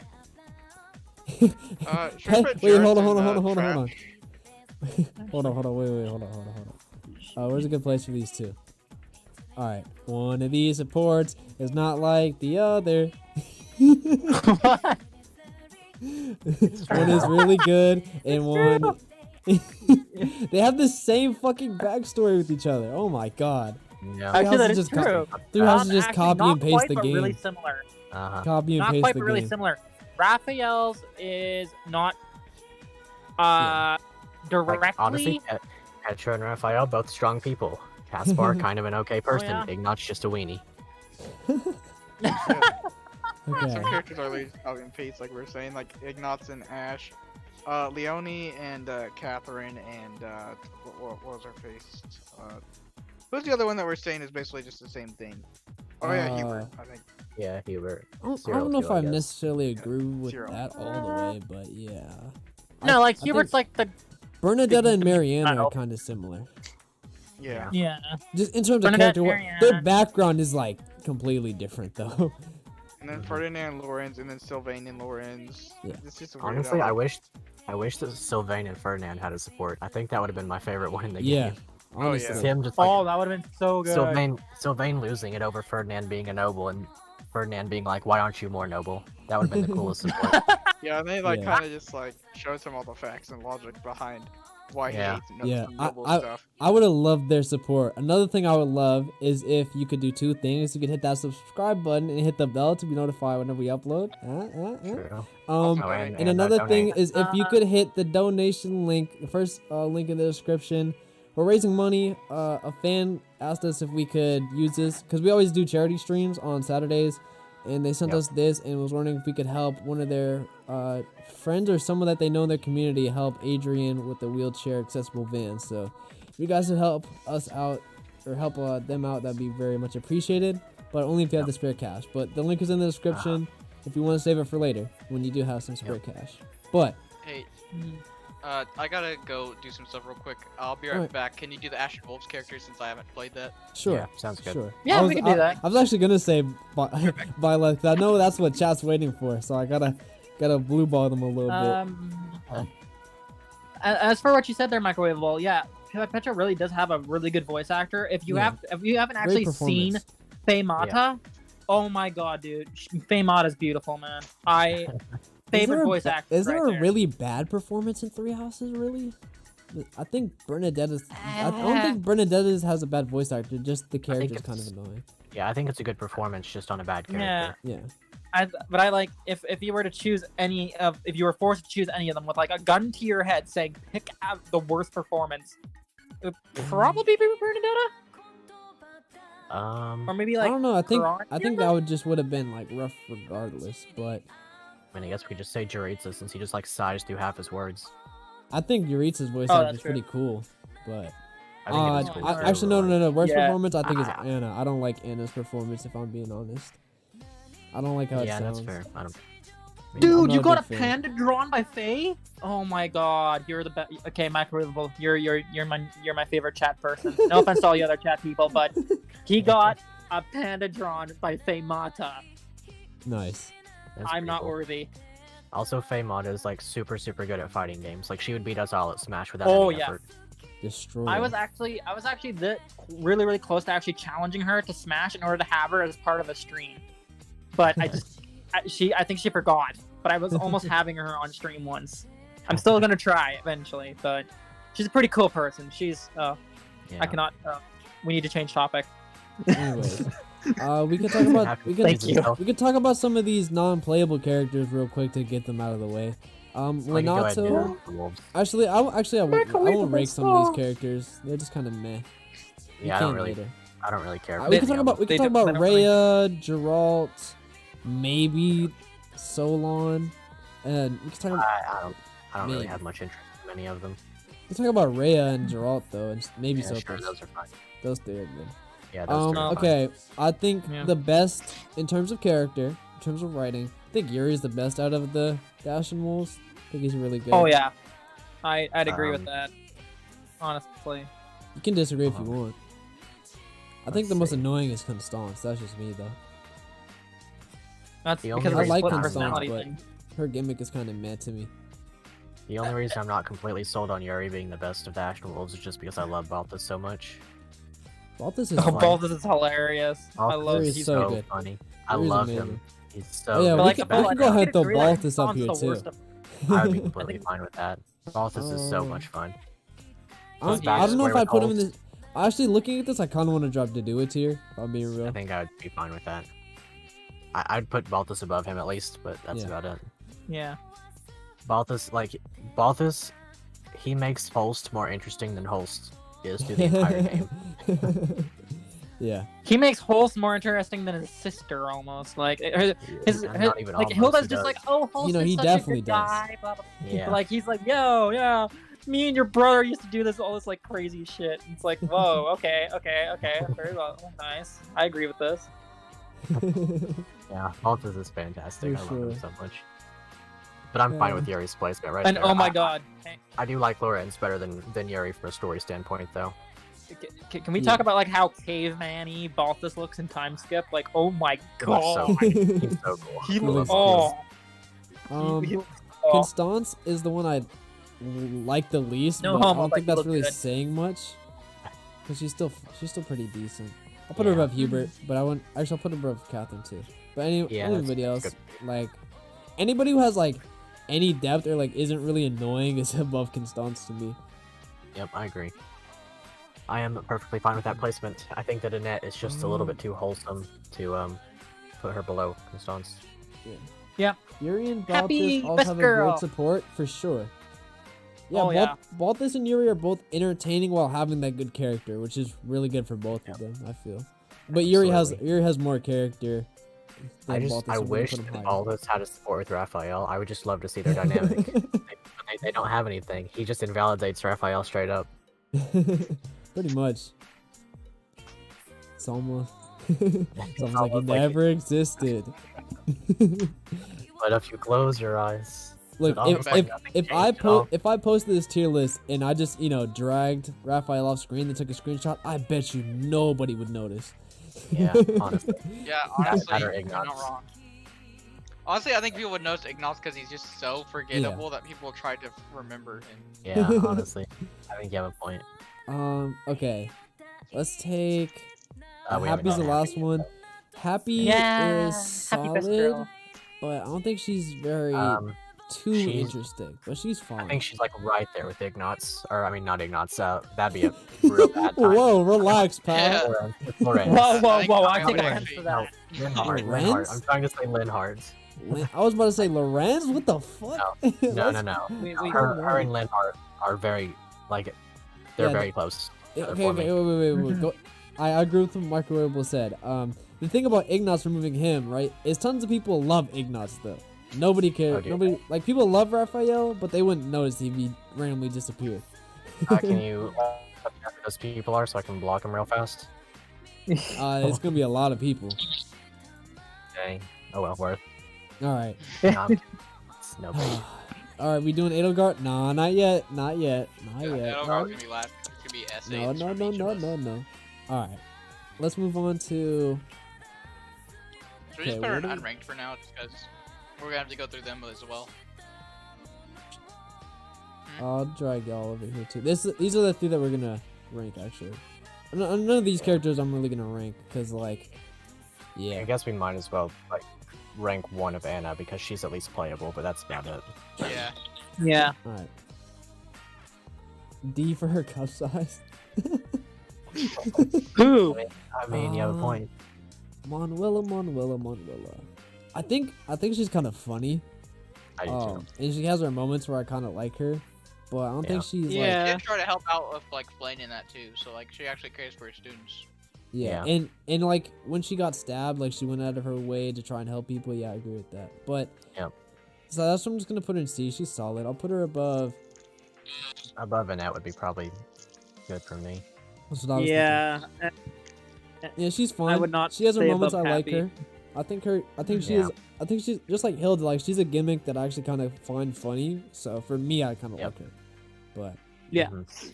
Should we put Wait, Jarrett hold on. in, Hold on. trash? Hold on. Wait. Hold on. Where's a good place for these two? All right. One of these supports is not like the other. What? One is really good, and one. They have the same fucking backstory with each other. Oh my god. Yeah. Actually, that houses is just true. Three houses just Actually, copy not and paste quite, the but game. really similar. Copy and Not paste quite, the but really game. similar. Raphael's is not Yeah. directly. Like, honestly, Petra and Raphael, both strong people. Caspar, kind of an okay person. yeah. Ignat's just a weenie. Okay. Some characters are really copy and paste, like we were saying, like Ignatz and Ash, Leonie and Catherine and what was her face? Who's the other one that we're saying is basically just the same thing? Oh yeah, Hubert, I think. Yeah, Hubert. I don't know if I guess. necessarily agree with Zero. that all the way, but yeah. No, like I Hubert's think like the Bernadetta and the- Marianne Oh. are kind of similar. Yeah. yeah. Just in terms of Bernadette, character, Marianne. their background is like completely different though. And then Ferdinand and Lorenz, and then Sylvain and Lorenz. Yeah. It's just a weird Honestly, I outlook. wish that Sylvain and Ferdinand had a support. I think that would have been my favorite one in the Yeah, game. honestly. It's him just like Oh, that would have been so good. Sylvain losing it over Ferdinand being a noble and Ferdinand being like, "Why aren't you more noble?" That would have been the coolest support. Yeah, and they like Yeah. kind of just like shows him all the facts and logic behind why he Yeah. hates Yeah, noble I- stuff. I would have loved their support. Another thing I would love is if you could do two things. You could hit that subscribe button and hit the bell to be notified whenever we upload. True. Um, Oh, and another thing is if you could hit the donation link, the first link in the description. We're raising money. A fan asked us if we could use this because we always do charity streams on Saturdays, and they sent Yep. us this and was wondering if we could help one of their friends or someone that they know in their community help Adrian with the wheelchair accessible van. So if you guys would help us out or help them out, that'd be very much appreciated. But only if you have the spare cash. But the link is in the description if you want to save it for later when you do have some spare cash. But Hey, I gotta go do some stuff real quick. I'll be right Alright. back. Can you do the Ash and Wolves character since I haven't played that? sure, Yeah, sounds good. Sure. Yeah, I we can do that. I was actually gonna say by like I know that's what chat's waiting for, so I gotta blue ball them a little As for what you said there, Microwavable, yeah, Petra really does have a really good voice actor. If you Yeah. haven't actually seen performance. Faye Mata, oh my god, dude, Faye Mata's beautiful, man. Favorite voice actor. Is there right a really bad performance in Three Houses? Really? I think Bernadetta's. I don't think Bernadetta's has a bad voice actor. Just the character's kind of it's- annoying. Yeah, I think it's a good performance just on a bad Yeah. character. Yeah. But I like if you were to choose if you were forced to choose any of them with like a gun to your head saying pick out the worst performance, it would probably be Bernadetta, or maybe like I don't know. I think Grania? that would have been like rough regardless. But I mean, I guess we could just say Jaritza since he just like sighs through half his words. I think Yuritsa's voice Oh, actor that's is pretty cool. But I think it is cool. I- too, actually but, no. Worst Yeah. performance I think is Ah. Anna. I don't like Anna's performance if I'm being honest. I don't like how it Yeah, sounds. that's fair. I don't. I'm Dude, not you a got a big fan. panda drawn by Faye? Oh my god, you're the best. Okay, Microwavable, you're my favorite chat person. No offense to all the other chat people, but he got a panda drawn by Faye Mata. Nice. That's I'm pretty not cool. worthy. Also, Faye Mata is like super good at fighting games. Like she would beat us all at Smash without Oh, any yeah. effort. Destroy. I was actually really close to actually challenging her to Smash in order to have her as part of a stream, but I think she forgot. But I was almost having her on stream once. I'm still gonna try eventually, but she's a pretty cool person. She's Yeah. I cannot. We need to change topic. Anyways, we could talk about Thank you. we could talk about some of these non-playable characters real quick to get them out of the way. We can go ahead and do Renato. the wolves. Actually, I won't rake some of these characters. They're just kind of meh. You Yeah, I don't can really later. care. We about can talk any about of we them. can talk about they don't really- Rhea, Geralt, maybe Solon, and we can talk about I don't really Maybe. have much interest in many of them. we can talk about Rhea and Geralt though, and maybe Yeah, Sophos. sure, those are fine. Those three are good. Yeah, those two are fine. Okay, I think Yeah. the best in terms of character, in terms of writing, I think Yuri is the best out of the Dash and Wolves. I think he's really good. Oh yeah, I'd agree with Um, that. Honestly, You can disagree if you Uh-huh. want. I think Let's the most see. annoying is Constance. That's just me though. That's The because of only her I like split reason I'm personality but thing. her gimmick is kind of mad to me. The only reason I'm not completely sold on Yuri being the best of the Ashen Wolves is just because I love Balthus so much. Balthus is Oh, funny. Balthus is hilarious. I Balthus love is he's so so good. funny. I Yuri's love amazing. him. He's so Oh, yeah, good. we like, can- but, we can go I ahead and throw agree, like, Balthus up Khan's here, the too. worst of- I would be completely fine with that. Balthus is so Oh. much fun. I His don't know if backstory I with put him in Hulk, this. Actually, looking at this, I kind of want to drop Dedua tier. If I'm being real. I think I would be fine with that. I'd put Balthus above him at least, but that's Yeah. about it. Yeah. Balthus, he makes Holst more interesting than Holst is through the entire game. Yeah. He makes Holst more interesting than his sister, almost. Like Not even like almost, Hilda's he just does. like, oh, Holst know, is he such definitely a good does. guy. Blah, blah. Yeah. Like he's like, yo, yeah, me and your brother used to do all this like crazy shit. It's like, whoa, okay, very well, nice. I agree with this. Yeah, Balthus is fantastic. For I love him sure. so much. But I'm fine Yeah. with Yuri's placement right And there. oh my god, I do like Lorenz better than Yuri from a story standpoint, though. can we Yeah. talk about like how caveman-y Balthus looks in Time Skip? Like, oh my He looks so god, he's so cool. he looks looks Um, looks oh. Constance is the one I like the least, No but I homo, don't but think you that's look really good. saying much. Cause she's still pretty decent. I'll put her Yeah. above Hubert, but I'll put her above Catherine too. But Yeah, that's anybody else, good. like anybody who has like any depth or like isn't really annoying is above Constance to me. Yep, I agree. I am perfectly fine with that placement. I think that Annette is just a little bit too wholesome to put her below Constance. Yuri and Happy Balthus also best have a girl. great support for sure. Yeah, Oh, yeah. Balthus and Yuri are both entertaining while having that good character, which is really good for both of them. I feel, but Yuri has more character. I than Balthus, I so we're gonna wish put him that higher. Balthus had a support with Raphael. I would just love to see their dynamic. they don't have anything. He just invalidates Raphael straight up. Pretty much. It's almost like he almost like never existed. But if you close your eyes, Look, it almost like nothing changed at all. if I posted this tier list and I just dragged Raphael off screen and took a screenshot, I bet you nobody would notice. Yeah, honestly. Yeah, honestly, better you're not Ignots. wrong. Honestly, I think people would notice Ignots because he's just so forgettable that people try to remember him. Yeah, honestly. I think you have a point. Okay. Let's take We haven't Happy's the done last one. Happy Yeah, is happy best solid, girl. but I don't think she's very too she's- interesting. But she's fine. I think she's like right there with Ignots. Or, I mean, not Ignots. That'd be a real bad time. Whoa, relax, pal. Yeah. Lorenz. It's Lorenz. Whoa, think I I take would offense actually- to No, that. Linhart. Lorenz? I'm trying to say Linhart. I was about to say Lorenz. What the fuck? No. We- Her and Linhart are very, like, they're Yeah, very close. Yeah, They're okay, for okay, me. wait. Go. I agree with what Microwavable said. The thing about Ignots removing him, right, is tons of people love Ignots though. Nobody cares. Oh, dude. Nobody like people love Raphael, but they wouldn't notice if he randomly disappeared. Can you tell me who those people are so I can block them real fast? It's gonna be a lot of people. Dang. Oh well, worth. All right. Nah, it's no big. All right, we doing Edelgard? Nah, not yet. Not yet. Not Yeah, yet. Edelgard's gonna be last. It's gonna be essays. No. All right. Let's move on to. Should we just Okay, put her where in do we- unranked for now, just because we're gonna have to go through them as well. I'll drag y'all over here too. These are the three that we're gonna rank actually. None of these characters I'm really gonna rank because like, I yeah. guess we might as well like rank one of Anna because she's at least playable, but that's about it. Yeah. Yeah. All right. D for her cup size. Who? I mean, you have a point. Manuela. I think she's kind of funny. I do too. And she has her moments where I kind of like her, but I don't think she's Yeah. She did try to help out with like Flame in that too, so like she actually cares for her students. yeah. Yeah. And like when she got stabbed, like she went out of her way to try and help people. Yeah, I agree with that. But Yep. so that's what I'm just gonna put her in C. She's solid. I'll put her above. Above Annette would be probably good for me. That's what I was Yeah. thinking. Yeah, she's fine. would not She has her say moments. I above like Happy. her. I think she Yeah. is. I think she's just like Hilda. Like she's a gimmick that I actually kind of find funny. So for me, I kind of Yep. like her. But Yeah. Mhm.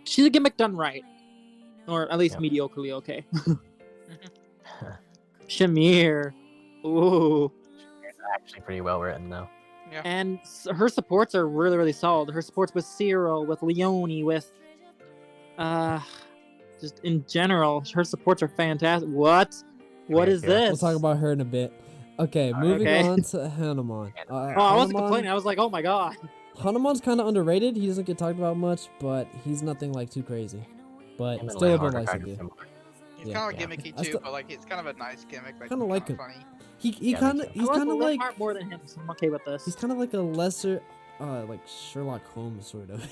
She's a gimmick done right, or at least Yep. mediocrely okay. Shamir. Ooh. It's actually pretty well written though. Yeah. And her supports are really, really solid. Her supports with Cyril, with Leone, with just in general, her supports are fantastic. What? What is this? We'll talk about her in a bit. Okay, moving Okay. on to Hanuman. Oh, I wasn't complaining. I was like, oh my god. Hanuman's kind of underrated. He doesn't get talked about much, but he's nothing like too crazy. But Him and still a bit Leonhard are nice kind to of do. similar. He's Yeah. kind of Yeah. gimmicky I too, still- but like it's kind of a nice gimmick. Like, Kinda like him. funny. He Yeah, kind me of too. he's I kind of like Leonhard more than him, so I'm okay with this. he's kind of like a lesser, like Sherlock Holmes sort of,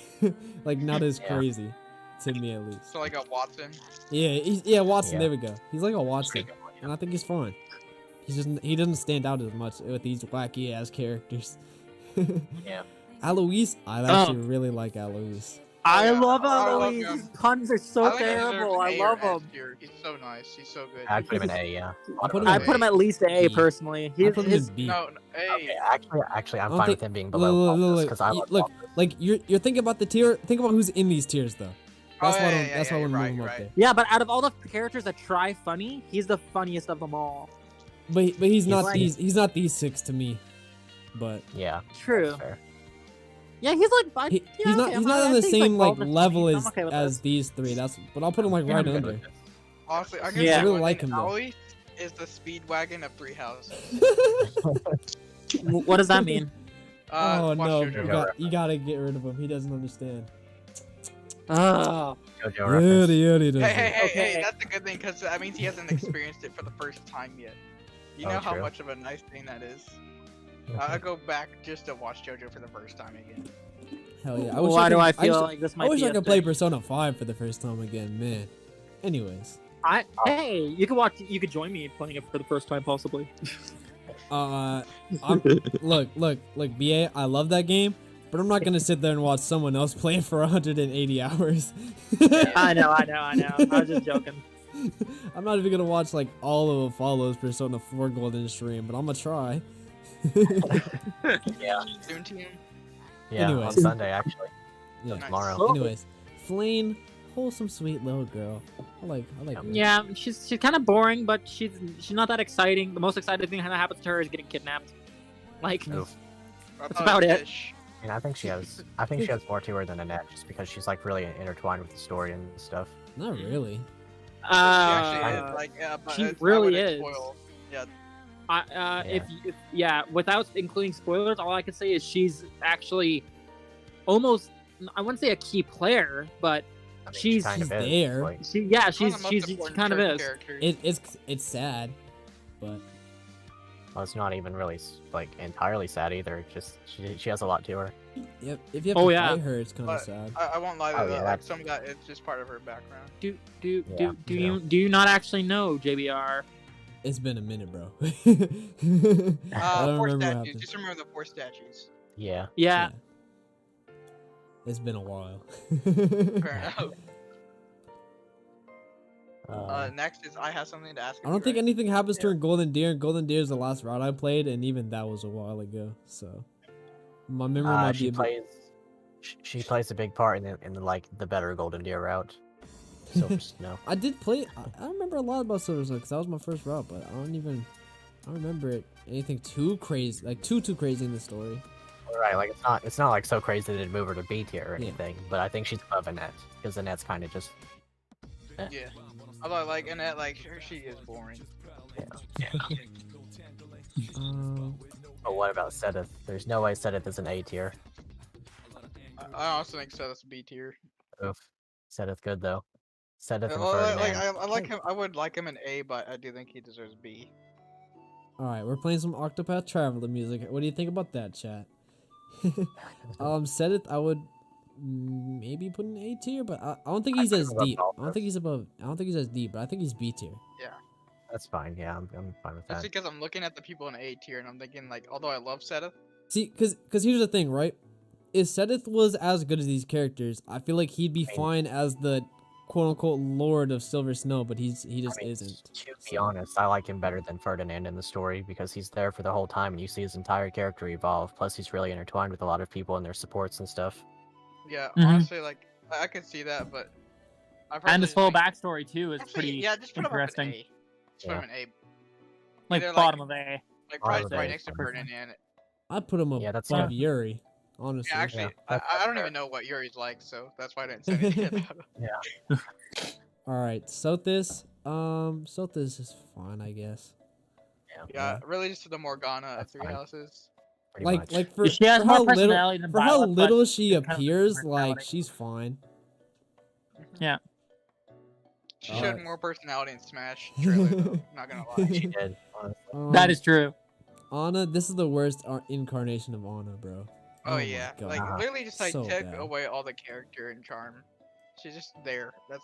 like not as Yeah. crazy, to me at least. So like a Watson. Yeah, Watson. Yeah. There we go. He's like a Watson, and I think he's fun. He doesn't stand out as much with these wacky ass characters. Yeah. Alois, I actually really like Alois. I Yeah, love I love Eloise. him. His puns are so I think he terrible. deserves I an A or love S him. tier. He's so nice. He's so good. I'd put him in A, yeah. I put him I in put him at least A B. personally. I He's put him his, in B. No, A. Okay, actually, I'm don't fine think- with him being below Look, because I love look, like you're thinking about the tier. Think about who's in these tiers though. That's why that's why I you're want to move right, him you're up right. there. yeah, but out of all the characters that try funny, he's the funniest of them all. But he's not like- these 6 to me. But Yeah, True. that's fair. Yeah, he's like he's not on the same like level as this. these 3. That's but I'll put him like Yeah, right I'm good under. with this. Honestly, I Yeah. can I say really one like thing, him, though. Aloy is the speedwagon of Three Houses. What does that mean? Oh watch no, JoJo. you gotta get rid of him. He doesn't understand. Oh, JoJo reference. Yuri doesn't. Hey, Okay. that's a good thing because that means he hasn't experienced it for the first time yet. You know Oh, how true. much of a nice thing that is. I'll go back just to watch JoJo for the first time again. Hell yeah! why do I feel just- like this might I wish be I a could play thing? Persona 5 for the first time again, man. Anyways, Hey, you could watch. You could join me playing it for the first time, possibly. I'm, look, BA, I love that game, but I'm not gonna sit there and watch someone else play it for 180 hours. I know. I was just joking. I'm not even gonna watch like all of Follow's Persona 4 Golden stream, but I'm gonna try. Yeah, Soon team. yeah, Anyway. on Sunday actually. Yeah. Tomorrow. Oh. Anyways, Flame, wholesome, sweet little girl. I like her. Yeah, she's kind of boring, but she's not that exciting. The most exciting thing that happens to her is getting kidnapped. Like, Oof. That's about it. Fish. And I think she has more to her than Annette, just because she's like really intertwined with the story and stuff. Not really. She actually is, like, but she it's- I really wouldn't is. spoil. Yeah, if without including spoilers, all I can say is she's actually almost, I wouldn't say a key player, but I mean, She's- kind of she's is, there. like- she one of the most she important kind of church is. characters. It's sad, but well, it's not even really like entirely sad either. It's just she has a lot to her. yep. If you have Oh, to yeah. fight her, it's kind of But sad. I won't lie to Oh, that. yeah, Like, that's- some of that is just part of her background. Do Yeah, you not actually know JBR? It's been a minute, bro. I Four don't remember what statues. happened. Just remember the 4 statues. Yeah. Yeah. It's been a while. Fair enough. Um, Next is I have something to ask. I don't think anything happens to her Yeah. in Golden Deer. And Golden Deer is the last route I played, and even that was a while ago. So my memory might be she a bit. plays. She plays a big part in like the better Golden Deer route. So just no. I did play. I remember a lot about Silver Sun because that was my first route, but I don't remember it anything too crazy, like too crazy in the story. Right, like it's not like so crazy that it'd move her to B tier or Yeah. anything. But I think she's above Annette because Annette's kind of just. Yeah. Although like Annette, like she is boring. But what about Sedith? There's no way Sedith is an A tier. I also think so. That's B tier. Oof. Sedith good though. Sedith and Well, like Ferdinand. I like him. I would like him in A, but I do think he deserves B. All right, we're playing some Octopath Traveler music. What do you think about that, chat? Sedith, I would maybe put in A tier, but I don't think he's I'd put as him above deep. all I don't think he's above. I don't think he's as deep, but I think he's B tier. That's fine. Yeah, I'm fine with Just that. because I'm looking at the people in A tier and I'm thinking like, although I love Sedith, See, cause here's the thing, right? If Sedith was as good as these characters, I feel like he'd be fine as the quote unquote Lord of Silver Snow, but he just I mean, isn't. To be so. honest, I like him better than Ferdinand in the story because he's there for the whole time and you see his entire character evolve. Plus, he's really intertwined with a lot of people and their supports and stuff. yeah, Mhm. honestly, like I could see that, but I And his personally full think- backstory too is Actually, pretty yeah, just put him up in interesting. A. Just put him in A. Like They're bottom of A. Like Bottom right of next to A. Ferdinand. I'd put him Yeah, that's above fair. Yuri, honestly. Yeah, actually, I don't even know what Yuri's like, so that's why I didn't say anything about him. All right, Sothis. Sothis is fine, I guess. Yeah, really just the Morgana of That's Three fine. Houses. Pretty Like, much. like for, She has for more how little, personality than for how Violet, but little she in terms of appears, like personality. she's fine. Yeah. She Uh, showed more personality in Smash trailer, though. Not gonna lie. She did, honestly. That is true. Anna. This is the worst incarnation of Anna, bro. Oh my yeah, God. like literally just like So took bad. away all the character and charm. She's just there. That's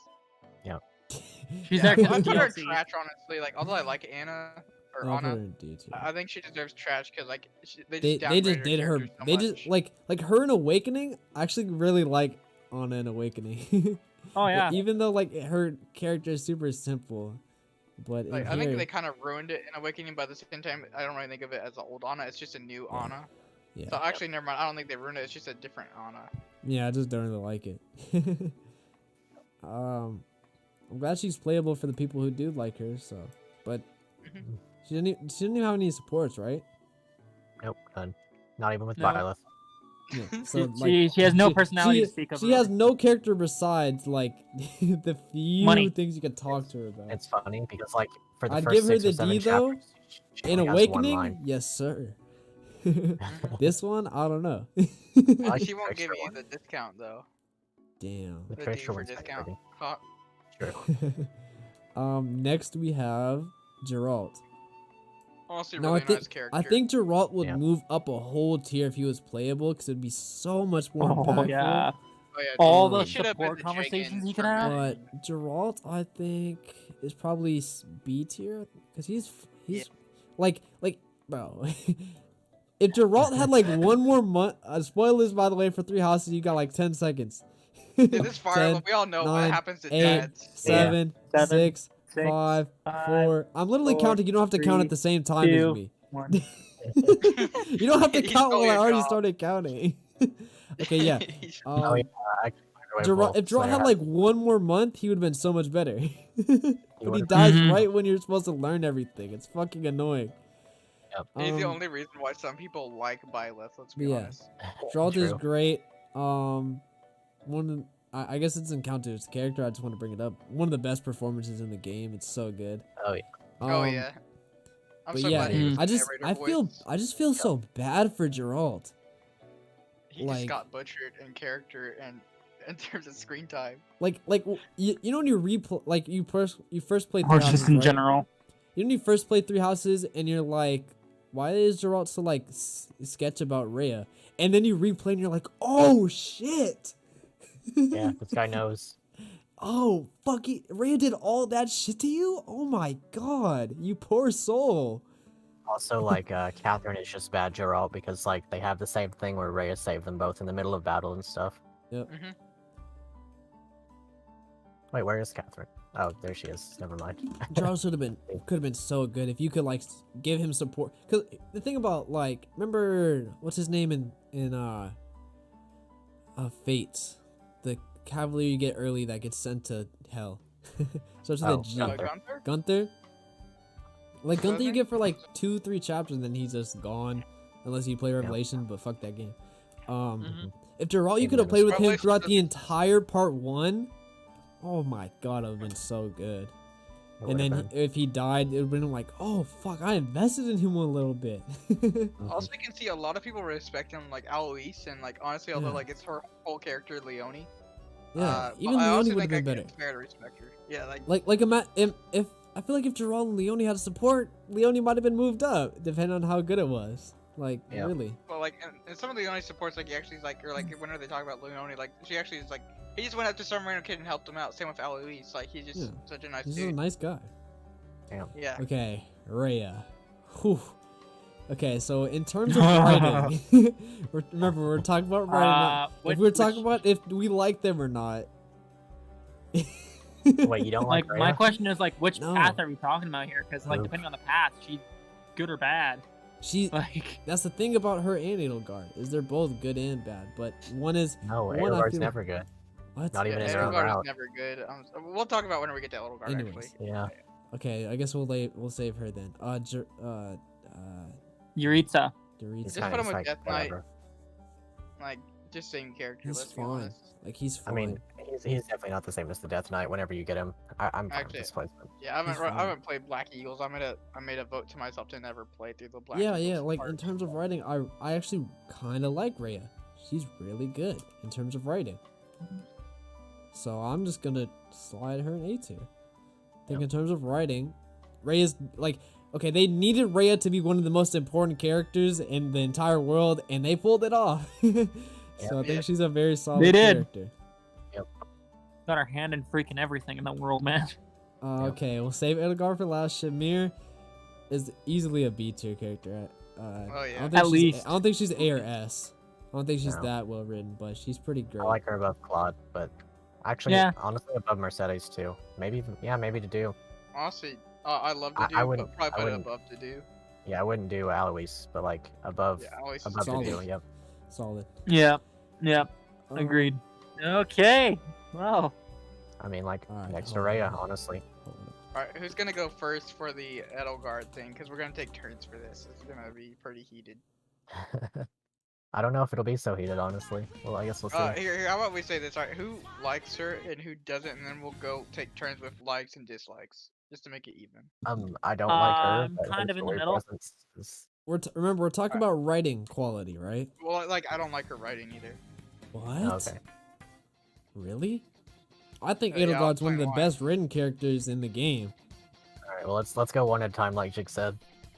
She's yeah, actually I put her in DLC. trash, honestly. Like, although I like Anna or I'll put her Anna, in D tier. I think she deserves trash because like they They downgraded just did her. character so They just much. like her in Awakening. I actually really like Anna in Awakening. Oh yeah. Even though like her character is super simple, but Like, in I think here, they kind of ruined it in Awakening, but at the same time, I don't really think of it as an old Anna. It's just a new Yeah. Anna. yeah, So actually, never mind. I don't think they ruined it. It's just a different Anna. yeah, I just don't really like it. I'm glad she's playable for the people who do like her. So, but Mhm. she didn't even have any supports, right? Nope, none. Not even with No. Violet. Yeah. So She has no personality to speak of. She has no character besides like the few Money. things you can talk to her about. It's funny because like for the I'd first give her 6 or the 7 D, though, chapters, she In only has one Awakening, line. yes sir. This one, I don't know. Like She won't the give extra you one. the discount though. Damn. The The D trickster for one's kinda discount. pretty. Huh. True. Next we have Geralt. Honestly, Now really nice character. I think Geralt would Yeah. move up a whole tier if he was playable, because it'd be so much more Oh impactful. yeah. Oh, yeah, All dude, the he should have been support the conversations Dragon he can from have. Madden. But Geralt, I think, is probably B tier, because he's like bro. If Geralt had like one more month, spoilers by the way for Three Houses, you got like 10 seconds. Dude, this Fire 10, Emblem, we all know 9, what happens to 8, dads. 7, Seven, 6, 6, 5, 5, 4. I'm literally 4, counting. You don't have to count 3, at the same time as 2, me. 1. You don't have to He's count while doing I a already job. started counting. Okay, yeah. He's- Oh yeah, actually, If Geralt had like one more month, he would have been so much better. But he would've- dies Mhm. right when you're supposed to learn everything. It's fucking annoying. He's the Um, only reason why some people like Byleth, let's be Yeah. honest. Geralt is True. great. I guess it's encountered his character. I just want to bring it up. One of the best performances in the game. It's so good. Oh yeah. Oh yeah. I'm But so yeah, glad he was the I narrator voice. just feel so bad for Geralt. He like- just got butchered in character and in terms of screen time. Like you know when you replay, like you first play Or Three Houses, just in right? general. You know when you first play Three Houses and you're like, why is Geralt so like sketch about Rhea? And then you replay and you're like, oh shit. Yeah, this guy knows. Oh fuck! Rhea did all that shit to you? Oh my god, you poor soul. Also, like, Catherine is just bad Geralt because, like, they have the same thing where Rhea saved them both in the middle of battle and stuff. Mhm. Wait, where is Catherine? Oh, there she is. Never mind. Geralt could have been so good if you could like give him support. Cause the thing about like, remember what's his name in Fates, the cavalier you get early that gets sent to hell. Starts with Oh, a G. Gunther. Gunther? Gunther. Like Gunther, you Gunther? get for like 2-3 chapters, and then he's just gone, unless you play Revelation. But fuck that game. Mhm. If Geralt, you Maybe could have that played was- with him Revelation throughout doesn't- the entire part 1. Oh my god, it would have been so good. It And then would've been. if he died, it would have been like, oh fuck, I invested in him a little bit. Also, you can see a lot of people respect him, like Alois, and like honestly, although Yeah. like it's her whole character, Leone. Yeah, but even I Leone also would have think been better. It's fair to respect her. Yeah, like If I feel like if Geralt and Leone had support, Leone might have been moved up, depending on how good it was. Like Yeah. really. well, like and some of the Leone supports, like he actually is like, or like whenever they talk about Leone, like she actually is like, he just went up to some random kid and helped him out. Same with Alois, like he's just Yeah. such a nice He's just a dude. nice guy. Yeah. Okay, Rhea. Whew. Okay, so in terms of writing, remember we're talking about writing. If we're talking about if we like them or not. Wait, you don't Like like my Rhea? question is like, which No. path are we talking about here? Because like Oof. depending on the path, she's good or bad. She. Like That's the thing about her and Edelgard is they're both good and bad, but one is No, one I Edelgard's feel- never good. what? Not even Yeah, in her own Edelgard route. is never good. We'll talk about when we get to Edelgard Anyways. actually. Yeah. Okay, I guess we'll save her then. Yuritsa. Doritza. Just put him with like, Death Knight. whatever. Like, just same character. He's Let's be fine. honest. Like he's I fine. mean, he's definitely not the same as the Death Knight. Whenever you get him, I'm fine with Actually, this placement. Yeah, I He's haven't fine. haven't played Black Eagles. I made a vote to myself to never play through the Black yeah, Eagles. like in part. terms of writing, I actually kind of like Rhea. She's really good in terms of writing. So I'm just gonna slide her an A tier. I think in terms of writing, Rhea's like, okay, they needed Rhea to be one of the most important characters in the entire world, and they pulled it off. So I think Yeah. she's a very solid They did. character. Got her hand in freaking everything in the world, man. Yep. Okay, we'll save Edelgard for last. Shamir is easily a B tier character. Oh, yeah. I don't think At she's- least. I don't think she's A or S. I don't think she's No. that well written, but she's pretty great. I like her above Claude, but actually, Yeah. honestly, above Mercedes too. Maybe even, yeah, maybe to do. Honestly, I love to I do, wouldn't- but probably I put it wouldn't- above to do. Yeah, I wouldn't do Alois, but like above, Yeah, always. above to do. Solid. Yep. Solid. Yeah. Um, Agreed. Okay. Well, I mean, like Alright, next to hold Rhea, on. honestly. hold on. All right, who's gonna go first for the Edelgard thing? Because we're gonna take turns for this. It's gonna be pretty heated. I don't know if it'll be so heated, honestly. Well, I guess we'll see. Here, how about we say this? All right, who likes her and who doesn't, and then we'll go take turns with likes and dislikes, just to make it even. I don't like her. I'm but kind her of in the story middle. presence is- Remember, we're talking about writing quality, right? Well, like I don't like her writing either. What? Okay. Really? I think Yeah, I'll Edelgard's one of the explain why. best written characters in the game. All right. Well, let's go one at a time, like Jig said.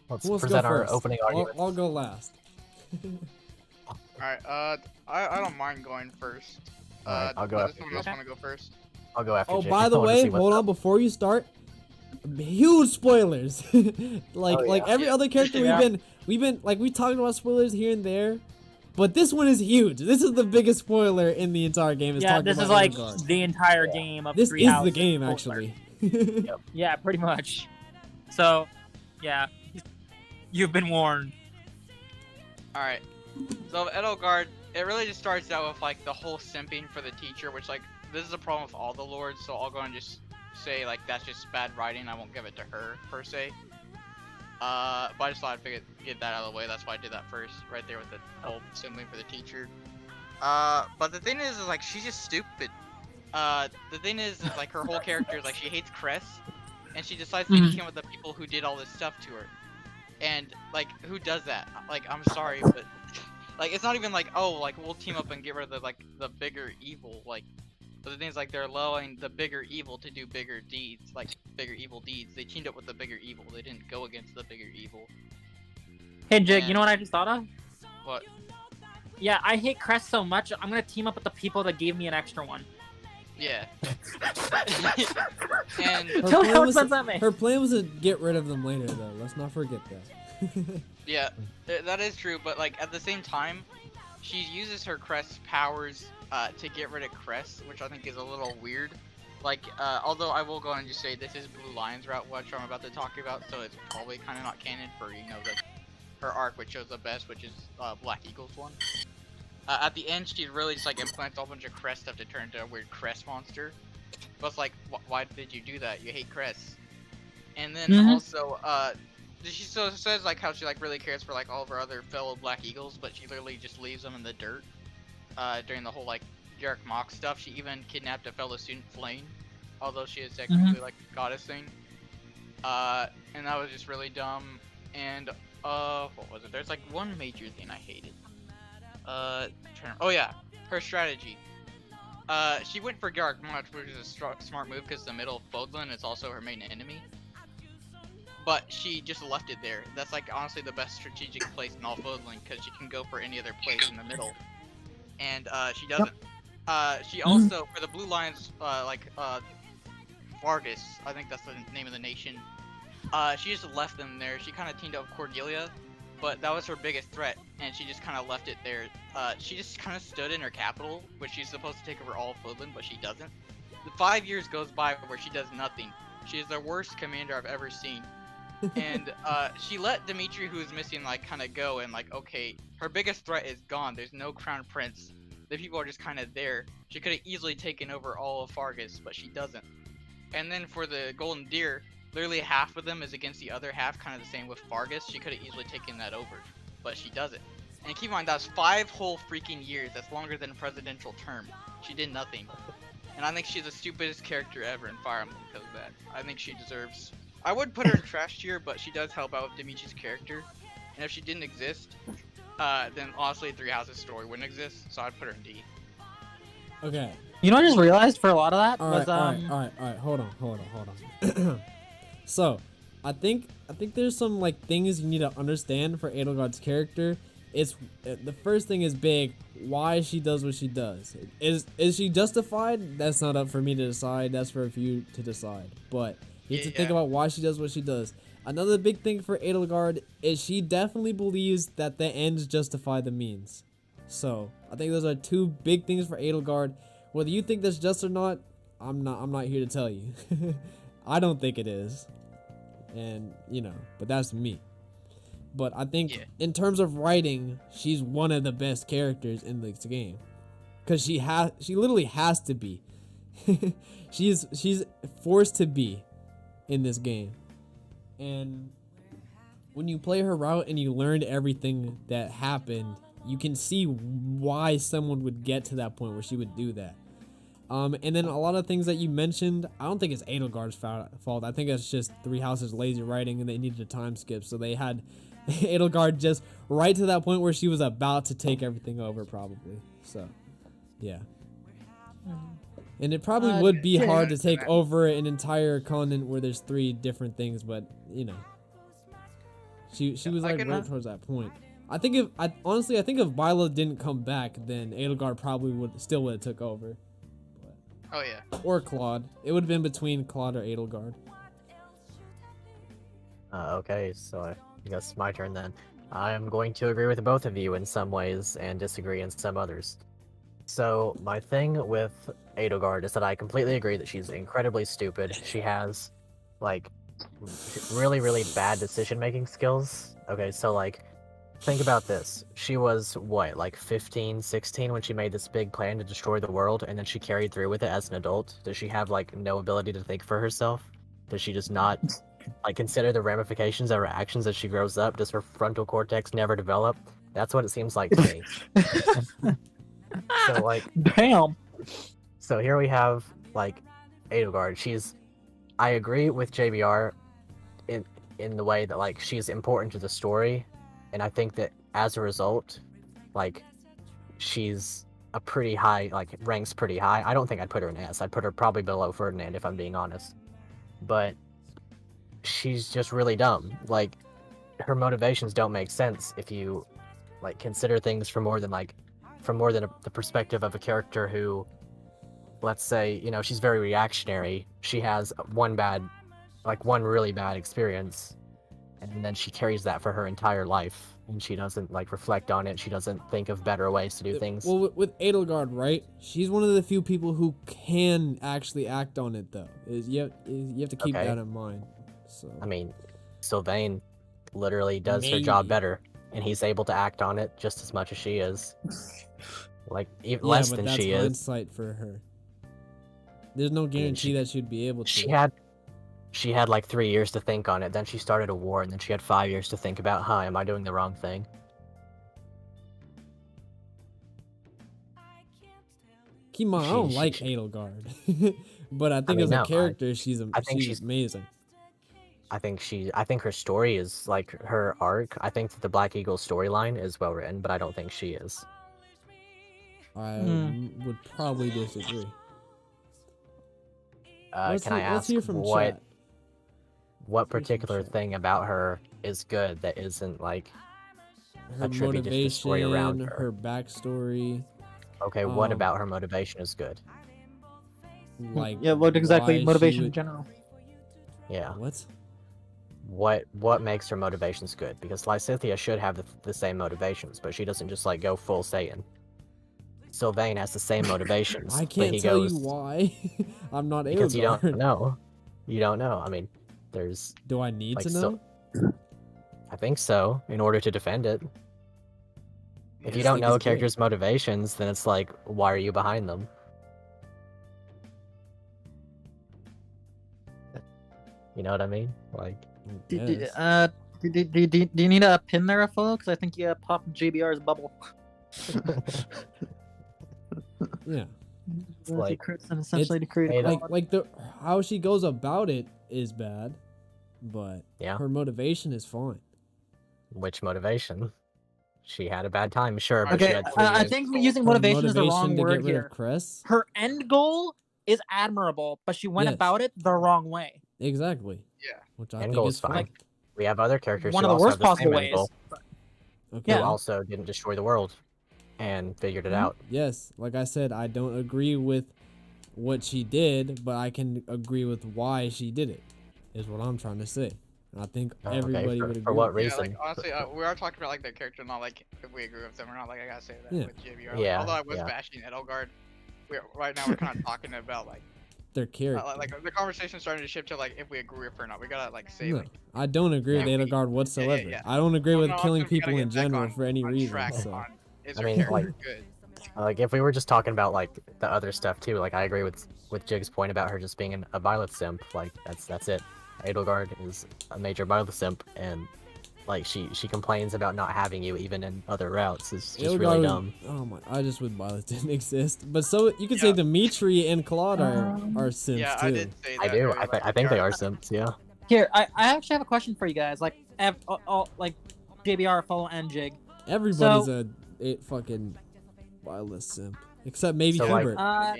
Let's Who wants to present go our first? opening arguments. I'll go last. All right, I don't mind going first. Alright, I'll go does after someone you. else want to go first? I'll go after Oh, Jig. by the I wanna way, see what's hold up. on before you start. Huge spoilers. like Oh, like yeah. every other character Yeah. we've been like we talked about spoilers here and there, but this one is huge. This is the biggest spoiler in the entire game. yeah, talking this about is like Edelgard. the entire game of This is Treehouse the game spoiler. actually. Yeah, pretty much. So, yeah, you've been warned. All right. So Edelgard, it really just starts out with like the whole simping for the teacher, which like this is a problem with all the lords. So I'll go and just say like that's just bad writing. I won't give it to her per se. But I just thought I'd get that out of the way. That's why I did that first, right there with the whole simping for the teacher. But the thing is like she's just stupid. The thing is like her whole character is like she hates Cress, and she decides to Mhm. team with the people who did all this stuff to her. And like who does that? Like I'm sorry, but like it's not even like, oh, like we'll team up and get rid of the bigger evil. Like, but the thing is like they're allowing the bigger evil to do bigger deeds, like bigger evil deeds. They teamed up with the bigger evil. They didn't go against the bigger evil. Hey, Jig, you know what I just thought of? What? Yeah, I hate Crest so much, I'm gonna team up with the people that gave me an extra one. Yeah. And Her Tell me plan how much was- sense that makes. Her plan was to get rid of them later, though. Let's not forget that. yeah, that is true. But like at the same time, she uses her Crest powers to get rid of Crest, which I think is a little weird. Like, although I will go and just say this is Blue Lion's route, which I'm about to talk about, so it's probably kind of not canon for her arc, which shows the best, which is Black Eagle's one. At the end, she really just like implants a whole bunch of Crest stuff to turn into a weird Crest monster. But it's like, why did you do that? You hate Crest. And then Mhm. also, she so says like how she like really cares for like all of her other fellow Black Eagles, but she literally just leaves them in the dirt. During the whole like Jarek Mock stuff, she even kidnapped a fellow student, Flame, although she is technically like a goddess thing. And that was just really dumb. And what was it? There's like one major thing I hated. Oh yeah, her strategy. She went for Garrick Much, which is a smart move because the middle of Fodlan is also her main enemy. But she just left it there. That's like honestly the best strategic place in all Fodlan because she can go for any other place in the middle. And she doesn't. She also for the Blue Lions, Vargas, I think that's the name of the nation. She just left them there. She kind of teamed up with Cordelia, but that was her biggest threat, and she just kind of left it there. She just kind of stood in her capital, which she's supposed to take over all of Woodland, but she doesn't. The 5 years goes by where she does nothing. She is the worst commander I've ever seen. And she let Dimitri, who is missing, like kind of go, and like, okay, her biggest threat is gone. There's no crown prince. The people are just kind of there. She could have easily taken over all of Fargus, but she doesn't. And then for the Golden Deer, literally half of them is against the other half, kind of the same with Fargus. She could have easily taken that over, but she doesn't. And keep in mind, that's 5 whole freaking years. That's longer than a presidential term. She did nothing. And I think she's the stupidest character ever in Fire Emblem because of that. I think she deserves... I would put her in trash tier, but she does help out with Dimitri's character. And if she didn't exist, then honestly, Three Houses story wouldn't exist, so I'd put her in D. Okay. You know what I just realized for a lot of that was All right. Hold on. So, I think there's some like things you need to understand for Edelgard's character. It's the first thing is big. Why she does what she does. Is she justified? That's not up for me to decide. That's for you to decide. But you have to think about why she does what she does. Another big thing for Edelgard is she definitely believes that the ends justify the means. So I think those are 2 big things for Edelgard. Whether you think that's just or not, I'm not here to tell you. I don't think it is, and but that's me. But I think in terms of writing, she's one of the best characters in this game, because she literally has to be. she's forced to be in this game, and when you play her route and you learned everything that happened, you can see why someone would get to that point where she would do that. And then a lot of things that you mentioned, I don't think it's Edelgard's fault. I think it's just Three Houses' lazy writing, and they needed a time skip, so they had Edelgard just right to that point where she was about to take everything over, probably. So, yeah. And it probably would be hard to take over an entire continent where there's 3 different things, but she was like right towards that point. I think if Bila didn't come back, then Edelgard probably would have took over. Oh yeah. Or Claude. It would have been between Claude or Edelgard. Okay, so I guess my turn then. I'm going to agree with both of you in some ways and disagree in some others. So my thing with Edelgard is that I completely agree that she's incredibly stupid. She has like really, really bad decision-making skills. Okay, so like think about this. She was, what, like 15, 16 when she made this big plan to destroy the world, and then she carried through with it as an adult? Does she have, like, no ability to think for herself? Does she just not, like, consider the ramifications of her actions as she grows up? Does her frontal cortex never develop? That's what it seems like to me. So, like... Damn! So here we have, like, Edelgard. I agree with JBR in the way that, like, she's important to the story. And I think that as a result, like, she's a pretty high, like, ranks pretty high. I don't think I'd put her in S. I'd put her probably below Ferdinand, if I'm being honest. But she's just really dumb. Like, her motivations don't make sense if you, like, consider things from more than the perspective of a character who, let's say, she's very reactionary. She has one really bad experience, and then she carries that for her entire life, and she doesn't like reflect on it. She doesn't think of better ways to do things. Well, with Edelgard, right? She's one of the few people who can actually act on it, though. You have to keep that in mind. So I mean, Sylvain literally does her job better, and he's able to act on it just as much as she is. Like even less than she is. Yeah, but that's hindsight for her. There's no guarantee that she'd be able to. She had like 3 years to think on it, then she started a war, and then she had 5 years to think about, am I doing the wrong thing? Keep in mind, I don't like Edelgard. But I think as a character, she's amazing. I think her story is, like, her arc. I think that the Black Eagle storyline is well written, but I don't think she is. I would probably disagree. Can I ask what particular thing about her is good that isn't, like, her attributed to the story around her backstory? Okay, what about her motivation is good? Like, yeah, what exactly motivation in general? Yeah. What? What makes her motivations good? Because Lysithea should have the same motivations, but she doesn't just, like, go full Saiyan. Sylvain has the same motivations. I can't tell you why. I'm not Edelgard. Because you don't know. You don't know. I mean, there's... Do I need to know? I think so, in order to defend it. If you don't know a character's motivations, then it's like, why are you behind them? You know what I mean? Like, Do Yes. you need a pin there, follow? Because I think you popped JBR's bubble. Yeah. like- essentially to create a Ada- quad. Like the how she goes about it is bad, but Yeah. her motivation is fine. which motivation? She had a bad time, sure, but Okay, she had I previous- think using Her motivation is the wrong motivation to word get rid here. of Cress. Her end goal is admirable, but she went Yes. about it the wrong way. Exactly. Yeah. Which I End think goal is is fine. fine. We have other characters One who of the also worst have the same possible end ways. goal, Okay. who Yeah. also didn't destroy the world and figured it Mhm. out. Yes, like I said, I don't agree with what she did, but I can agree with why she did it. Is what I'm trying to say. And I think Okay, everybody for- would agree. for what with Yeah, that. like reason? honestly, we are talking about like their character, not like if we agree with them or not. Like I gotta say that Yeah. with JBR. Yeah, Although I was yeah. bashing Edelgard, right now we're kind of talking about like Their character. like the conversation starting to shift to like if we agree with her or not. We gotta like say No, like I don't agree Yeah, with we- Edelgard whatsoever. yeah. I don't agree well, with no, killing also we gotta people in get back general on- for any on reason. track So. on, is I her mean, character like- good? Like, if we were just talking about like the other stuff too, like I agree with Jig's point about her just being a Violet simp. Like that's it. Edelgard is a major Violet simp, and like she complains about not having you even in other routes. It's just really Edelgard- dumb. Oh my! I just would Violet didn't exist. But so you could say Yeah. Dimitri and Claude are simps Yeah, too. I did say that. I do. earlier, I think they are simps. Yeah. Here, I actually have a question for you guys. Like, like JBR, follow, and Jig. Everybody's So- a fucking Violet simp, except maybe So, like- Hubert. Uh,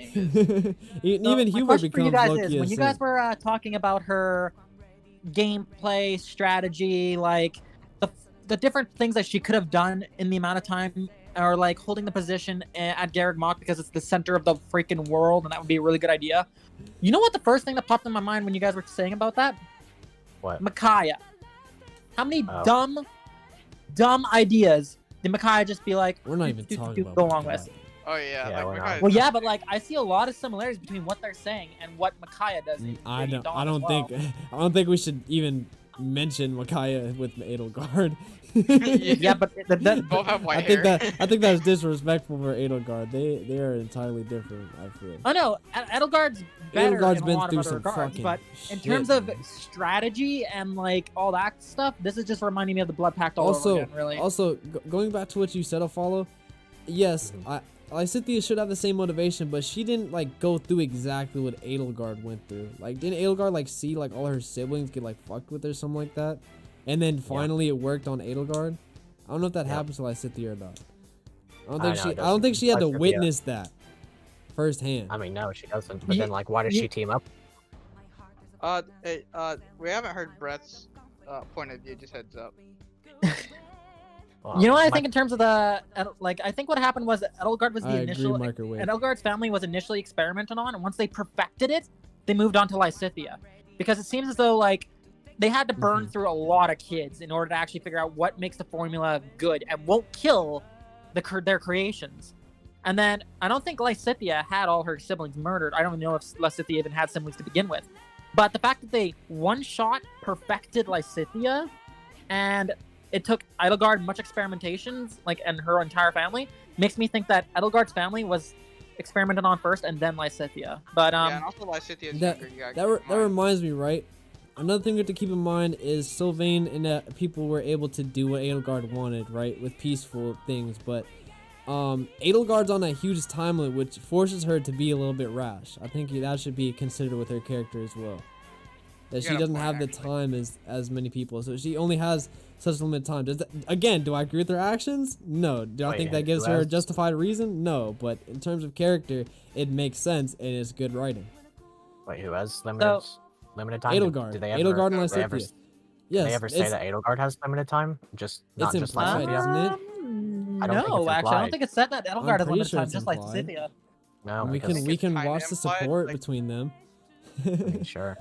Even So my Hubert question for you becomes guys low-key is, a when you guys simp. were talking about her gameplay strategy, like the different things that she could have done in the amount of time, or like holding the position at Garreg Mach because it's the center of the freaking world, and that would be a really good idea. You know what? The first thing that popped in my mind when you guys were saying about that, What? Micaiah. How many Oh. dumb ideas did Micaiah just be like? We're not even talking about go along Micaiah. with? Oh yeah, Yeah, like we're we're not. kinda- Well, yeah, but like I see a lot of similarities between what they're saying and what Micaiah does. I in don't. Dawn I as don't well. think. I don't think we should even mention Micaiah with Edelgard. Yeah, but both have white I hair. think I think that's disrespectful for Edelgard. They are entirely different. I feel. I know Edelgard's better Edelgard's in a been lot through of other some regards, fucking but in shit, terms of man. strategy and like all that stuff, this is just reminding me of the Blood Pact all over Also, again. Really. going back to what you said, follow. Yes, Mhm. Lysithea should have the same motivation, but she didn't like go through exactly what Edelgard went through. Like, didn't Edelgard like see like all her siblings get like fucked with or something like that, and then finally it worked on Edelgard? I don't know if that Yeah. happens to Lysithea or not. I don't I think know, she. it I don't think she had to Lysithea- witness that firsthand. I mean, no, she doesn't. But Ye- then, like, why does ye- she team up? We haven't heard Brett's point of view. Just heads up. Well, You know what I my- think in terms of the like I think what happened was Edelgard was the I agree, initial microwave. Edelgard's family was initially experimented on, and once they perfected it, they moved on to Lysithea. Because it seems as though like they had to burn Mhm. through a lot of kids in order to actually figure out what makes the formula good and won't kill their creations. And then I don't think Lysithea had all her siblings murdered. I don't know if Lysithea even had siblings to begin with. But the fact that they one-shot perfected Lysithea, and it took Edelgard much experimentations, like, and her entire family, makes me think that Edelgard's family was experimented on first and then Lysithea. But Yeah, and also Lysithia's that younger. You gotta that, keep in mind. reminds me, right? Another thing we have to keep in mind is Sylvain and that people were able to do what Edelgard wanted, right, with peaceful things. But Edelgard's on a huge time limit, which forces her to be a little bit rash. I think that should be considered with her character as well. That You she got a doesn't point, have the actually. time as many people, so she only has such limited time. Again, do I agree with her actions? No. Do I Wait, think that who gives her a has- justified reason? No. But in terms of character, it makes sense and it's good writing. Wait, who has limited time? Edelgard. Did they ever, Edelgard and did they ever, Lysithea. did Yes, they ever say it's- that Edelgard has limited time? Just not It's just implied, Lysithea? isn't it? I don't think No, it's actually, I implied. don't think it said that Edelgard has pretty limited sure time, it's just like implied. Lysithea. No, we because can we can kinda watch the implied, support like- between them. I mean, sure.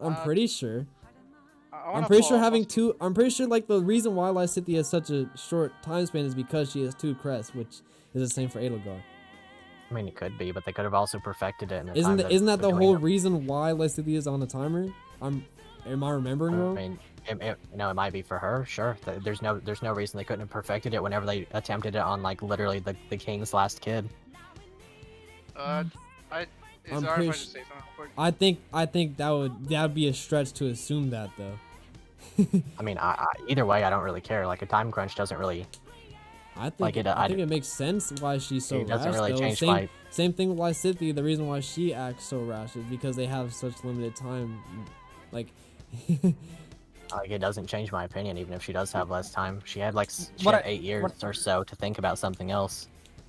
I'm pretty sure. I I'm wanna pretty follow sure up having on- two. I'm pretty sure like the reason why Lysithea has such a short time span is because she has two crests, which is the same for Edelgard. I mean, it could be, but they could have also perfected it in a Isn't time isn't that the between whole them. reason why Lysithea is on a timer? Am I remembering I wrong? mean, it might be for her. Sure, there's no reason they couldn't have perfected it whenever they attempted it on like literally the king's last kid. I I'm Sorry pretty if I sh- just say something real quick. I think that'd be a stretch to assume that though. I mean, either way, I don't really care. Like a time crunch doesn't really. I think Like, I think it makes sense why she's so It doesn't rash really though. change Same my- same thing with Lysithea. The reason why she acts so rash is because they have such limited time. Like, Like it doesn't change my opinion, even if she does have less time. She had like she What had I- 8 years or so to think about something else.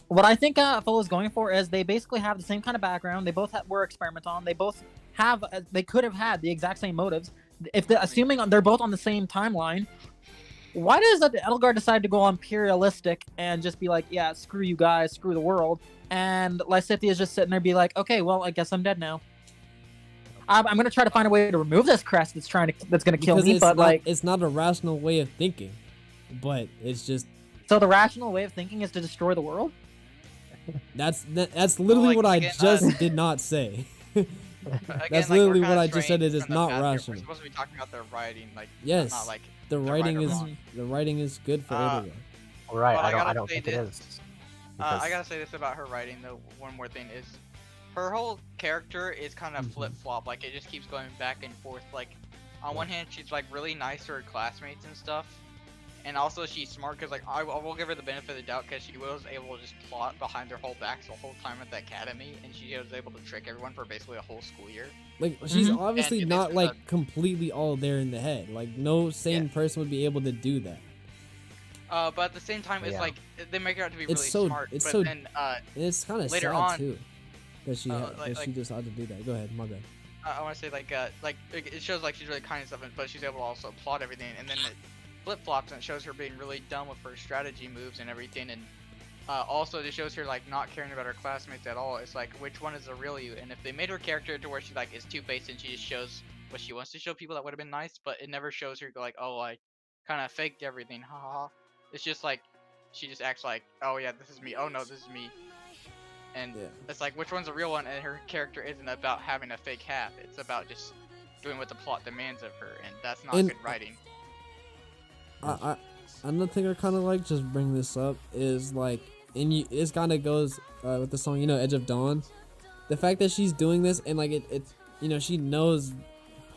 What I think Phil's going for is they basically have the same kind of background. They both were experimental. They both have. They could have had the exact same motives. If assuming they're both on the same timeline, why does Edelgard decide to go imperialistic and just be like, yeah, screw you guys, screw the world, and Lysithea is just sitting there, be like, okay, well, I guess I'm dead now. I'm gonna try to find a way to remove this crest that's gonna kill because me, but like, it's not a rational way of thinking, but it's just so the rational way of thinking is to destroy the world. that's literally like, what I again, just did not say. Again, That's like, literally we're what kinda I just said. straying It is from the not path here. rational. We're supposed to be talking about their writing, like Yes, not like the right writing or is wrong. the writing is good for Edelgard. Right? Well, I I don't gotta think say it this. is. I Because- gotta say this about her writing though. One more thing is, her whole character is kind of Mhm. flip flop. Like it just keeps going back and forth. Like on one hand, she's like really nice to her classmates and stuff, and also she's smart because like I will give her the benefit of the doubt because she was able to just plot behind their whole backs the whole time at the academy, and she was able to trick everyone for basically a whole school year. Like she's Mhm. obviously And not it's like completely all there in the head. Like no sane person would be able to do that. But at the same time, it's Yeah. like they make her out to be It's really so- smart. it's but so- then And it's kind of Later sad on- too that she like- that she decided to do that. Go ahead, my bad. I want to say like it shows like she's really kind and stuff, but she's able to also plot everything, and then it flip flops and it shows her being really dumb with her strategy moves and everything, and also it shows her like not caring about her classmates at all. It's like which one is the real you? And if they made her character to where she like is two-faced and she just shows what she wants to show people, that would have been nice, but it never shows her like, oh, I kind of faked everything, haha. It's just like she just acts like, oh yeah, this is me. Oh no, this is me. And Yeah. it's like, which one's the real one? And her character isn't about having a fake hat. It's about just doing what the plot demands of her, and that's not And- good writing. I another thing I kind of like just bring this up is like, and it kind of goes with the song, Edge of Dawn. The fact that she's doing this and like it's she knows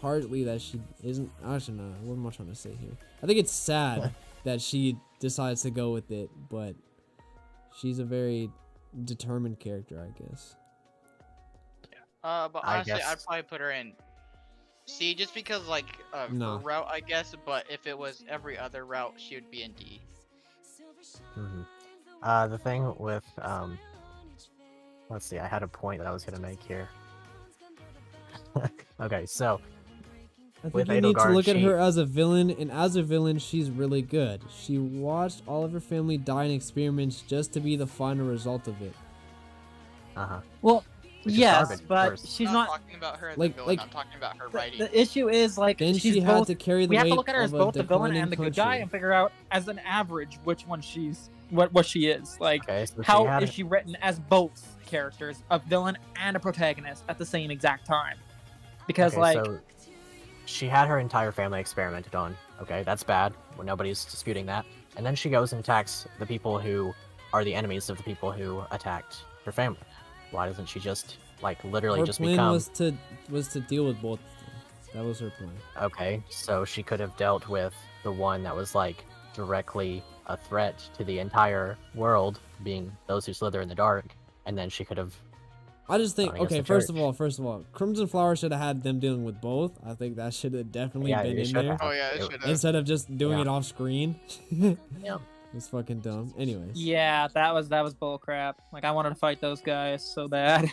hardly that she isn't. Actually, no. What am I trying to say here? I think it's sad that she decides to go with it, but she's a very determined character, I guess. But I honestly, I'd guess- probably put her in C just because like No. her route, I guess. But if it was every other route, she would be in D. The thing with let's see, I had a point that I was gonna make here. Okay, so I think With you need to Edelgard, look at she- her as a villain, and as a villain, she's really good. She watched all of her family die in experiments just to be the final result of it. Well, Which is yes, garbage, of but course. she's I'm not. talking about her as like- a villain. like- I'm talking about her The, writing. the issue is like Then she's she had both. to carry the We have weight to look at her as of a both the villain declining and the good country. guy, and figure out as an average which one she's what she is. Like, okay, so how she had is she written as both characters, a villain and a protagonist, at the same exact time? Because okay, like, so she had her entire family experimented on. Okay, that's bad. Well, nobody's disputing that. And then she goes and attacks the people who are the enemies of the people who attacked her family. Why doesn't she just like literally Her just plan become? was to deal with both of them. That was her plan. Okay, so she could have dealt with the one that was like directly a threat to the entire world, being those who slither in the dark, and then she could have. I just think, I guess okay, the first church. of all, Crimson Flower should have had them dealing with both. I think that should have definitely Yeah, been it in should there have. Oh yeah, it It- should have. instead of just doing Yeah. it off screen. Yeah. It's fucking dumb. Anyways. yeah, that was bull crap. Like, I wanted to fight those guys so bad.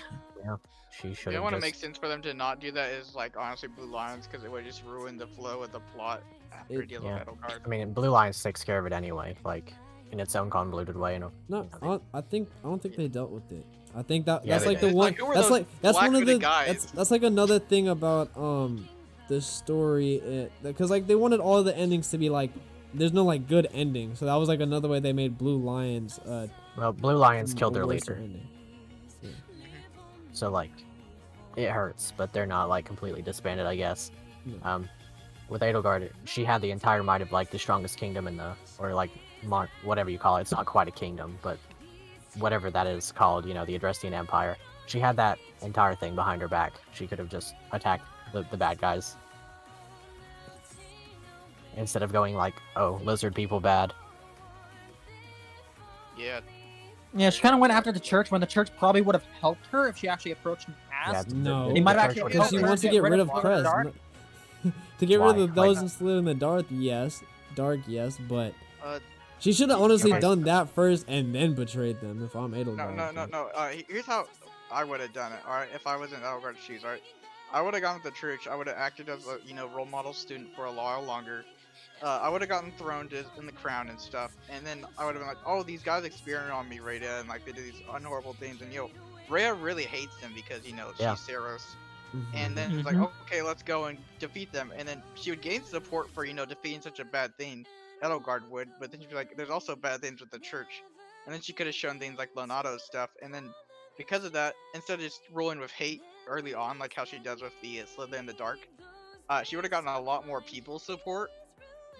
She should The have one that just. makes sense for them to not do that is like honestly Blue Lions, because it would just ruin the flow of the plot after It- dealing yeah. with Edelgard. I mean, Blue Lions takes care of it anyway, like in its own convoluted way. No, know, I don't think they dealt with it. I think that's Yeah, they like the did. one. Like, who were That's those like that's one of the. black-hooded guys? That's like another thing about the story, because like they wanted all the endings to be like, there's no like good ending, so that was like another way they made Blue Lions. Well, Blue Lions killed their a worse leader, ending. Yeah. so like, it hurts, but they're not like completely disbanded, I guess. No. With Edelgard, she had the entire might of like the strongest kingdom in the, or like whatever you call it. It's not quite a kingdom, but whatever that is called, the Adrestian Empire. she had that entire thing behind her back. She could have just attacked the bad guys instead of going like, oh, lizard people bad. Yeah. Yeah, she kind of went after the church when the church probably would have helped her if she actually approached and asked. No, They might the have church actually would've because she helped her wants to get rid of Slither in the Crest. Dark. To get rid Why? of those who slid in the dark, yes. But Uh, she should have she- honestly okay. done that first and then betrayed them. If I'm No, Edelgard. no. Here's how I would have done it. All right, if I was in Edelgard's shoes, all right, I would have gone with the church. I would have acted as a role model student for a while longer. I would have gotten throned in the crown and stuff, and then I would have been like, oh, these guys experimented on me, Rhea, and like they do these unhorrible things, and Rhea really hates them because she's Yeah. Saros. Mhm. And then it's like, okay, let's go and defeat them. And then she would gain support for, defeating such a bad thing. Edelgard would, but then she'd be like, there's also bad things with the church. And then she could have shown things like Lonato's stuff. And then because of that, instead of just ruling with hate early on, like how she does with the Slither in the Dark, she would have gotten a lot more people support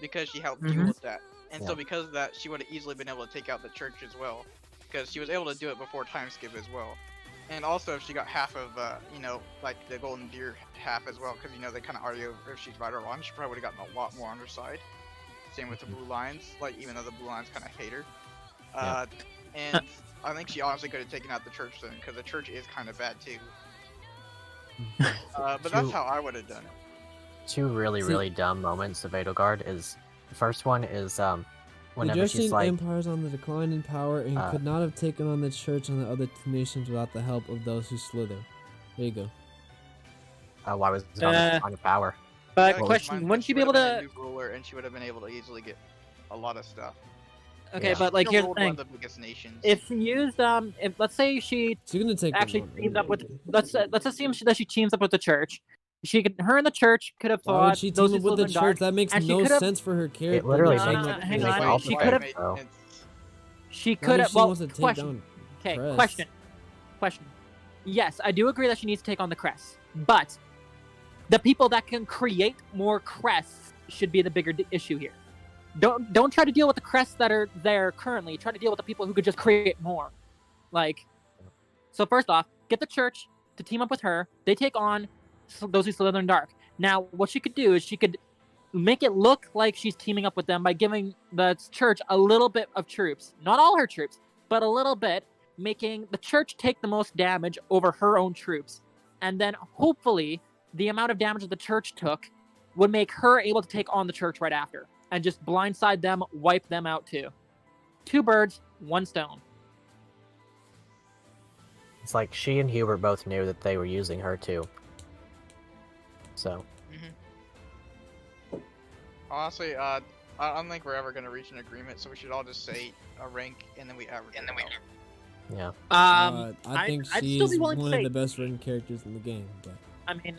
because she helped deal with that. And so Yeah. because of that, she would have easily been able to take out the church as well. Because she was able to do it before time skip as well. And also, if she got half of, like the Golden Deer half as well, because, they kind of argue if she's right or wrong, she probably would have gotten a lot more on her side. Same with the Blue Lions, like, even though the Blue Lions kind of hate her. Yeah. And I think she honestly could have taken out the church then, because the church is kind of bad too. But that's how I would have done it. Two really, See- really dumb moments of Edelgard is the first one is The whenever she's Egyptian like, empire is on the decline in power and could not have taken on the church and the other nations without the help of those who slither. There you go. why was it on the decline of power? But Yeah, question, mine- wouldn't she be would've able been a to? new ruler, and she would have been able to easily get a lot of stuff. Okay, Yeah. but like She here's the ruled thing: one of the biggest nations. if she used if let's say she She's gonna take them actually on teamed up with anyway. let's assume that she teams up with the church. Her and the church could have Why fought would she those team who up with the slid in dark. church? That makes and she no could've- sense for her character. literally to No, team no, up hang with on. the all church. She the could've- way, though. She That could means have. she Well, wants to take question. down Okay, Crest. question. Yes, I do agree that she needs to take on the crests, but the people that can create more crests should be the bigger issue here. Don't try to deal with the crests that are there currently. Try to deal with the people who could just create more. So first off, get the church to team up with her. They take on those who slither in dark. Now, what she could do is she could make it look like she's teaming up with them by giving the church a little bit of troops. Not all her troops, but a little bit, making the church take the most damage over her own troops. And then hopefully the amount of damage that the church took would make her able to take on the church right after and just blindside them, wipe them out too. 2 birds, 1 stone. It's like she and Hubert both knew that they were using her too. So Honestly, I don't think we're ever gonna reach an agreement, so we should all just say a rank, and then we average. yeah, I think I'd she still is be willing to one say- of the best written characters in the game. But I mean,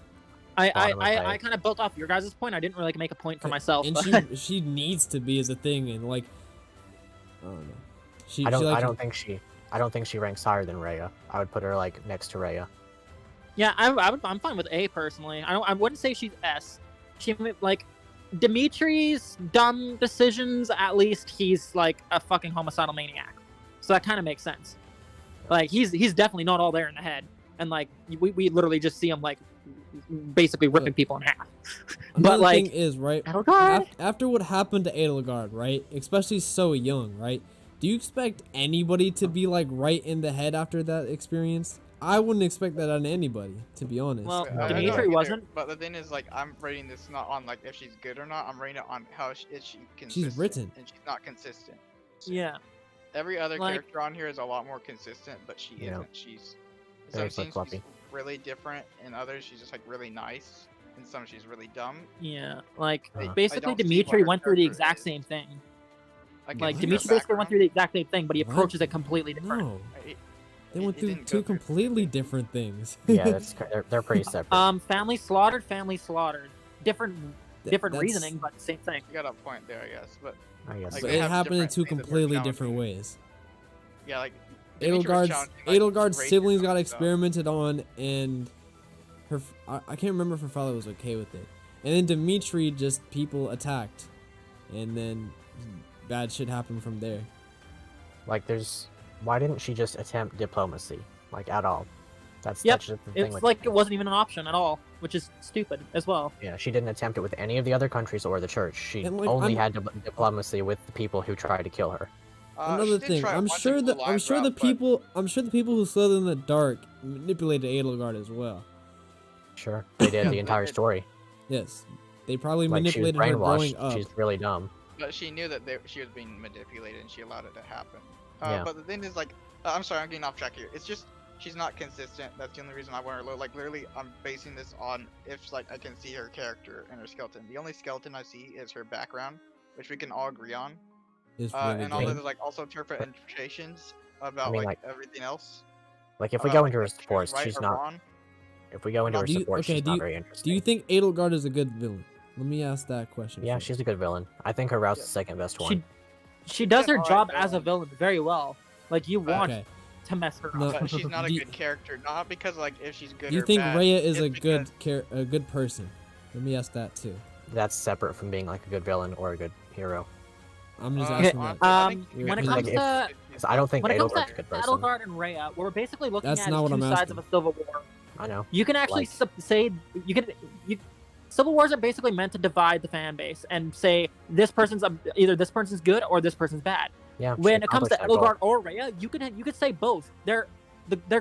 Bottom of I eight. kind of built off your guys' point. I didn't really make a point for myself. and but- she needs to be as a thing, and like I don't know. I don't. She, like, I don't think she ranks higher than Rhea. I would put her like next to Rhea. Yeah, I'm fine with A personally. I wouldn't say she's S. She like Dimitri's dumb decisions. At least he's like a fucking homicidal maniac, so that kind of makes sense. Like he's definitely not all there in the head, and like we literally just see him like basically ripping people in half. Another But like thing is right Edelgard, after what happened to Edelgard, right? Especially so young, right? Do you expect anybody to be like right in the head after that experience? I wouldn't expect that on anybody, to be honest. Well, I don't Dimitri either, wasn't. But the thing is, like, I'm rating this not on like if she's good or not. I'm rating it on how is she consistent. written. and she's not consistent. Yeah, Every other Like- character on here is a lot more consistent, but she Yeah. isn't. She's Very some scenes flip-floppy. she's really different, and others she's just like really nice, and some she's really dumb. yeah. Like I basically, don't see Dimitri what her went through the character exact is. same thing. Like, Like in What? her Dimitri basically went background, through the exact same thing, but he What? approaches it completely different. No, it- they it went through didn't two go through- completely different things. Yeah, they're pretty separate. Family slaughtered, family slaughtered. Different That's- reasoning, but same thing. You got a point there, I guess. But I guess. like, But they it have happened in different two things that they're completely different challenging. ways. yeah, like Dimitri was challenging, like, Edelgard's racism siblings got and stuff. experimented on, and I can't remember if her father was okay with it. And then Dimitri, just people attacked, and then bad shit happened from there. Like, why didn't she just attempt diplomacy, like at all? That's Yep, just the thing it's with like it wasn't even an option at all, which is stupid as well. Yeah, she didn't attempt it with any of the other countries or the church. She And, like, only I'm- had diplomacy with the people who tried to kill her. Another she did thing, try I'm once sure in that Blue I'm Lives sure the Out, but- people who slid in the dark manipulated Edelgard as well. Sure, they did Yeah, the they entire did. story. Yes, they probably Like she was manipulated her growing brainwashed. up. She's really dumb. But she knew that she was being manipulated, and she allowed it to happen. Yeah. But the thing is, like, I'm sorry, I'm getting off track here. It's just she's not consistent. That's the only reason I want her low. Like, literally, I'm basing this on if like I can see her character and her skeleton. The only skeleton I see is her background, which we can all agree on. It's really And although good. there's like also interpretations about mean, like everything else. Like if we about, go into her like, if supports, right she's or not. wrong. If we go into her Do you- supports, okay, she's do not you- very Do interesting. you think Edelgard is a good villain? Let me ask that question. Yeah, first. she's a good villain. I think her route's Yeah. the second best one. She does Yeah, her alright, job villain. as a villain very well. Like you want Okay. to mess her No, up. But she's not a Do you- good character, not because like if she's good Do you or think bad. Rhea is it's a good because- a good person? Let me ask that too. That's separate from being like a good villain or a good hero. I'm just Uh, asking honestly, that. I think When When it Like, comes if- to 'Cause I don't think when it comes Edelgard's to a good person. Edelgard and Rhea, what we're basically looking That's at not is what two I'm sides of a civil war. I know. You can actually say civil wars are basically meant to divide the fan base and say this person's either this person's good or this person's bad. Yeah. she When it comes to accomplished that goal. Edelgard or Rhea, you could say both. Their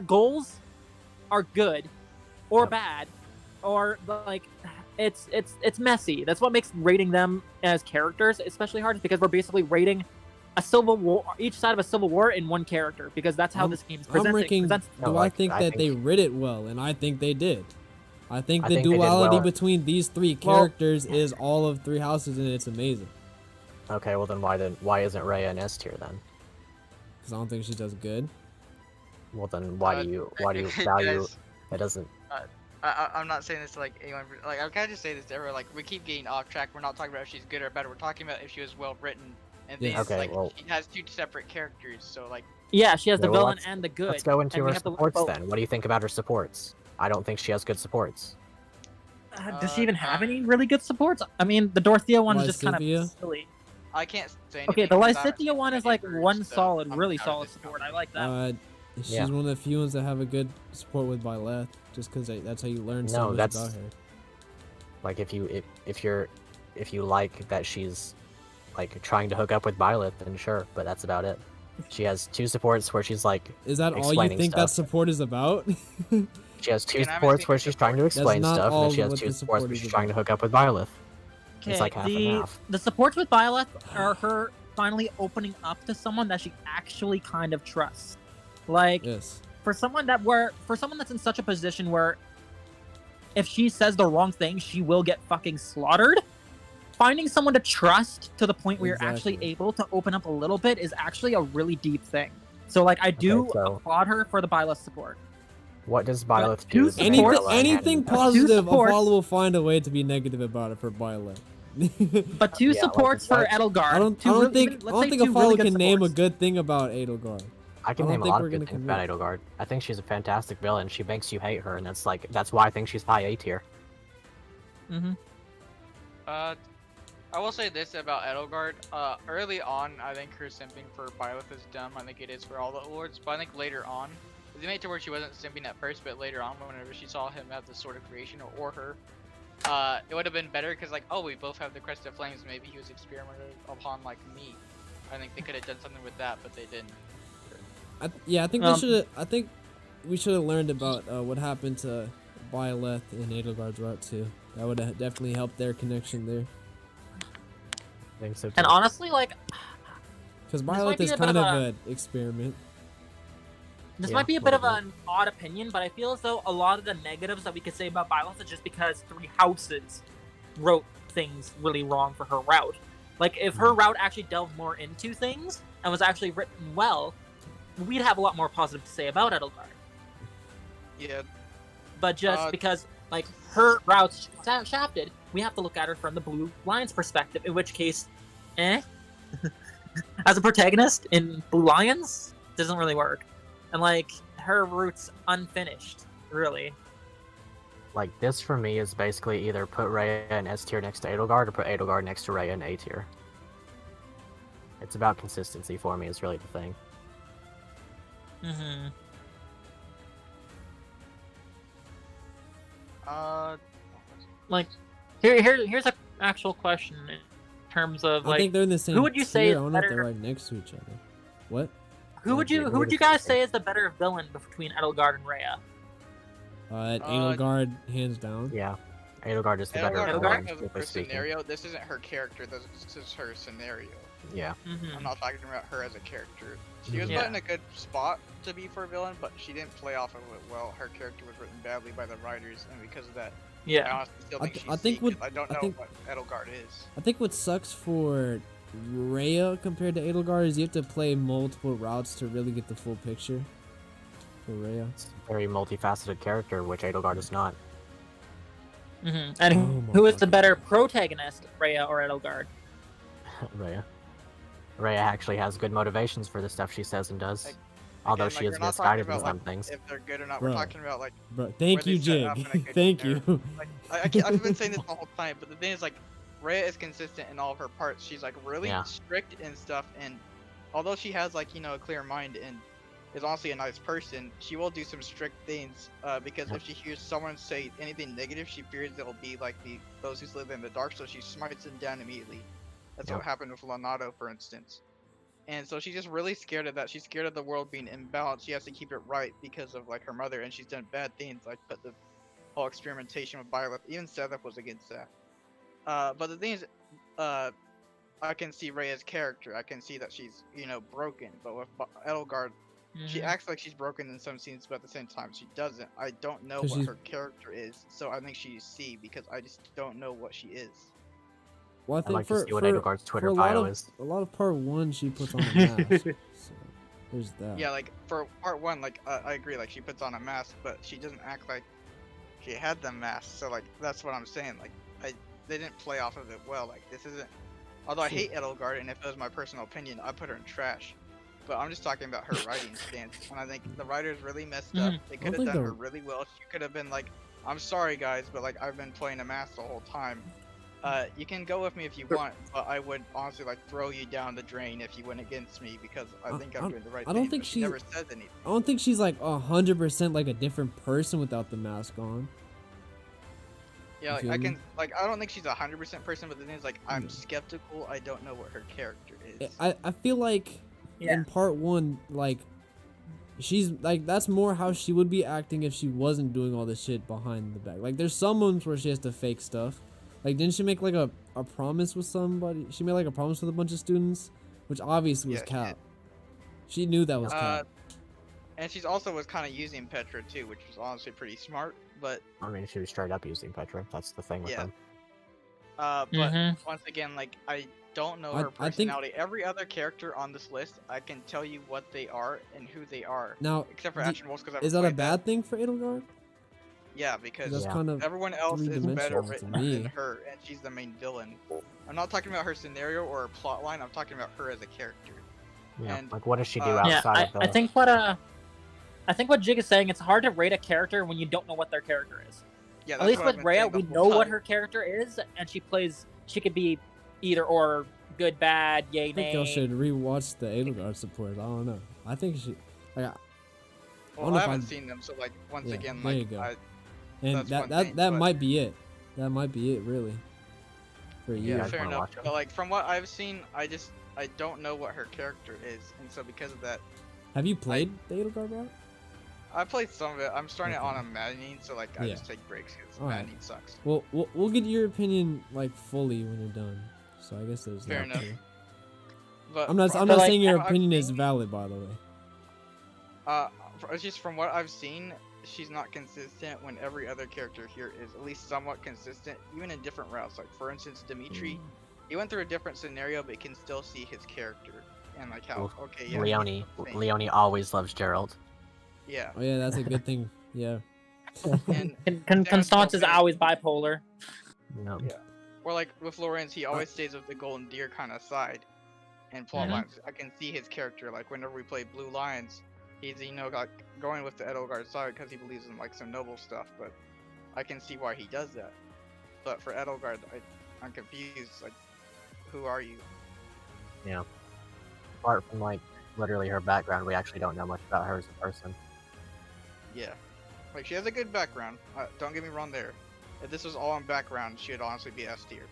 goals are good or Yep. bad, or like it's messy. That's what makes rating them as characters especially hard, because we're basically rating a civil war, each side of a civil war in one character, because that's how I'm- this game is I'm presented. ranking. presents- No, Do like, I think I that they think- writ it well? And I think they did. I think I the think they did duality well. between these three Well- characters is all of three houses, and it's amazing. Okay, well then why isn't Rhea an S tier then? Because I don't think she does good. Well then why do you value Guys, it doesn't I'm not saying this to like anyone. Like I gotta just say this to everyone. Like we keep getting off track. We're not talking about if she's good or bad. We're talking about if she was well written. And Yes. things Okay, like well- she has two separate characters. So like Yeah, she has the Yeah, well, villain let's- and the good. Let's go into and we her have to look supports both. then. What do you think about her supports? I don't think she has good supports. Does she even have any really good supports? I mean, the Dorothea one is just kind Lysithea? of silly. I can't say. Okay, anything the because I haven't Lysithea one seen is like any one versions, so solid, I'm really out of solid this support. I conversation. like that. She's Yeah. one of the few ones that have a good support with Byleth, just because that's how you learn so No, much that's- about her. Like if you like that she's like trying to hook up with Violet, then sure, but that's about it. She has two supports where she's like Is that all you explaining think that stuff. support is about? she has two Again, I haven't supports seen where her she's trying to explain not stuff, and all then she has what two the supports support where is she's trying to about. hook up with Violet. It's Okay, like half and half. the supports with Violet are her finally opening up to someone that she actually kind of trusts. Like Yes. for someone that's in such a position where if she says the wrong thing, she will get fucking slaughtered. Finding someone to trust to the point where you're actually Exactly. able to open up a little bit is actually a really deep thing. So like I do so- applaud her for the Byleth support. What does Violet two do? that Anything, supports- Violet anything hadn't? positive, supports- Apollo will find a way to be negative about it for Byleth. But two Yeah, like, supports for what? Edelgard. I don't two really- think even- I let's don't say think two Apollo really good can name a supports. good thing about Edelgard. I can I don't name a think lot we're of good gonna things about Edelgard. I think she's a fantastic villain. She makes you hate her, and that's why I think she's high A tier. Mm-hmm. I will say this about Edelgard. Early on, I think her simping for Byleth is dumb. I think it is for all the awards. But I think later on, they made it to where she wasn't simping at first, but later on, whenever she saw him have the Sword of Creation or her, it would have been better because like, oh, we both have the Crest of Flames. Maybe he was experimented upon like me. I think they could have done something with that, but they didn't. I think Um, they should. I think we should have learned about what happened to Byleth and Edelgard's route too. That would have definitely helped their connection there. I think so too. And honestly, like Because might Byleth be is a bit kind of of a- an experiment. this Yeah, might be a bit of little bit. an odd opinion, but I feel as though a lot of the negatives that we could say about Byleth is just because three houses wrote things really wrong for her route. Like if her route actually delved more into things and was actually written well, we'd have a lot more positive to say about Edelgard. Yeah, But just Uh, because like her route's shafted, we have to look at her from the Blue Lion's perspective. In which case, as a protagonist in Blue Lions, doesn't really work. And like her route's unfinished, really. Like this for me is basically either put Rhea in S tier next to Edelgard or put Edelgard next to Rhea in A tier. It's about consistency for me is really the thing. Mm-hmm. Like, here's a actual question in terms of I like, think they're in the same who would you say tier. is I don't know if they're better? right next to each other. What? Who would you guys say is the better villain between Edelgard and Rhea? Edelgard, hands down. Yeah, Edelgard is the better Edelgard villain, Edelgard knows strictly her speaking. scenario. This isn't her character. This is her scenario. Yeah. Mm-hmm. I'm not talking about her as a character. She was Yeah. put in a good spot to be for a villain, but she didn't play off of it well. Her character was written badly by the writers, and because of that, I Yeah. honestly still think she's I think C, what- 'cause I don't I know think- what Edelgard is. I think what sucks for Rhea compared to Edelgard is you have to play multiple routes to really get the full picture. For Rhea. It's a very multifaceted character, which Edelgard is not. Mm-hmm. And Oh my who is the fucking better protagonist, Rhea or Edelgard? Rhea. Rhea actually has good motivations for the stuff she says and does. Like, Although Again, she like, is we're not talking misguided in about, some like, things. if they're good or not. Bro. We're talking about like Bro, thank where you, they set up Jig. in a good Thank scenario. you. I've been saying this the whole time, but the thing is, like, Rhea is consistent in all of her parts. She's like really Yeah. strict and stuff, and although she has like a clear mind and is honestly a nice person, she will do some strict things because if she hears someone say anything negative, she fears it'll be like those who live in the dark, so she smites them down immediately. That's Yep. what happened with Leonardo, for instance. And so she's just really scared of that. She's scared of the world being imbalanced. She has to keep it right because of like her mother, and she's done bad things like put the whole experimentation with Byleth. Even Seth was against that. But the thing is, I can see Rhea's character. I can see that she's broken. But with Edelgard, she Mhm. acts like she's broken in some scenes, but at the same time she doesn't. I don't know 'Cause what she's- her character is, so I think she's C because I just don't know what she is. Well, I I'd think like for, to see what for, Edelgard's for Twitter a lot bio of is. a lot of part one, she puts on a mask. So there's that. Yeah, like for part one, like I agree, like she puts on a mask, but she doesn't act like she had the mask. So like that's what I'm saying. Like they didn't play off of it well. Like this isn't. Although I hate Edelgard, and if it was my personal opinion, I'd put her in trash. But I'm just talking about her writing stance, and I think the writers really messed up. They could have think done the- her really well. She could have been like, "I'm sorry guys, but like I've been playing a mask the whole time. You can go with me if you want, but I would honestly like throw you down the drain if you went against me because I think I'm doing the right I don't thing." think but she she's- never says anything. I don't think she's like 100% like a different person without the mask on. Yeah, You like feel I me? can, like I don't think she's 100% person, but the thing is, like I'm Yeah. skeptical. I don't know what her character is. I feel like Yeah. in part one, like she's like that's more how she would be acting if she wasn't doing all this shit behind the back. Like there's some moments where she has to fake stuff. Like didn't she make like a promise with somebody? She made like a promise with a bunch of students, which obviously was Yeah, she cap. She knew that was Uh, cap. And she's also was kind of using Petra too, which was honestly pretty smart. But I mean, she was straight up using Petra. That's the thing with Yeah. them. but Mhm. once again, like I don't know I- her I think- personality. Every other character on this list, I can tell you what they are and who they are, Now, except for d- Action Wolves because is that a bad thing for Edelgard? Yeah, because That's Yeah. kind of everyone else is better three-dimensional to written me. than her, and she's the main villain. I'm not talking about her scenario or her plot line. I'm talking about her as a character. Yeah. And, Like, what does she do yeah, Yeah, outside of the? I think what Jig is saying, it's hard to rate a character when you don't know what their character is. Yeah, At that's least what I've with been Rhea, saying the we whole know what time. her character is, and she could be either or, good, bad, yay, I think y'all nay. should rewatch the Edelgard support. I don't know. I think she like Well, wonder I if haven't I'm- seen them, so like once Yeah, again, there you like go. That's and one that thing, that but- might be it. That might be it really. For you. yeah, I'd fair wanna enough. watch 'em. But like from what I've seen, I don't know what her character is, and so because of that, Have you played the Edelgard route? I played some of it. I'm starting it Okay. on a maddening, so like I Yeah. just take breaks because Alright. maddening sucks. Well, we'll get your opinion like fully when you're done. So I guess there's Fair that enough. too. But I'm not from- saying like, your from what I've opinion is seen- valid, by the way. It's just from what I've seen, she's not consistent when every other character here is at least somewhat consistent, even in different routes. Like for instance, Dimitri, he went through a different scenario, but you can still see his character and like how Well, okay, yeah, Leone always loves Gerald. yeah. Oh yeah, that's a good thing. Yeah. And Constance is Sophie. always bipolar. No. Yeah. Or like with Lorenz, he always stays with the golden deer kind of side. And plot Mhm. lines, I can see his character. Like whenever we play Blue Lions, he's like going with the Edelgard side because he believes in like some noble stuff. But I can see why he does that. But for Edelgard, I'm confused. Like, who are you? Apart from like literally her background, we actually don't know much about her as a person. Yeah. Like, she has a good background. Don't get me wrong there. If this was all on background, she would honestly be S tier.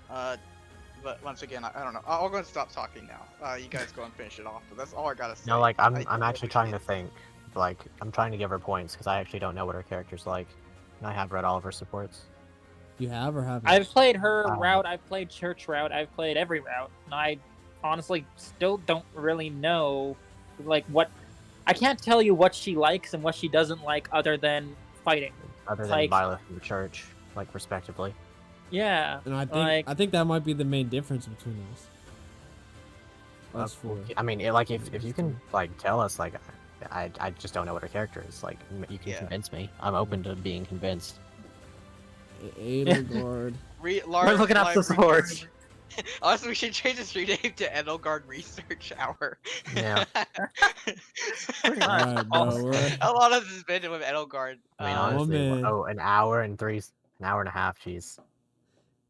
But once again, I don't know. I'll go and stop talking now. You guys go and finish it off. But that's all I gotta say. No, like I'm I actually trying to think. Like I'm trying to give her points because I actually don't know what her character's like. And I have read all of her supports. You have or haven't? I've played her Um, route, I've played church route, I've played every route, and I honestly still don't really know, like, what... I can't tell you what she likes and what she doesn't like other than fighting. Other than Like- Violet and the Church, like respectively. Yeah. And like- I think that might be the main difference between us. Us four. I mean, if you can like tell us, like, I just don't know what her character is. Like, you can Yeah. convince me. I'm open to being convinced. Edelgard. We're looking up the swords. Honestly, we should change this rename to Edelgard Research Hour. Yeah. Alright, bro. We're, A lot of this has been with Edelgard. I mean, Oh, honestly, man. an hour and a half. Jeez.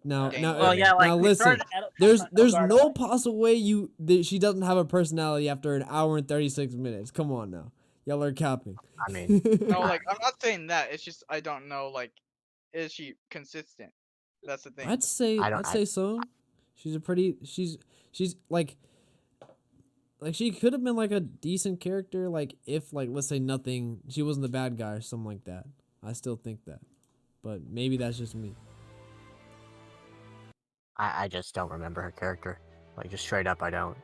now, Dang. now, Well, yeah, like, now we listen. started at- There's Edelgard, no possible way she doesn't have a personality after an hour and 36 minutes. Come on now. Y'all are capping. I mean, No, like, I'm not saying that. It's just I don't know, like, is she consistent? That's the thing. I'd say so. She's like she could have been like a decent character, like if, like, let's say she wasn't the bad guy or something like that. I still think that. But maybe that's just me. I just don't remember her character. Like, just straight up, I don't.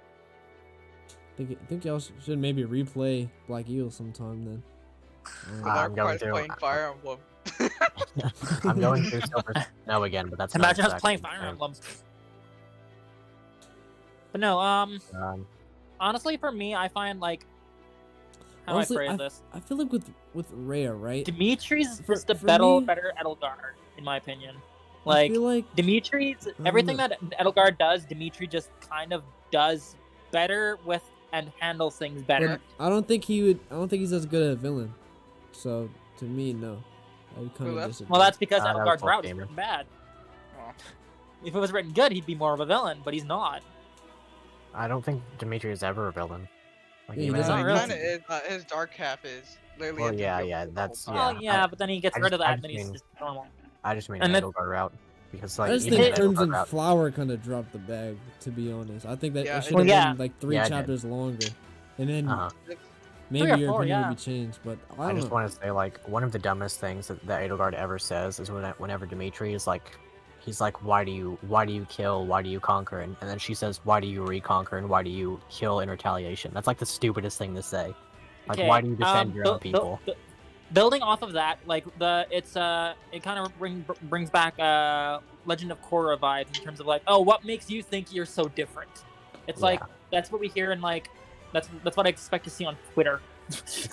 I think y'all should maybe replay Black Eel sometime then. I'm going Markiplier's through- playing Fire Emblem. I'm going through Silver Snow again, but that's not Imagine us exactly playing the Fire same. Emblem. But no, honestly, for me, I find, like, how Honestly, do I phrase this? I feel like with Rhea, right? Dimitri's For- just a for better me- Edelgard, in my opinion. I Like, feel like Dimitri's don't everything know. that Edelgard does, Dimitri just kind of does better with and handles things better. but I don't think he's as good a villain. So to me, no. I would kind Well, of that's- disagree. Well, that's because that was Edelgard's both route is gamer. written bad. Oh. If it was written good, he'd be more of a villain, but he's not. I don't think Dimitri is ever a villain. Like, Yeah, he even doesn't Not in- really. Kinda is, his dark half is. Literally Well, at the yeah, villain yeah, the whole that's- time. Well, Yeah, yeah, but then he gets I rid of just- I that, and just then he's mean- just normal. I just mean And then- Edelgard route because, like, I just even think in Edelgard Crimson route, Flower kind of dropped the bag, to be honest. I think that Yeah, it it should have did. been like 3 Yeah, it did. chapters longer, and then uh-huh. maybe 3 or your 4, opinion yeah. would be changed. But I I don't just know. want to say, like, one of the dumbest things that Edelgard ever says is whenever Dimitri is like, he's like, why do you kill, why do you conquer, and then she says, why do you reconquer, and why do you kill in retaliation? That's like the stupidest thing to say. Like, why do you defend your own people? Building off of that, like it kind of brings back Legend of Korra vibes in terms of, like, oh, what makes you think you're so different? It's like Yeah. that's what we hear, and like that's what I expect to see on Twitter.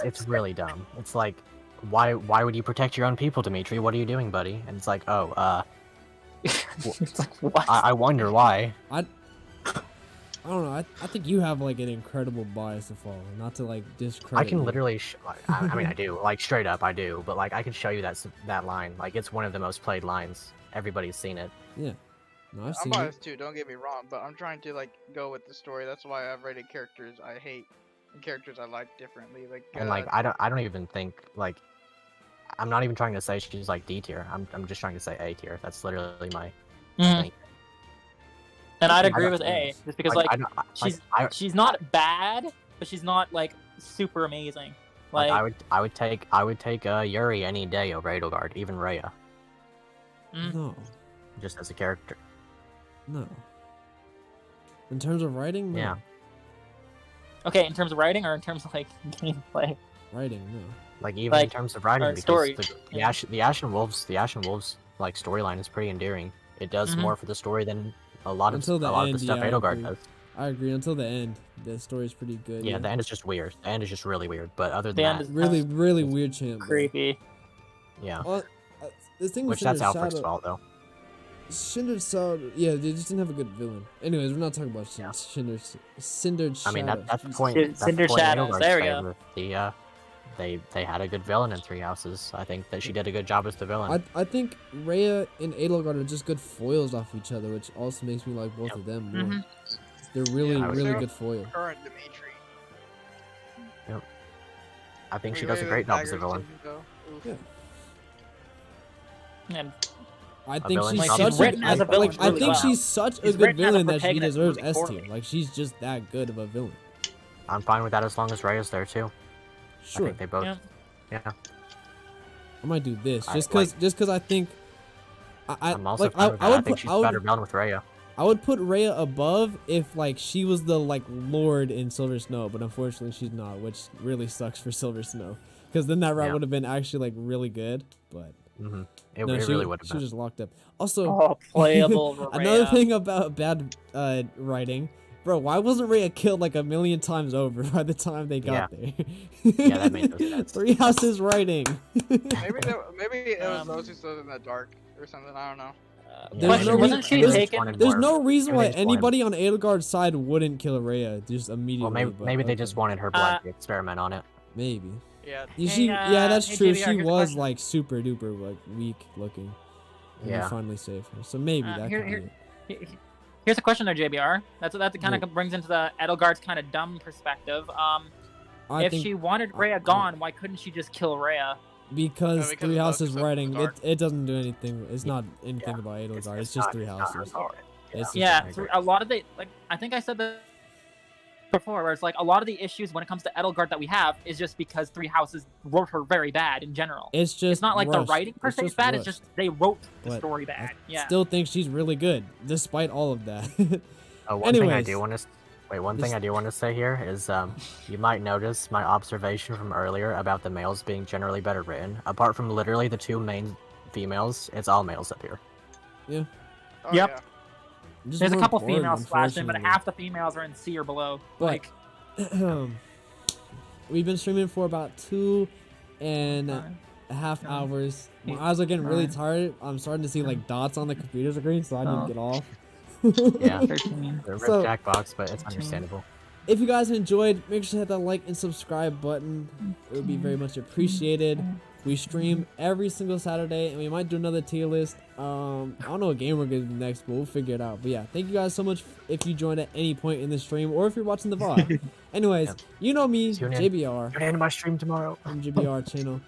It's really dumb. It's like, why would you protect your own people, Dimitri? What are you doing, buddy? And it's like, oh, It's like, what? I wonder why. I don't know. I think you have like an incredible bias to follow. Not to like discredit. I can you. literally, I mean, I do, like, straight up, I do, but, like, I can show you that line. Like, it's one of the most played lines. Everybody's seen it. Yeah. No, I've I'm seen it. biased too, don't get me wrong, but I'm trying to, like, go with the story. That's why I've rated characters I hate and characters I like differently. Like, And, like, I don't even think, like, I'm not even trying to say she's, like, D tier. I'm just trying to say A tier. That's literally my Mhm. thing. And I'd I agree don't- with A, yes. just because Like, like I don't- like, she's I- she's not bad, but she's not like super amazing. Like, I would take Yuri any day over Edelgard, even Rhea, mm, No. just as a character. No. In terms of writing, no. Yeah. okay, in terms of writing or in terms of like gameplay. Writing, no. Like, even in Like, terms of writing, or because story, the yeah. Ashen Wolves like storyline is pretty endearing. It does Mhm. more for the story than a lot of Until the the end, stuff yeah, I Edelgard agree. does. I agree. Until the end, the story's pretty good. Yeah, the end is just weird. The end is just really weird. But other The than end that, is really, really weird champ. bro. creepy. yeah. The thing with Which that's Shinder's Alfred's Shadow, fault though. Shinder's Shadow, yeah, they just didn't have a good villain. Anyways, we're not talking about Yeah. Cindered Shadow. I mean, that's the Jesus. point. Cinder That's the point in Shadows, Edelgard's there we go. favor. They had a good villain in Three Houses. I think that she did a good job as the villain. I think Rhea and Edelgard are just good foils off each other, which also makes me like both of them more. Mhm. They're really, I would really say- good foil. current Dimitri. I think she Were you does a ready great to job as a daggers villain. to me, though? Yeah. And I think villain she's Like, such she's written as a villain I really think well. she's such a She's good written as a villain that she protagonist deserves really S poorly. tier. Like she's just that good of a villain. I'm fine with that as long as Rhea's there too. I Sure. think they both. Yeah. Yeah. I might do this I just like- cause I think I'm also like fine with that. I would think put she's a better villain with Rhea. I would put Rhea above if like she was the like Lord in Silver Snow, but unfortunately she's not, which really sucks for Silver Snow. Because then that route Yeah. would have been actually like really good, but It, no, it she, really would have she been. was just locked up. Also, Oh, playable another Rhea. thing about bad writing, bro. Why wasn't Rhea killed like a million times over by the time they got there? Yeah, that made no sense. Three Houses writing. Maybe it was those who stood in the dark or something. I don't know. There's no wasn't reason- she there's- taken? There's no reason Maybe why they just wanted- anybody on Edelgard's side wouldn't kill Rhea just immediately. Well, but maybe they okay. just wanted her blood to experiment on it. Maybe. Yeah. She, Hey, yeah, that's hey, true. JVR, She here's a was question. like super duper like weak looking. And Yeah. you finally saved her. So maybe that Here- could here- be it. Here's a question there, JBR. That kind Yeah. of brings into the Edelgard's kind of dumb perspective. I If think she wanted Rhea gone, why couldn't she just kill Rhea? because because Three of Houses those writing, dark. it doesn't do anything. It's not anything about Edelgard. It's just not- Three not her Houses. fault. It's just- Yeah, I so agree. a lot of the I think I said that before, where it's like a lot of the issues when it comes to Edelgard that we have is just because Three Houses wrote her very bad in general. It's just It's not like rushed. the writing per se is just bad. It's rushed. just they wrote the But story bad. Yeah. Still think she's really good despite all of that. One thing I Anyways. do want to one This- thing I do want to say here is you might notice my observation from earlier about the males being generally better written. Apart from literally the two main females, it's all males up here. Oh, Yep. Yeah. Just There's a more couple boring, females splashed in, but unfortunately. half the females are in C or below. But- Like, We've been streaming for about 2.5 hours. My eyes are getting really tired. I'm starting to see like dots on the computer screen, so I need to get off. Yeah, 13. they're So- red Jackbox, but it's understandable. If you guys enjoyed, make sure to hit that like and subscribe button. It would be very much appreciated. We stream every single Saturday, and we might do another tier list. I don't know what game we're gonna do next, but we'll figure it out. But yeah, thank you guys so much if you joined at any point in the stream, or if you're watching the VOD. Anyways, Yeah. you know me, Tune in. JBR Tune in to my stream tomorrow. from JBR channel.